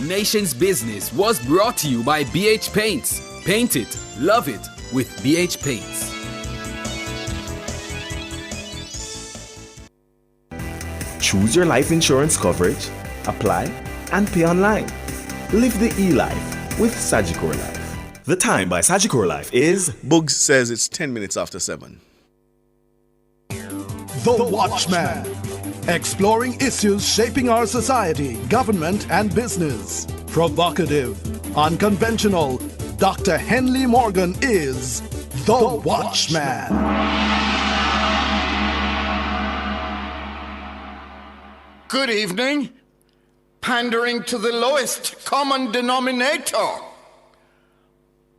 Nation's Business was brought to you by BH Paints. Paint it, love it with BH Paints. Choose your life insurance coverage, apply, and pay online. Live the e-life with Sagicor Life. The time by Sagicor Life is... Bugs says it's 10 minutes after 7. The Watchman. Exploring issues shaping our society, government, and business. Provocative, unconventional. Dr. Henley Morgan is The Watchman. Good evening. Pandering to the lowest common denominator.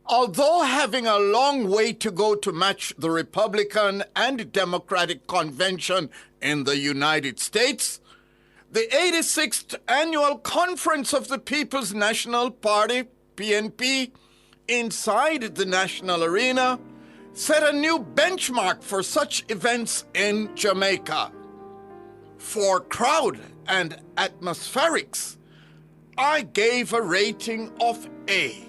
Although having a long way to go to match the Republican and Democratic convention in the United States, the 86th Annual Conference of the People's National Party, PNP, inside the national arena, set a new benchmark for such events in Jamaica. For crowd and atmospherics, I gave a rating of A.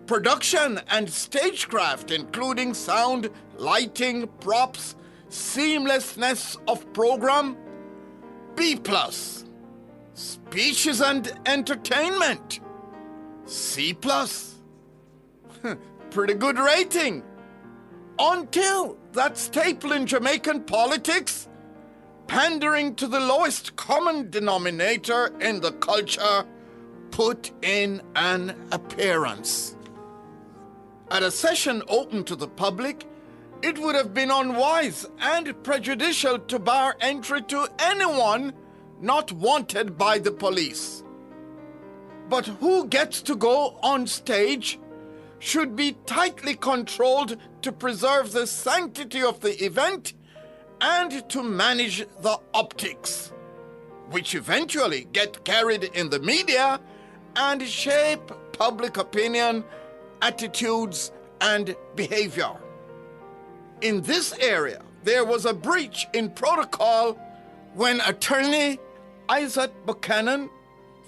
Production and stagecraft, including sound, lighting, props, seamlessness of program, B+. Speeches and entertainment, C+. Pretty good rating. Until that staple in Jamaican politics, pandering to the lowest common denominator in the culture, put in an appearance. At a session open to the public, it would have been unwise and prejudicial to bar entry to anyone not wanted by the police. But who gets to go on stage should be tightly controlled to preserve the sanctity of the event and to manage the optics, which eventually get carried in the media and shape public opinion, attitudes, and behavior. In this area, there was a breach in protocol when attorney Isaac Buchanan,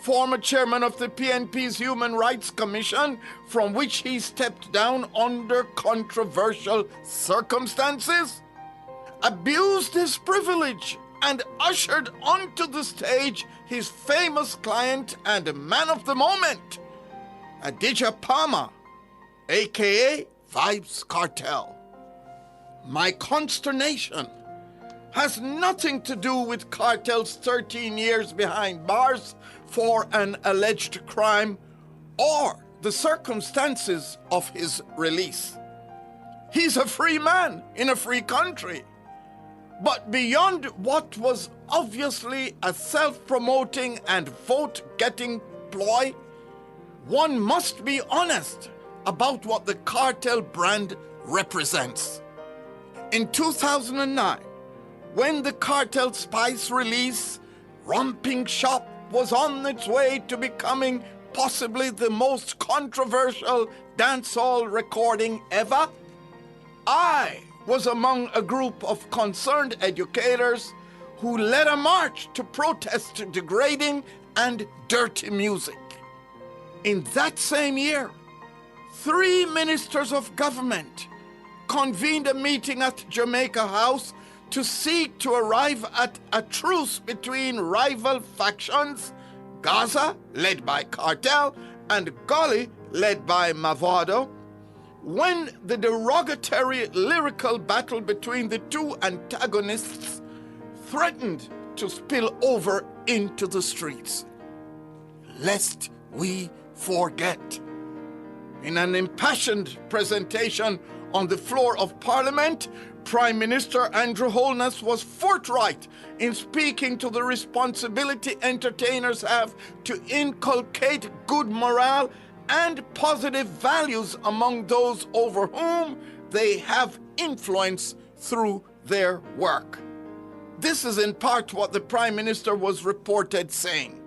former chairman of the PNP's Human Rights Commission, from which he stepped down under controversial circumstances, abused his privilege and ushered onto the stage his famous client and man of the moment, Adidja Palmer, aka Vibes Cartel. My consternation has nothing to do with Cartel's 13 years behind bars for an alleged crime or the circumstances of his release. He's a free man in a free country. But beyond what was obviously a self-promoting and vote-getting ploy, one must be honest about what the Cartel brand represents. In 2009, when the Cartel Spice release, Romping Shop was on its way to becoming possibly the most controversial dancehall recording ever, I was among a group of concerned educators who led a march to protest degrading and dirty music. In that same year, 3 ministers of government convened a meeting at Jamaica House to seek to arrive at a truce between rival factions, Gaza, led by Cartel, and Gully, led by Mavado, when the derogatory lyrical battle between the two antagonists threatened to spill over into the streets. Lest we forget. In an impassioned presentation on the floor of Parliament, Prime Minister Andrew Holness was forthright in speaking to the responsibility entertainers have to inculcate good morale and positive values among those over whom they have influence through their work. This is in part what the Prime Minister was reported saying.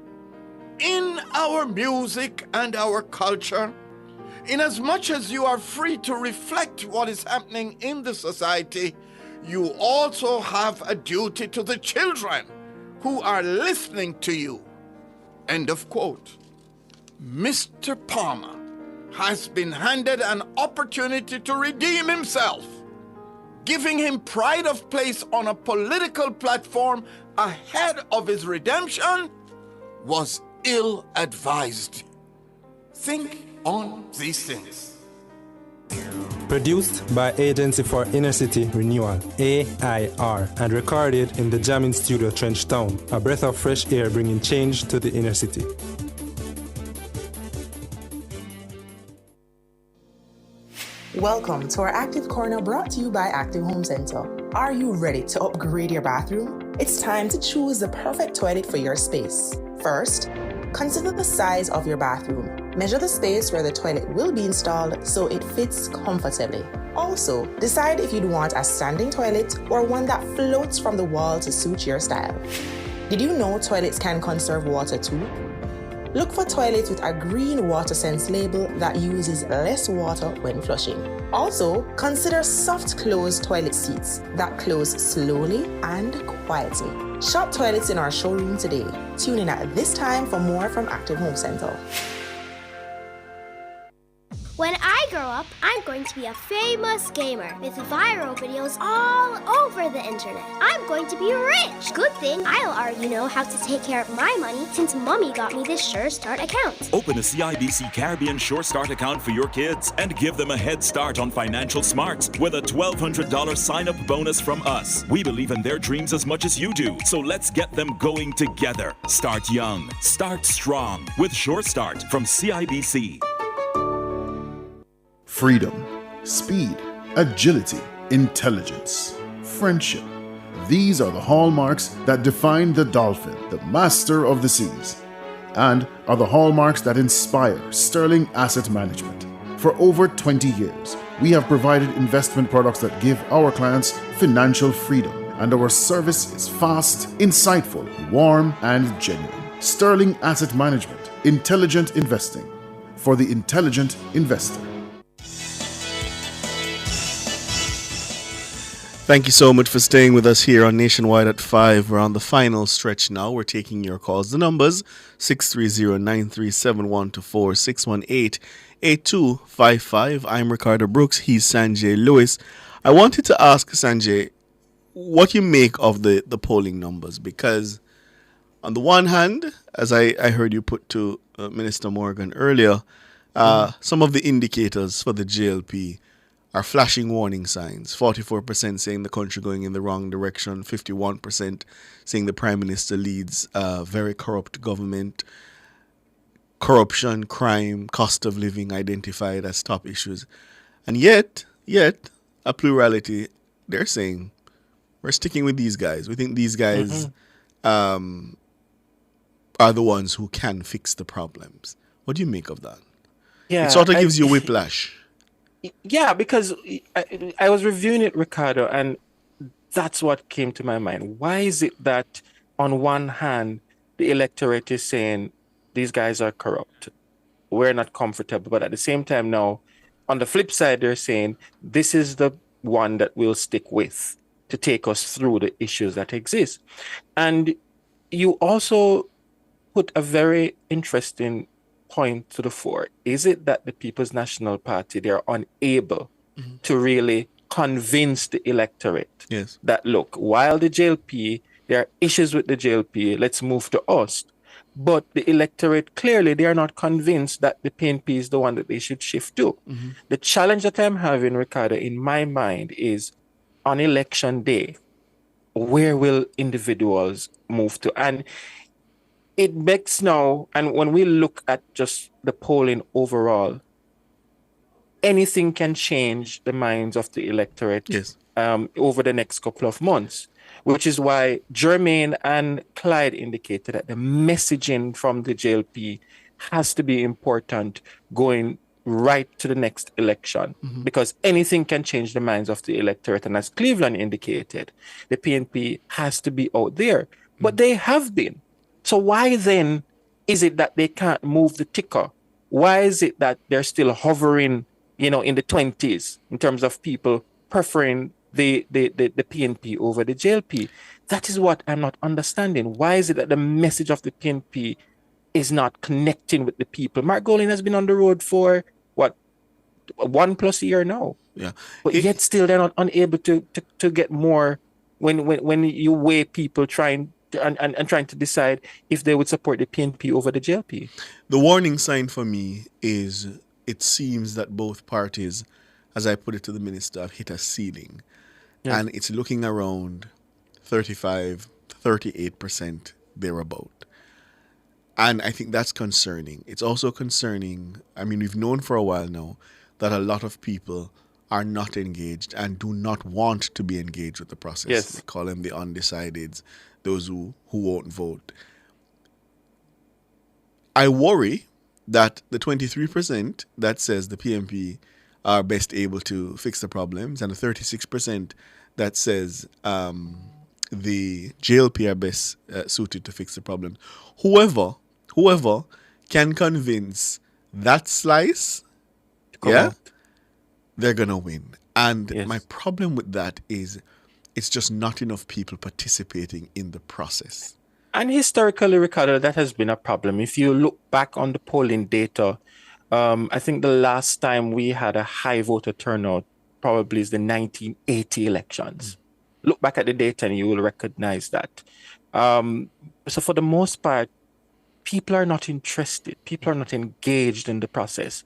In our music and our culture, inasmuch as you are free to reflect what is happening in the society, you also have a duty to the children who are listening to you. End of quote. Mr. Palmer has been handed an opportunity to redeem himself. Giving him pride of place on a political platform ahead of his redemption was ill-advised. Think on these things. Produced by Agency for Inner City Renewal, AIR, and recorded in the Jamming Studio Trenchtown, a breath of fresh air bringing change to the inner city. Welcome to our Active Corner brought to you by Active Home Center. Are you ready to upgrade your bathroom? It's time to choose the perfect toilet for your space. First, consider the size of your bathroom. Measure the space where the toilet will be installed so it fits comfortably. Also, decide if you'd want a standing toilet or one that floats from the wall to suit your style. Did you know toilets can conserve water too? Look for toilets with a green water sense label that uses less water when flushing. Also, consider soft close toilet seats that close slowly and quietly. Shop toilets in our showroom today. Tune in at this time for more from Active Home Center. When I grow up, I'm going to be a famous gamer with viral videos all over the internet. I'm going to be rich. Good thing I'll already know how to take care of my money since Mommy got me this Sure Start account. Open a CIBC Caribbean Sure Start account for your kids and give them a head start on financial smarts with a $1,200 sign-up bonus from us. We believe in their dreams as much as you do, so let's get them going together. Start young, start strong with Sure Start from CIBC. Freedom, speed, agility, intelligence, friendship. These are the hallmarks that define the dolphin, the master of the seas, and are the hallmarks that inspire Sterling Asset Management. For over 20 years, we have provided investment products that give our clients financial freedom, and our service is fast, insightful, warm, and genuine. Sterling Asset Management, intelligent investing for the intelligent investor. Thank you so much for staying with us here on Nationwide at 5. We're on the final stretch now. We're taking your calls. The numbers 630-9371-4, 618-8255. I'm Ricardo Brooks. He's Sanjay Lewis. I wanted to ask Sanjay what you make of the polling numbers, because on the one hand, as I heard you put to Minister Morgan earlier, some of the indicators for the JLP are flashing warning signs. 44% saying the country going in the wrong direction. 51% saying the Prime Minister leads a very corrupt government. Corruption, crime, cost of living identified as top issues. And yet, a plurality, they're saying, we're sticking with these guys. We think these guys are the ones who can fix the problems. What do you make of that? Yeah, it sort of gives you whiplash. Yeah, because I was reviewing it, Ricardo, and that's what came to my mind. Why is it that on one hand, the electorate is saying these guys are corrupt, we're not comfortable, but at the same time now, on the flip side, they're saying this is the one that we'll stick with to take us through the issues that exist. And you also put a very interesting point to the fore. Is it that the People's National Party, they're unable to really convince the electorate that, look, while the JLP, there are issues with the JLP, let's move to us. But the electorate, clearly, they are not convinced that the PNP is the one that they should shift to. The challenge that I'm having, Ricardo, in my mind is on election day, where will individuals move to? And it makes now, and when we look at just the polling overall, anything can change the minds of the electorate over the next couple of months, which is why Jermaine and Clyde indicated that the messaging from the JLP has to be important going right to the next election, because anything can change the minds of the electorate. And as Cleveland indicated, the PNP has to be out there, but they have been. So why then is it that they can't move the ticker? Why is it that they're still hovering, in the 20s in terms of people preferring the PNP over the JLP? That is what I'm not understanding. Why is it that the message of the PNP is not connecting with the people? Mark Golding has been on the road for, 1+ year now. Yeah. But yet still they're not unable to get more when you weigh people trying to decide if they would support the PNP over the JLP. The warning sign for me is it seems that both parties, as I put it to the minister, have hit a ceiling. Yeah. And it's looking around 35, 38% thereabout. And I think that's concerning. It's also concerning, we've known for a while now that a lot of people are not engaged and do not want to be engaged with the process. Yes. They call them the undecideds, those who won't vote. I worry that the 23% that says the PNP are best able to fix the problems and the 36% that says the JLP are best suited to fix the problem. Whoever can convince that slice, they're going to win. And my problem with that is it's just not enough people participating in the process. And historically, Ricardo, that has been a problem. If you look back on the polling data, I think the last time we had a high voter turnout probably is the 1980 elections. Look back at the data and you will recognize that. So for the most part, people are not interested. People are not engaged in the process.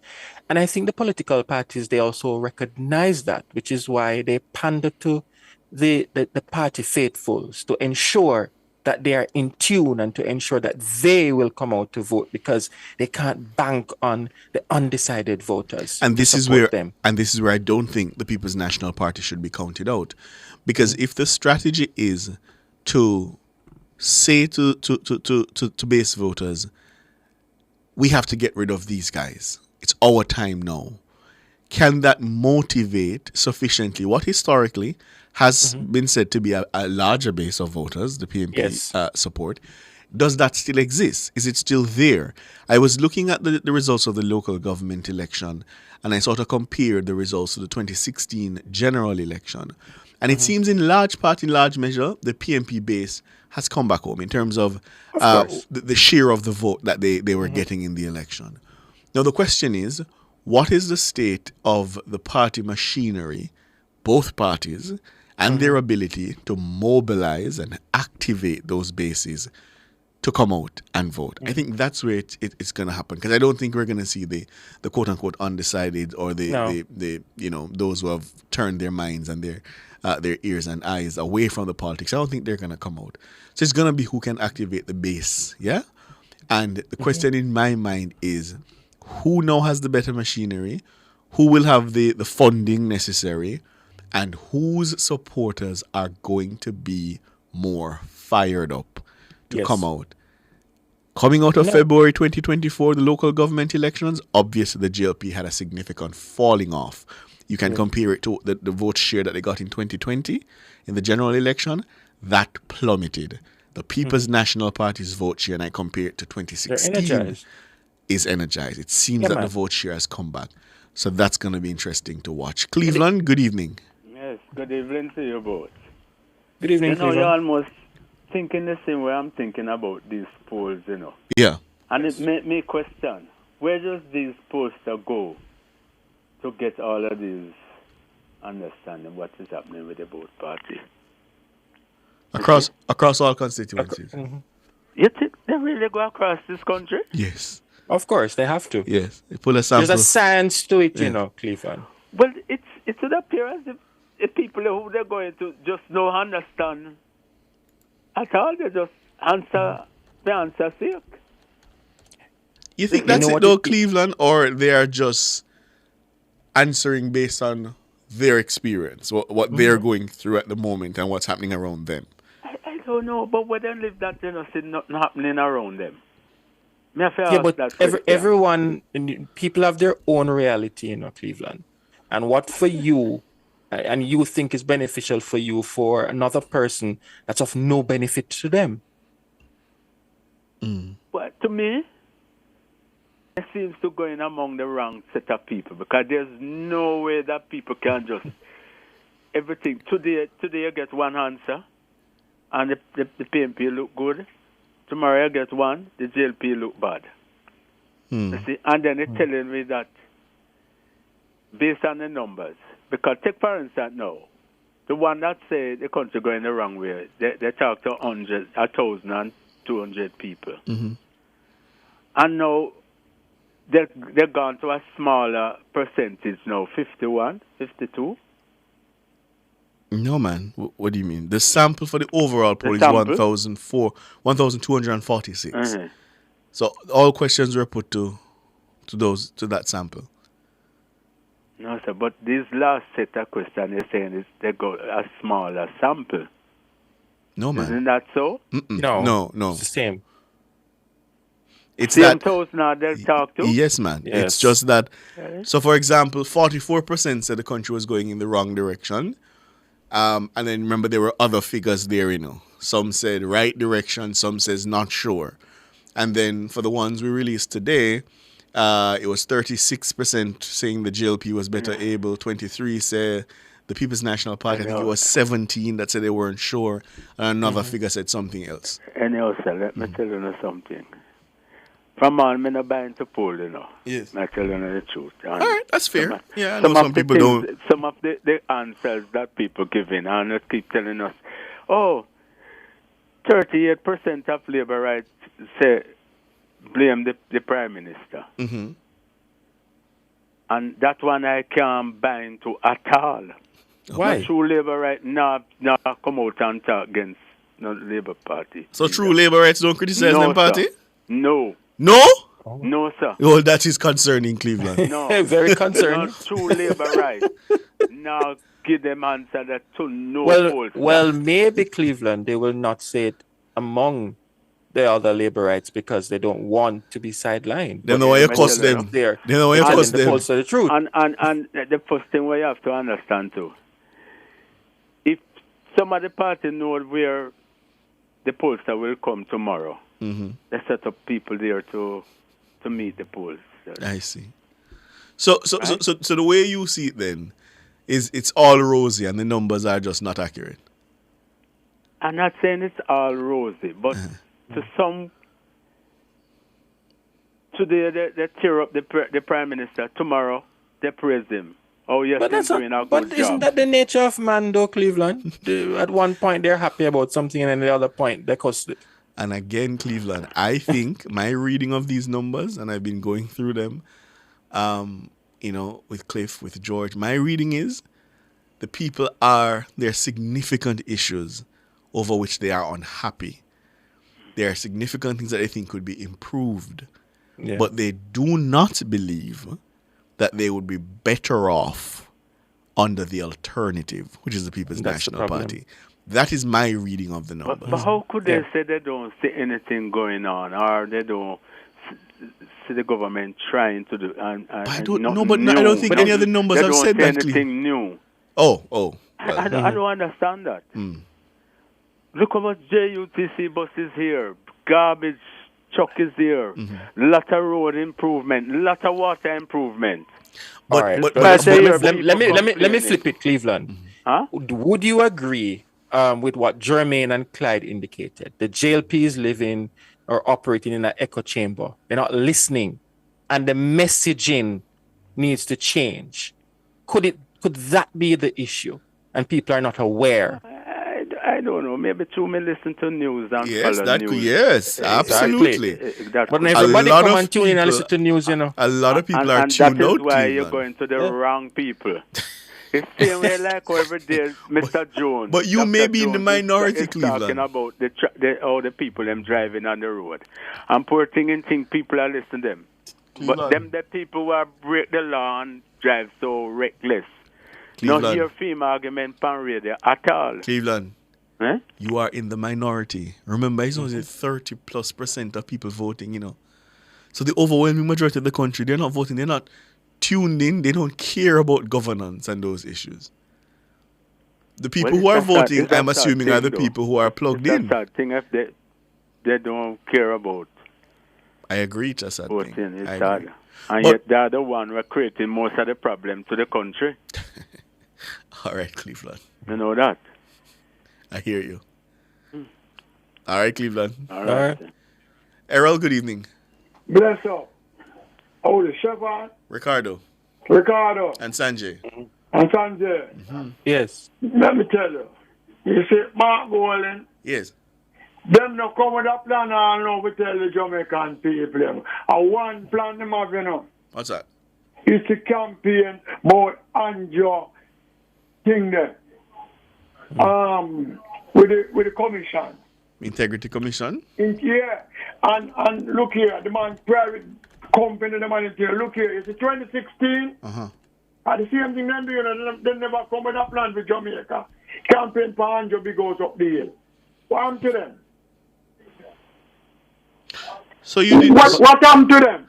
And I think the political parties, they also recognize that, which is why they pander to the party faithfuls to ensure that they are in tune and to ensure that they will come out to vote, because they can't bank on the undecided voters. And this is where I don't think the People's National Party should be counted out, because if the strategy is to say to base voters, we have to get rid of these guys, it's our time now, can that motivate sufficiently what historically has been said to be a larger base of voters, the PNP support? Does that still exist? Is it still there? I was looking at the results of the local government election, and I sort of compared the results to the 2016 general election. And it seems in large measure, the PNP base has come back home in terms of the share of the vote that they were getting in the election. Now, the question is, what is the state of the party machinery, both parties, and their ability to mobilize and activate those bases to come out and vote. I think that's where it's going to happen, because I don't think we're going to see the quote unquote undecided or the those who have turned their minds and their ears and eyes away from the politics. I don't think they're going to come out. So it's going to be who can activate the base, yeah? And the question in my mind is, who now has the better machinery, who will have the funding necessary, and whose supporters are going to be more fired up to come out. Coming out of February 2024, the local government elections, obviously the GLP had a significant falling off. You can compare it to the vote share that they got in 2020 in the general election. That plummeted. The People's National Party's vote share, and I compare it to 2016, is energized. It seems that the vote share has come back. So that's going to be interesting to watch. Cleveland, good evening. Yes, good evening to you both. Good evening, Cleveland. You're almost thinking the same way I'm thinking about these polls, Yeah. And it made me question, where does these posters go to get all of these understanding what is happening with the both party? Across all constituencies. You think they really go across this country? Yes. Of course, they have to. Yes. They pull a sample. There's a science to it, Cleveland. Well, it would appear as if the people who they're going to just no understand at all. They just answer the answer sake. You think that's it though, Cleveland, or they are just answering based on their experience, what they're going through at the moment and what's happening around them? I don't know, but when they live that, see nothing happening around them. Everyone, people have their own reality, Cleveland. And what for you, and you think is beneficial for you, for another person, that's of no benefit to them. But to me, it seems to go in among the wrong set of people, because there's no way that people can just everything. Today you get one answer, and the PNP look good. Tomorrow you get one, the JLP look bad. You see? And then it's telling me that based on the numbers, because take for instance now, the one that say the country going the wrong way, they talk to 1,200 people. And now they've gone to a smaller percentage now, 51, 52. No, man. What do you mean? The sample for the overall poll is 1,246. So all questions were put to that sample. No, sir. But this last set of questions you're saying is they got a smaller sample. No, man. Isn't that so? No. It's the same. It's same that toast now they'll talk to? Yes, man. Yes. It's just that. So, for example, 44% said the country was going in the wrong direction. And then remember, there were other figures there, Some said right direction, some says not sure. And then for the ones we released today, it was 36% saying the GLP was better able. 23 said the People's National Party. I think it was 17 that said they weren't sure. And another figure said something else. Anyhow, sir, let me tell you something. From on, I'm not buying to poll, Yes. I'm telling you the truth. All right, that's fair. I know some people don't. Some of the answers that people give in, and they keep telling us, 38% of labor rights say blame the Prime Minister. And that one I can't buy into at all. Why? No true labor right now come out and talk against the Labour Party. So true labor rights don't criticize them party? Sir. No. No? No, sir. Oh, that is concerning, Cleveland. No. Very concerning. Not true labor rights. Now give them answer that to no polls. Well, maybe Cleveland, they will not say it among the other labor rights because they don't want to be sidelined. They know why you cost them. They know why you cost them. The truth. And the first thing we have to understand too, if some of the party know where the pollster will come tomorrow, they set up people there to meet the polls. I see. So the way you see it then is it's all rosy and the numbers are just not accurate. I'm not saying it's all rosy, but to some, today they tear up the Prime Minister. Tomorrow they praise him. Oh yes, he's doing a good job. But isn't that the nature of man, though, Cleveland? At one point they're happy about something, and at the other point they cuss it. And again, Cleveland, I think my reading of these numbers, and I've been going through them, with Cliff, with George, my reading is the people there are significant issues over which they are unhappy. There are significant things that they think could be improved, but they do not believe that they would be better off under the alternative, which is the People's National Party. That is my reading of the numbers. But how could they say they don't see anything going on, or they don't see the government trying to do? I don't know, but I don't think any of the numbers have said that. Anything new. Oh. Well, I don't understand that. Look how much JUTC buses here, garbage truck is here, lot of road improvement, lot of water improvement. All right, but let me flip it, Cleveland. Would you agree with what Jermaine and Clyde indicated? The JLPs living or operating in an echo chamber. They're not listening, and the messaging needs to change. Could that be the issue? And people are not aware. I don't know. Maybe too many listen to news and follow news. Yes, absolutely. But everybody come and tune in and listen to news, you know. A lot of people are tuned out. That is why you're going to the wrong people. It's the same way like every day, Mr. Jones. But you may be in the minority, is Cleveland. Talking about all the people them driving on the road. And poor thing and think people are listening to them. But them the people who are break the law and drive so reckless. Not hear female argument on radio at all. Cleveland. You are in the minority. Remember, it's only 30+% of people voting, you know. So the overwhelming majority of the country, they're not voting. They're not tuned in. They don't care about governance and those issues. The people who are voting, I'm assuming, are the people who are plugged in. That's a thing if they don't care about. I agree, it's a sad voting. Thing. It's sad. And yet they're the one who are creating most of the problem to the country. All right, Cleveland. You know that. I hear you. All right, Cleveland. All right. Errol, good evening. Bless up. Oh, the Chevron. Ricardo. And Sanjay. Yes. Let me tell you. You see, Mark Golan. Yes. Them no come with a plan all now we tell the Jamaican people. A one plan them have, you know. What's that? It's a campaign about Anjo thing there. With the commission. Integrity Commission? And look here, the man private company, the man here. Look here, it's 2016. At the same thing they do, you know, they never come with a plan for Jamaica. Campaign for Anjo big goes up the hill. What happened to them? So you did what happened to them?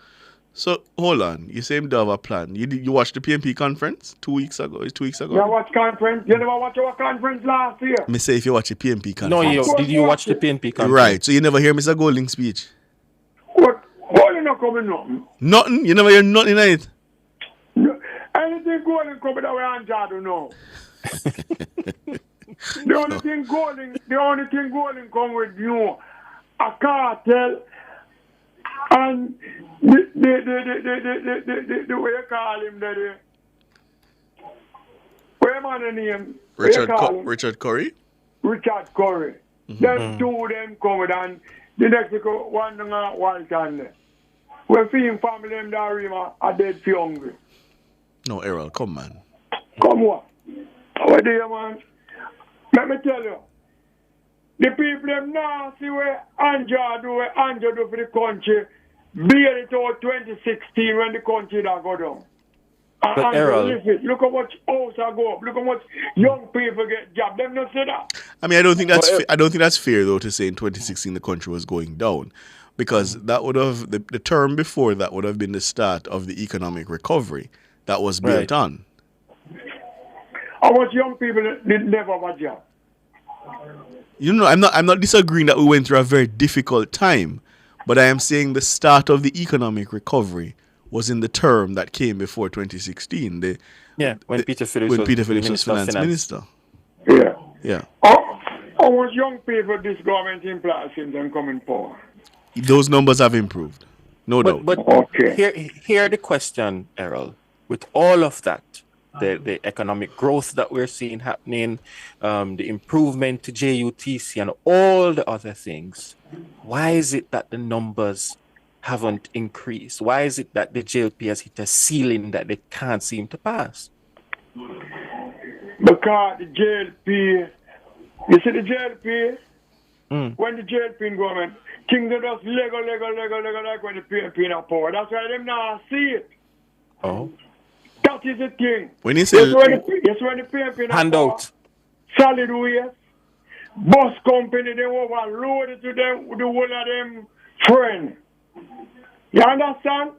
So hold on, you say him to have a plan. You watched the PMP conference 2 weeks ago? It's 2 weeks ago. Yeah, watch conference. You never watch our conference last year. Me say if you watch the PMP conference. No, did you watch the PMP conference? Right. So you never hear Mr. Golding's speech. What? Golding not coming nothing. Nothing. You never hear nothing in it. No. Anything Golding coming that way Anja don't know. The only thing Golding come with you a cartel. And the way you call him, where man the name? Richard Curry? Richard Curry. Them two of them come and the next one Walton. We're feeling family them there are dead for hungry. No, Errol, come man. Come on. How do you, man? Let me tell you. The people them now see where Anja do for the country. Bear it out 2016 when the country that go down. But Errol, look how much house I go up. Look how much young people get jobs. Them not say that. I mean, I don't think that's fair though to say in 2016 the country was going down, because that would have the term before that would have been the start of the economic recovery that was built on. How much young people did never have a job? You know, I'm not disagreeing that we went through a very difficult time, but I am saying the start of the economic recovery was in the term that came before 2016. When Peter Phillips was finance minister. Yeah. How much young people this government employs since them coming forward? Those numbers have improved, no doubt. But here the question, Errol. With all of that, the economic growth that we're seeing happening, the improvement to JUTC and all the other things, why is it that the numbers haven't increased? Why is it that the JLP has hit a ceiling that they can't seem to pass? Because the JLP, you see the JLP, when the JLP government, things are just Lego, like when the PNP in power. That's why them now see it. Oh. That is the thing. When you say... Yes, when the PNP in handout. Solid waste, bus company, they overloaded to them, the whole of them friend. You understand?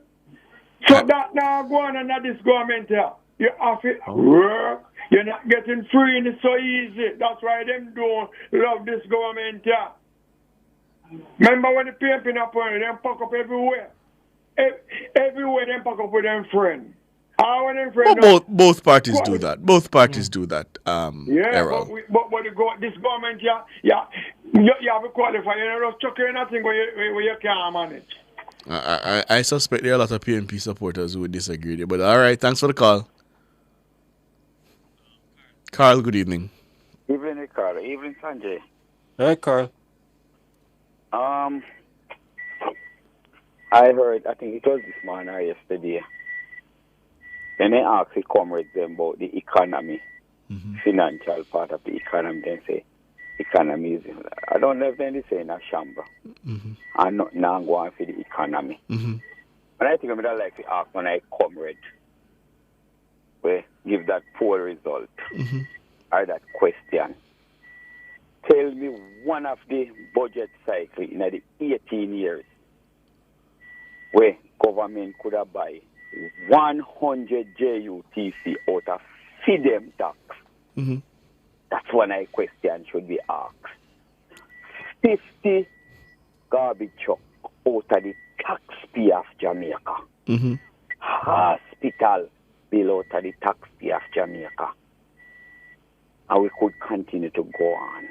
So that now go on under this government here. You have to work. You're not getting free and it's so easy. That's why them don't love this government here. Remember when the PNP in power, them pack up everywhere. Everywhere them pack up with them friends. Both parties do that. Both parties do that. Errol. But this government, you have to qualify. You know, just chuck in nothing where you can't manage. I suspect there are a lot of PNP supporters who would disagree there. But all right, thanks for the call. Carl, good evening. Evening, Carl. Evening, Sanjay. Hey, Carl. I heard, I think it was this morning or yesterday, when they asked the comrades them about the economy, financial part of the economy, they say, economy is, I don't know if they say in a chamber. I'm not now going for the economy. But I think I'm like to ask when I comrade, we give that poor result, or that question. Tell me one of the budget cycle in the 18 years where government could have buy 100 JUTC out of FIDEM tax. That's one I question should be asked. 50 garbage truck out of the taxpayer of Jamaica. Hospital bill out of the taxpayer of Jamaica. And we could continue to go on.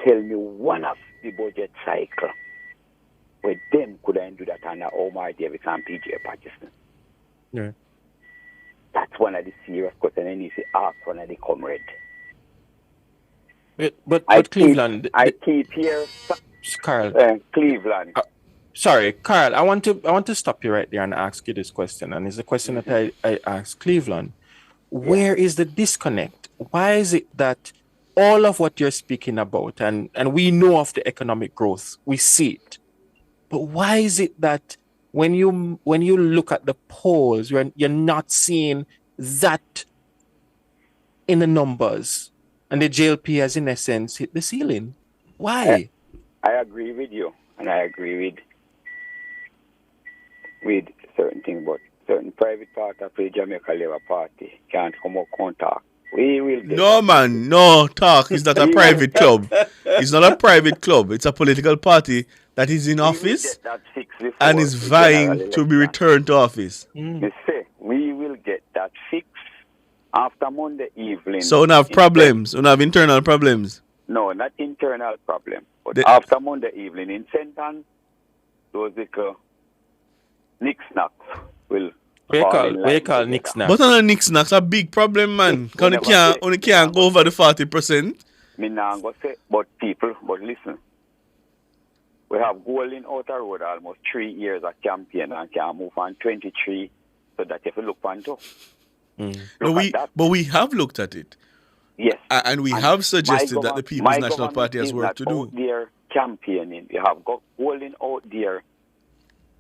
Tell me one of the budget cycle where them couldn't do that under Omar Davis and PJ Patterson. Yeah. That's one of the serious questions I need to ask one of the comrades. But Cleveland, I keep here, Carl. Cleveland. Sorry, Carl. I want to stop you right there and ask you this question, and it's a question that I asked Cleveland. Where is the disconnect? Why is it that all of what you're speaking about, and we know of the economic growth, we see it, but why is it that when you look at the polls, you're not seeing that in the numbers, and the JLP has in essence hit the ceiling? Why? I agree with you, and I agree with certain things, but certain private part of the Jamaica Labour Party can't come out and talk. We will get No, man, no talk. It's not a private club. It's not a private club. It's a political party that is in office and is vying to be returned to office. You say, we will get that fixed after Monday evening. So we have problems. We have internal problems. No, not internal problem. But after Monday evening in St. Anne, those little knick-knacks will... We call knick-knacks. But on knick-knacks a big problem, man. Only can't go over the 40%. Me nah go say, but listen. We have Golden Outer Road almost 3 years of campaign and can move on 23, so that if you look on to. But we have looked at it. Yes. And we have suggested that the People's National Party has work to do. They're campaigning. You have got Golden out there.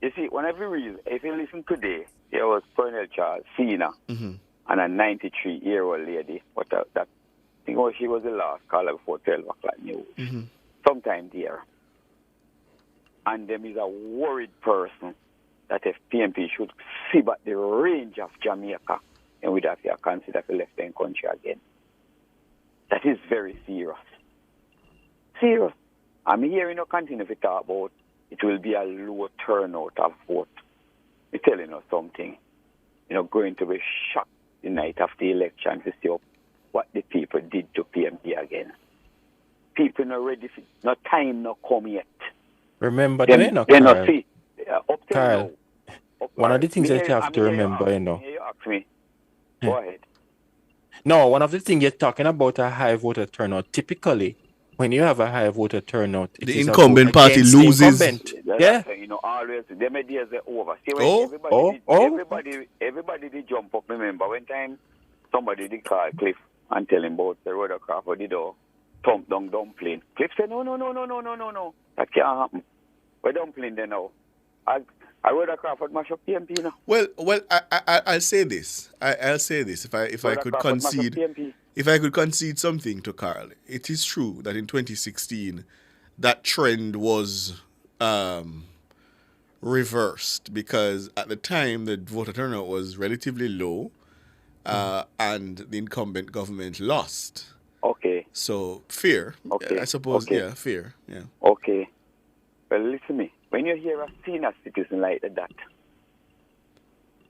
You see, if you listen today, there was Colonel Charles Cena and a 93-year-old lady. But that thing was, she was the last caller before 12 o'clock news. Sometime there. And them is a worried person that if PNP should see back the range of Jamaica, and we'd have to consider the left-hand country again. That is very serious. Serious. I'm hearing you continue to talk about it will be a low turnout of vote. We're telling us something. Going to be shocked the night of the election to see what the people did to PMP again. People not ready for no time not come yet. Remember, they not see. Carl, one of the things that you have to remember, You ask me. Go ahead. No, one of the things you're talking about a high voter turnout. Typically, when you have a high voter turnout, it The is incumbent a vote party against the loses. incumbent. That's Yeah. why, always them days are over. See, when Oh. everybody did jump up. Remember when time somebody did call Cliff and tell him about the Rhoda Crawford did thump down dumpling. Cliff said, no. That can't happen. We're dumpling there now. I Rhoda Crawford mash up PMP now. Well, I'll say this. I'll say this. If I Rhoda could Crawford mash up concede, PMP. if I could concede something to Carl, it is true that in 2016, that trend was reversed because at the time the voter turnout was relatively low, and the incumbent government lost. Okay. So fear. Okay. I suppose. Okay. Yeah, fear. Yeah. Okay. Well, listen to me. When you hear a senior citizen like that,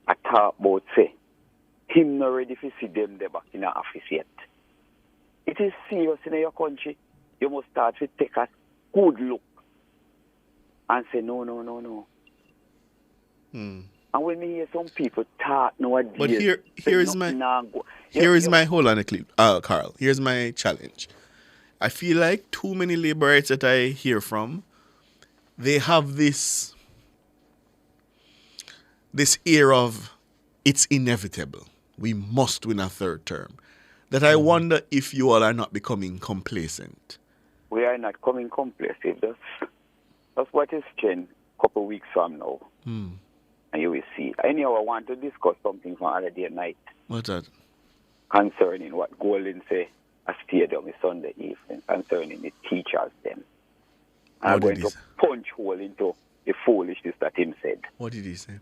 I talk about say, him not ready to see them there back in the office yet. It is serious in your country. You must start to take a good look and say, no. And when me hear some people talk nowadays, But here is my hold on a clip, Carl. Here's my challenge. I feel like too many laborites that I hear from, they have this air of it's inevitable. We must win a third term. That I wonder if you all are not becoming complacent. we are not coming complacent. That's what is changed a couple of weeks from now. And you will see. Anyhow, I want to discuss something from other day night. What's that? Concerning what Golden say a stadium is Sunday evening, concerning the teachers them. And I'm going to punch hole into the foolishness that him said. What did he say?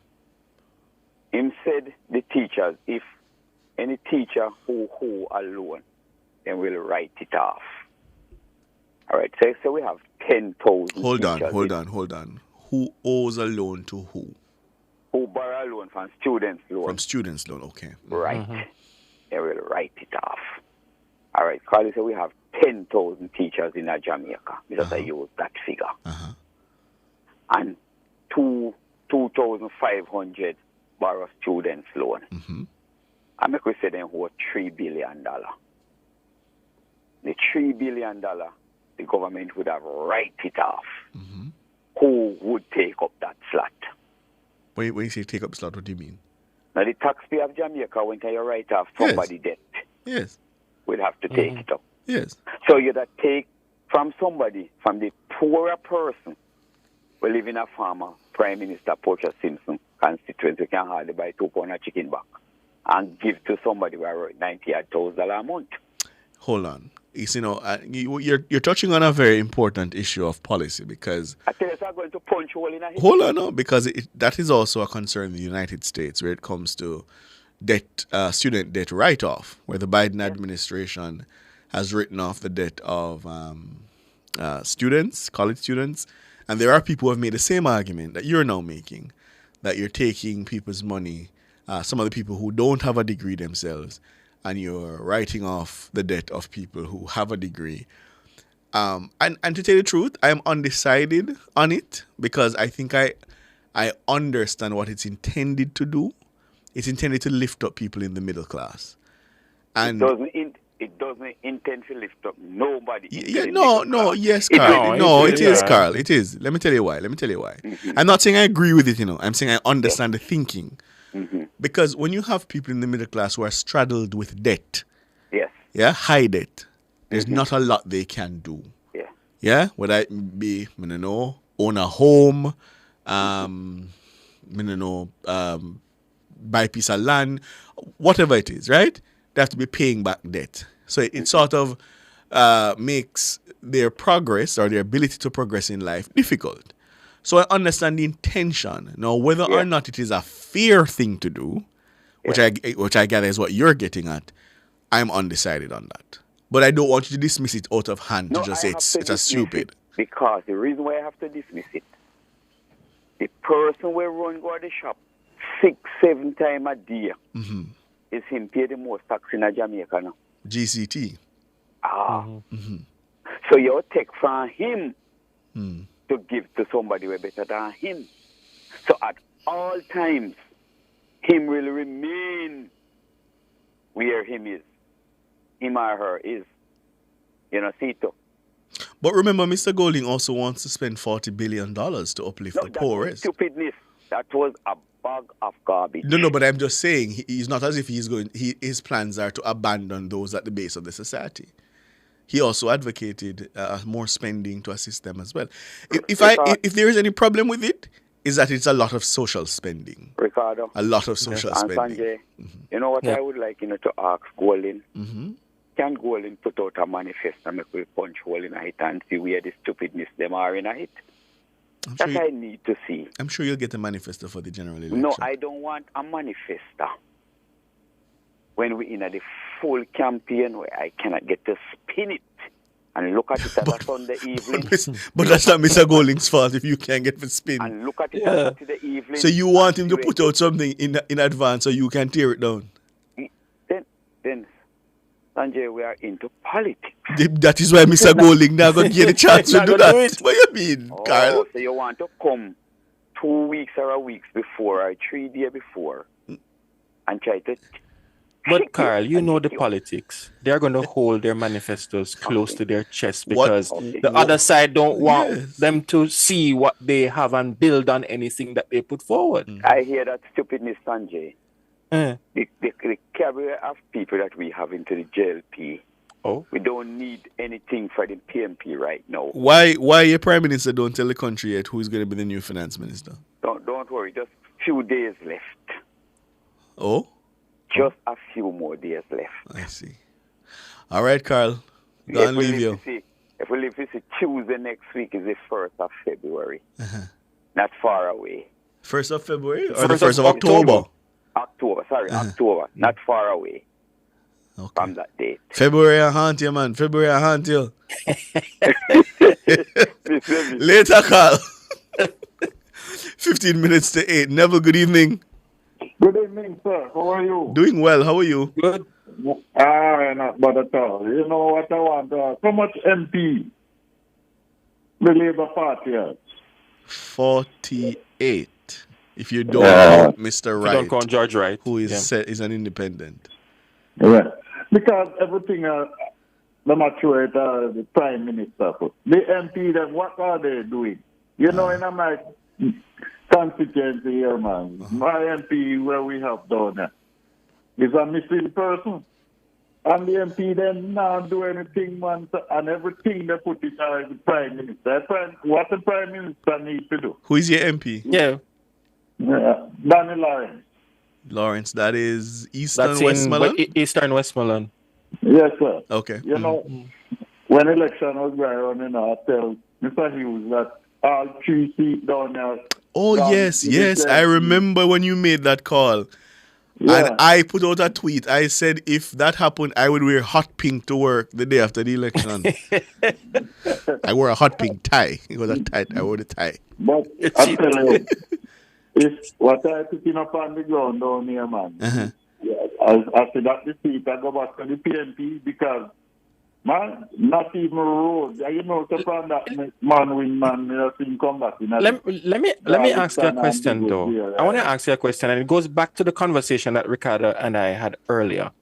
Him said the teachers, if any teacher who alone, then we'll write it off. All right, so we have 10,000 Hold on. Who owes a loan to who? Who borrow a loan from students' loan. From students' loan, okay. Right. They will write it off. All right, Carly said we have 10,000 teachers in Jamaica because I use that figure. And 2,500 borrow students' loan. I make we say them who $3 billion. The $3 billion, the government would have write it off. Who would take up that slot? When you say take up slot, what do you mean? Now, the taxpayer of Jamaica, when you write off somebody debt, yes, will have to take it up. Yes. So you that take from somebody, from the poorer person, we live in a farmer, Prime Minister Portia Simpson constituency, can hardly buy 2 pounds of chicken back and give to somebody who are $98,000 a month. Hold on. You're touching on a very important issue of policy because I tell you, I'm going to punch hole in a head. Hold on, no, because that is also a concern in the United States where it comes to debt, student debt write-off, where the Biden administration has written off the debt of students, college students, and there are people who have made the same argument that you're now making, that you're taking people's money, some of the people who don't have a degree themselves, and you're writing off the debt of people who have a degree. And to tell you the truth, I am undecided on it because I think I understand what it's intended to do. It's intended to lift up people in the middle class. And it doesn't intend to lift up nobody. Yes, Carl. It is, Carl. It is. Let me tell you why. I'm not saying I agree with it, I'm saying I understand the thinking. Because when you have people in the middle class who are straddled with debt, high debt, there's not a lot they can do. Yeah, whether it be, own a home, buy a piece of land, whatever it is, right? They have to be paying back debt. So it sort of makes their progress or their ability to progress in life difficult. So I understand the intention. Now, whether or not it is a fair thing to do, which I gather is what you're getting at, I'm undecided on that. But I don't want you to dismiss it out of hand to just say it's a stupid. Because the reason why I have to dismiss it, the person will run go to the shop 6-7 times a day is him pay the most tax in Jamaica now. GCT. So you take from him to give to somebody way better than him. So at all times, him will remain where him is. him or her is. See too. But remember, Mr. Golding also wants to spend $40 billion to uplift the poorest. Stupidness. That was a bag of garbage. No, but I'm just saying, he's not as if his plans are to abandon those at the base of the society. He also advocated more spending to assist them as well. If there is any problem with it, is that it's a lot of social spending. Ricardo. A lot of social spending. Sanjay, you know what I would like to ask Golding? Can Golding put out a manifesto and make we punch hole in it and see where the stupidness them are in it? That's I need to see. I'm sure you'll get a manifesto for the general election. No, I don't want a manifesto. When we're in the full campaign where I cannot get to spin it and look at it as a Sunday evening. But that's not Mr. Golding's fault if you can't get the spin. And look at it as a Saturday evening. So you want him to put out something in advance so you can tear it down? Then Sanjay, we are into politics. That is why Mr. Golding now going to get a chance to do that. What you mean, Carl? So you want to come 2 weeks or a week before or 3 days before and try to... But Carl, you know the politics. They're going to hold their manifestos close to their chest because the other side don't want them to see what they have and build on anything that they put forward. I hear that stupidness, Sanjay. The carrier of people that we have into the JLP. We don't need anything for the PMP right now. Why your Prime Minister don't tell the country yet who is going to be the new finance minister? Don't worry, just few days left. Oh? Just a few more days left. I see. All right, Carl. Go and leave you. If we leave this Tuesday next week is the 1st of February. Not far away. 1st of February or the 1st of October? October. Not far away from that date. February I haunt you, man. February I haunt you. Later, Carl. 15 minutes to 8. Neville, good evening. Good evening, sir. How are you? Doing well. How are you? Good. Not bad at all. You know what I want? So much MP the Labour Party has? 48. If you don't count Mr. Wright. You don't count George Wright. Who is an independent. Right. Because everything, the maturity, the Prime Minister, the MP, then what are they doing? You know, in my constituency here, man, my MP where we have down there is a missing person. And the MP then not do anything, man, and everything they put it on the Prime Minister. What the Prime Minister needs to do? Who is your MP? Danny Lawrence. Lawrence, that is Eastern Westmoreland? Eastern Westmoreland. Yes, sir. Okay. You know, when election was going on, I tell Mr. Hughes that all 3 seats down there. Oh, yes. I remember when you made that call. Yeah. And I put out a tweet. I said if that happened, I would wear hot pink to work the day after the election. I wore a hot pink tie. It was a tie. I wore the tie. But I tell you, if what I picking up on the ground down here, man, I said that the seat, I go back to the PNP because, man, not even road. You know, to find that man win, man, you see come back. Let me ask you a question, though. I want to ask you a question, and it goes back to the conversation that Ricardo and I had earlier.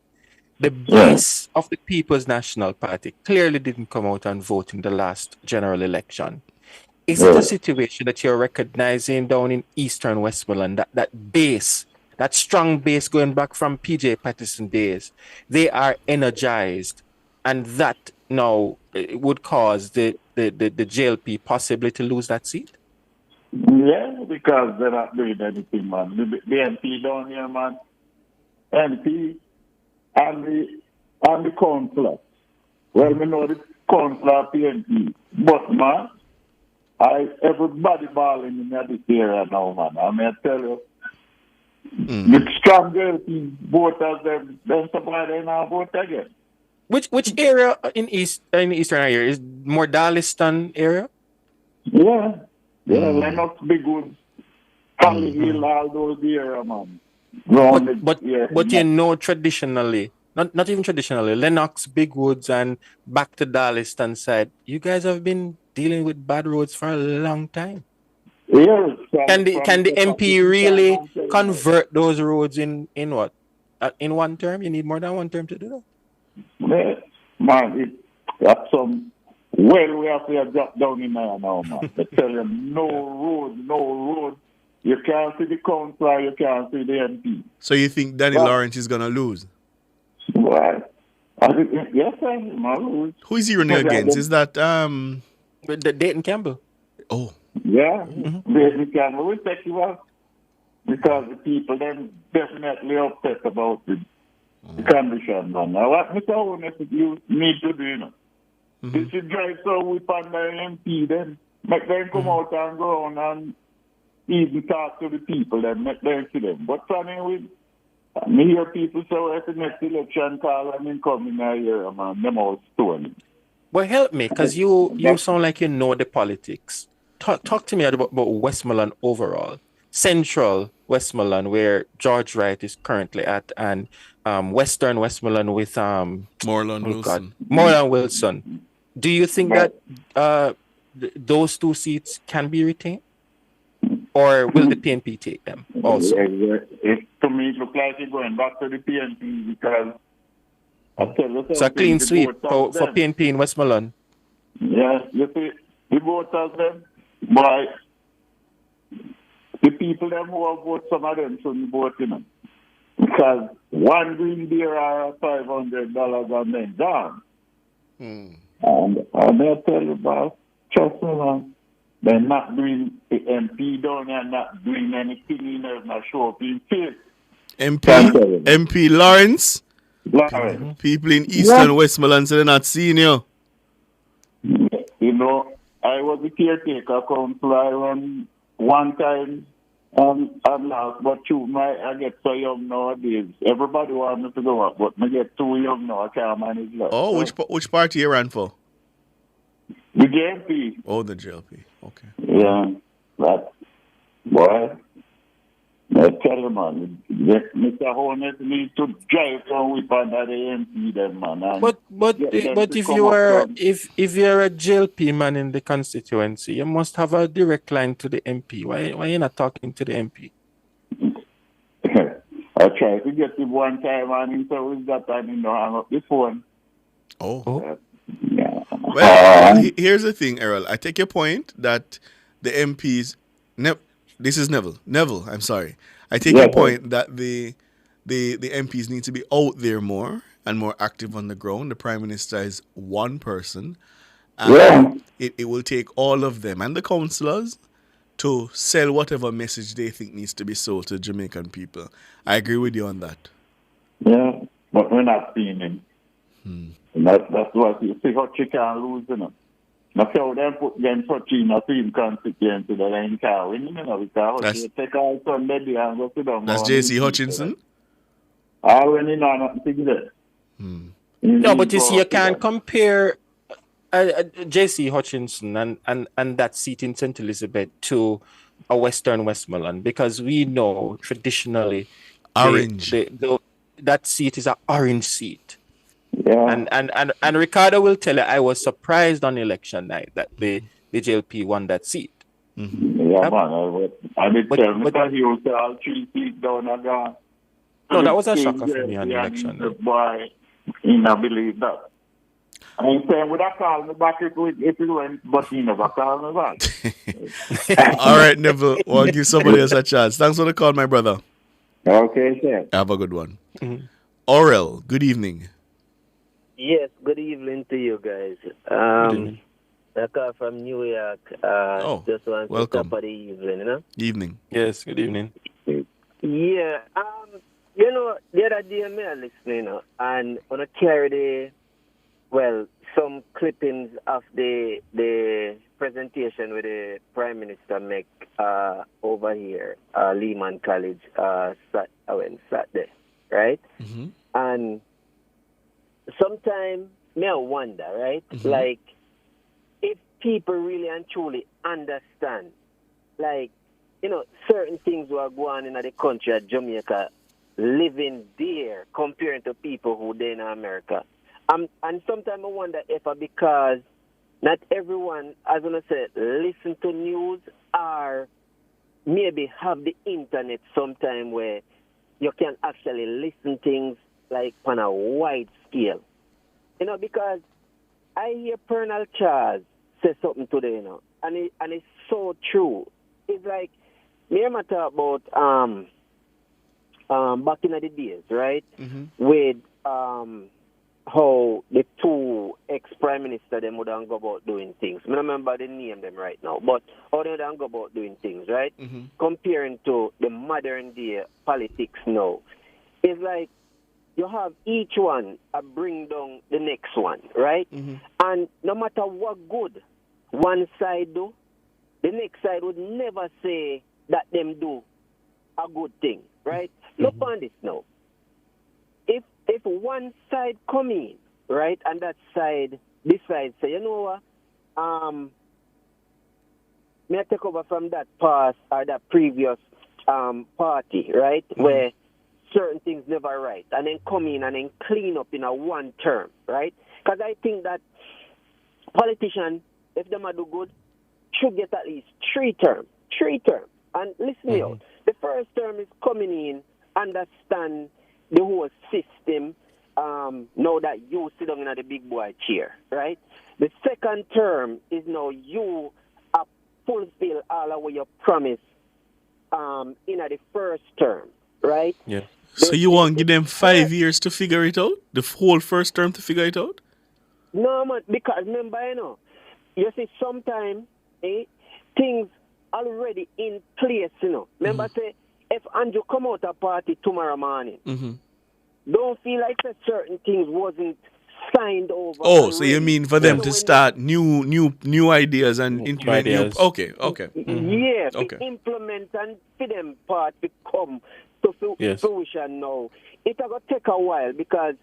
The base of the People's National Party clearly didn't come out and vote in the last general election. Is it a situation that you're recognizing down in Eastern Westmoreland, that base, that strong base going back from P.J. Patterson days, they are energized, and that now would cause the JLP possibly to lose that seat? Yeah, because they're not doing anything, man. The MP down here, man, MP and the councillor. Well, we know the councillor PNP, but, man, everybody balling in this area now, man. I mean, I tell you, the strong JLP voters, then somebody they now vote again. Which area in Eastern area is more Darliston area? Yeah, Lennox, Big Woods, Cali Hill, all those areas, man. But you know, traditionally, not even traditionally, Lennox, Big Woods, and back to Darliston side, you guys have been dealing with bad roads for a long time. Yes. Can the MP really convert those roads in what? In one term? You need more than one term to do that? Man, that's some. Well, we have to drop down in there now, man. They tell you no road. You can't see the councillor, you can't see the MP. So you think Danny Lawrence is going to lose? Right. Yes, sir. Lose. Who is he running against? Is that the Dayton Campbell? Oh. Yeah. Dayton Campbell will take you out because the people then definitely upset about the condition, man. Now what Mr. Honest you need to do, you know. You should drive so we find the MP then. Make them come out and go on and even talk to the people then, make them see them. But funny with me hear people say at the next election call and then come in here, man, them all stolen. Well, help me, because you sound like you know the politics. Talk to me about Westmoreland overall. Central Westmoreland, where George Wright is currently at, and Western Westmoreland with Moreland Wilson. Moreland Wilson. Do you think that those two seats can be retained? Or will the PNP take them also? To me, it looks like you're going back to the PNP because I tell you so a clean sweep for PNP in Westmoreland. Yeah, you see, the voters them, but the people them who have voted, some of them shouldn't vote, you know. Because one green beer are $500 and then gone. And I tell you, boss, trust me, man. They're not doing the MP down there, not doing anything in there, not show up in face. MP Lawrence? People in Eastern Westmoreland say they're not seeing you. You know, I was a caretaker councillor. I run one time and last, but I get so young nowadays. Everybody wants me to go up, but I get too young now. I can't manage that. Oh, which party you ran for? The JLP. Oh, the JLP. Okay. Yeah, that boy. I tell you, man, Mr. Hornet needs to drive down with under the MP, then, man. But if you're a JLP man in the constituency, you must have a direct line to the MP. Why are you not talking to the MP? I tried to get him one time, and he said, "With that time, hang up the phone." Oh. Well, here's the thing, Errol. I take your point that the MPs. This is Neville. Neville, I'm sorry. I take your point that the MPs need to be out there more and more active on the ground. The Prime Minister is one person. And it will take all of them and the councillors to sell whatever message they think needs to be sold to Jamaican people. I agree with you on that. Yeah, but we're not seeing him. And that's what you see how you can't lose, you know. Now, so them put them such in a team constituency that they can't win, you know, because take all Sunday and go sit down. That's J.C. Hutchinson? I went in on nothing there. No, but you see, you can't compare J.C. Hutchinson and that seat in St. Elizabeth to a Western Westmoreland, because we know traditionally orange. That seat is an orange seat. Yeah. And Ricardo will tell you, I was surprised on election night that the JLP won that seat. Yeah, man. I did tell Mr. Hughes all 3 seats down and gone. No, that was a shocker for me on election night. Boy, he not believe that. I'm saying, would I call me back if it went, but he never called me back. All right, Neville. Well, give somebody else a chance. Thanks for the call, my brother. Okay, sir. Have a good one. Aurel, good evening. Yes, good evening to you guys. I call from New York. Just want to welcome. Top of the evening, you know? Evening. Yes, good evening. Yeah, you know, the other day I listening, and on a carry some clippings of the presentation with the Prime Minister make over here, Lehman College, Saturday, right? And sometimes I wonder, right? Like, if people really and truly understand, like, you know, certain things were going on in the country of Jamaica, living there comparing to people who are in America. And sometimes I wonder if because not everyone, as I said, listen to news or maybe have the internet sometime where you can actually listen things like on a wide scale. You know, because I hear Colonel Charles say something today, you know, and it's so true. It's like, me and talk about back in the days, right? With how the two ex-prime minister them would go about doing things. I don't remember the name them right now, but how they would go about doing things, right? Comparing to the modern day politics now. It's like you have each one bring down the next one, right? And no matter what good one side do, the next side would never say that them do a good thing, right? Look on this now. If one side come in, right, and that side decides, say, you know what, may I take over from that past or that previous party, right, where certain things never right, and then come in and then clean up in a one term, right? Because I think that politicians, if them do good, should get at least 3 terms. 3 terms. And listen me out. The first term is coming in, understand the whole system, now that you sit down in the big boy chair, right? The second term is now you fulfill all of what you promised in the first term, right? Yeah. So you want to give them 5 years to figure it out? The whole first term to figure it out? No, man, because remember, you know, you see sometimes things already in place, you know. Remember, say, if Andrew come out a party tomorrow morning, don't feel like that certain things wasn't signed over. Oh, so you mean for them to start new ideas and implement new... Okay. Yeah, to implement and for them part to come to fruition now. It's going to take a while because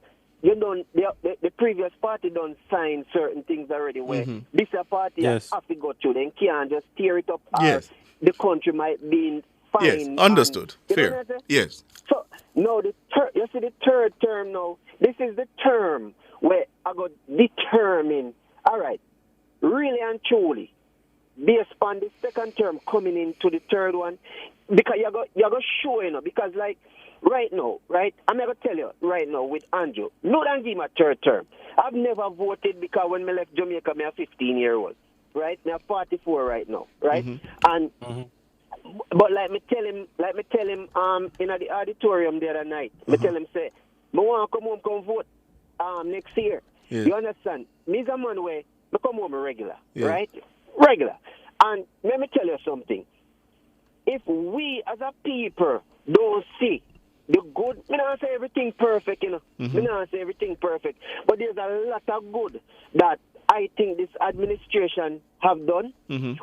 you don't. The previous party don't sign certain things already. Where this party have to go through, then can't just tear it up. Or the country might be fine. Yes, understood. Fair. Yes. So now you see the third term now. This is the term where I got determine. All right, really and truly, based on the second term coming into the third one, because you got show, you know, because like. Right now, right? I'm going to tell you right now with Andrew, no don't give him a third term. I've never voted because when I left Jamaica, I'm a 15-year-old, right? I'm 44 right now, right? And but like me tell him in the auditorium the other night, me tell him say, I want to come vote next year. You understand? Me is a man where I come home regular, right? Regular. And let me tell you something. If we as a people don't see the good, I don't say everything perfect, you know. I don't say everything perfect. But there's a lot of good that I think this administration have done,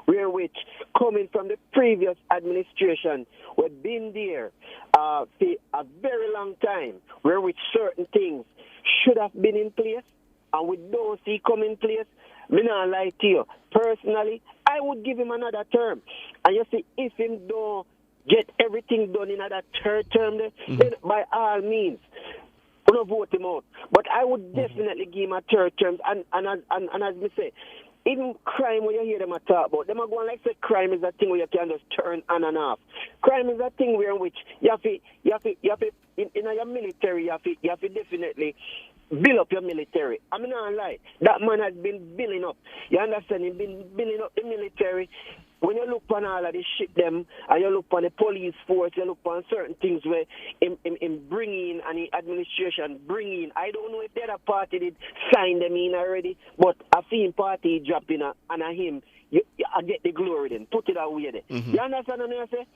where which coming from the previous administration, we've been there for a very long time, where which certain things should have been in place, and we don't see come in place. Me not lie to you. Personally, I would give him another term. And you see, if him don't get everything done in that third term, then by all means, I'm going to vote him out. But I would definitely give him a third term. And as me say, even crime, when you hear them talk about, them are going like say crime is a thing where you can just turn on and off. Crime is a thing where in which you have to in your military, you have to definitely build up your military. I mean, not lie. That man has been building up. You understand? He's been building up the military. When you look on all of this shit, them, and you look on the police force, you look on certain things where in bringing and the administration bringing. I don't know if the other party did sign them in already, but a film party dropping and him, I get the glory then. Put it away there. You understand what I say?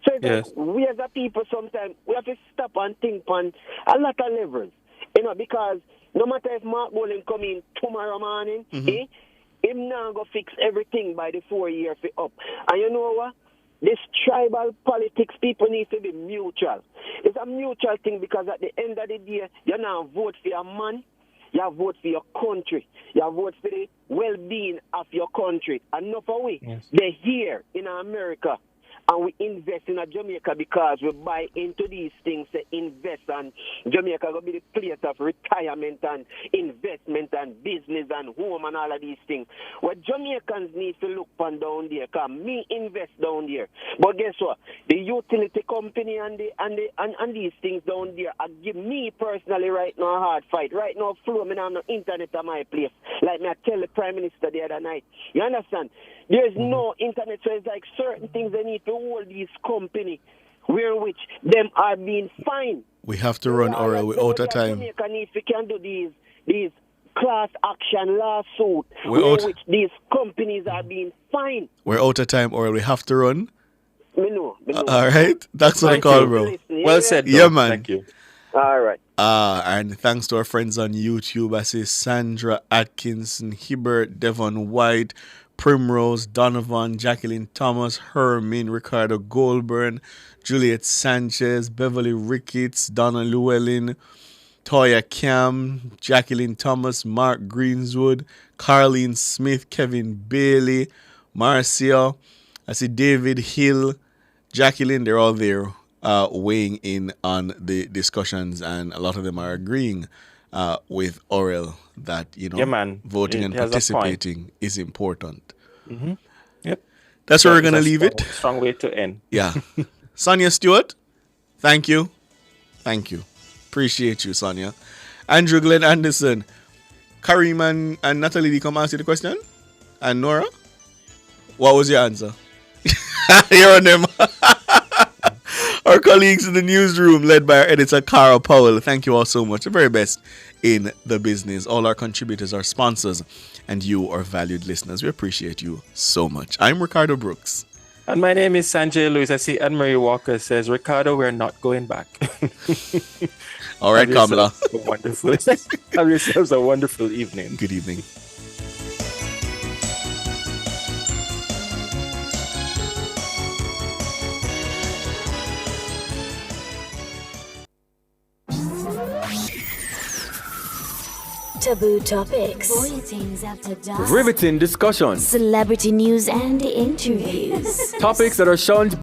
So it's like we as a people sometimes, we have to stop and think on a lot of levels. You know, because no matter if Mark Bowling come in tomorrow morning, him now go fix everything by the 4 year up. And you know what? This tribal politics, people need to be mutual. It's a mutual thing because at the end of the day, you now vote for your man, you vote for your country, you vote for the well-being of your country. And not for we. They're here in America. and we invest in Jamaica because we buy into these things to invest, and Jamaica will be the place of retirement and investment and business and home and all of these things. What Jamaicans need to look on down there, because me invest down there. But guess what? The utility company and these things down there give me personally right now a hard fight. Right now, flow me on the internet at my place. Like me I tell the Prime Minister the other night. You understand? There's no internet, so it's like certain things they need to hold these company where which them are being fined. We have to run, or we're out of time. Jamaica needs to can do these class action lawsuit which these companies are being fined. We're out of time, or we have to run. Me know. All right, that's what I call, bro. Well said. Yeah, man. Thank you. All right. And thanks to our friends on YouTube. I see Sandra Atkinson, Hibbert, Devon White, Primrose, Donovan, Jacqueline Thomas, Hermin, Ricardo Goldburn, Juliet Sanchez, Beverly Ricketts, Donna Llewellyn, Toya Cam, Jacqueline Thomas, Mark Greenswood, Carlene Smith, Kevin Bailey, Marcia. I see David Hill, Jacqueline. They're all there weighing in on the discussions, and a lot of them are agreeing with Orel that, voting and participating is important. Mm-hmm. Yep. That's where we're going to leave it. Strong way to end. Yeah. Sonia Stewart, thank you. Appreciate you, Sonia. Andrew Glenn Anderson, Kareem and Natalie, did you come answer the question? And Nora? What was your answer? Here on them. Our colleagues in the newsroom, led by our editor, Cara Powell. Thank you all so much. The very best in the business. All our contributors are sponsors, and you are valued listeners. We appreciate you so much. I'm Ricardo Brooks. And my name is Sanjay Lewis. I see Anne-Marie Walker says, Ricardo, we're not going back. All right, Kamala. Wonderful. Have yourselves a wonderful evening. Good evening. Taboo topics, Riveting discussions, celebrity news and interviews, topics that are shunned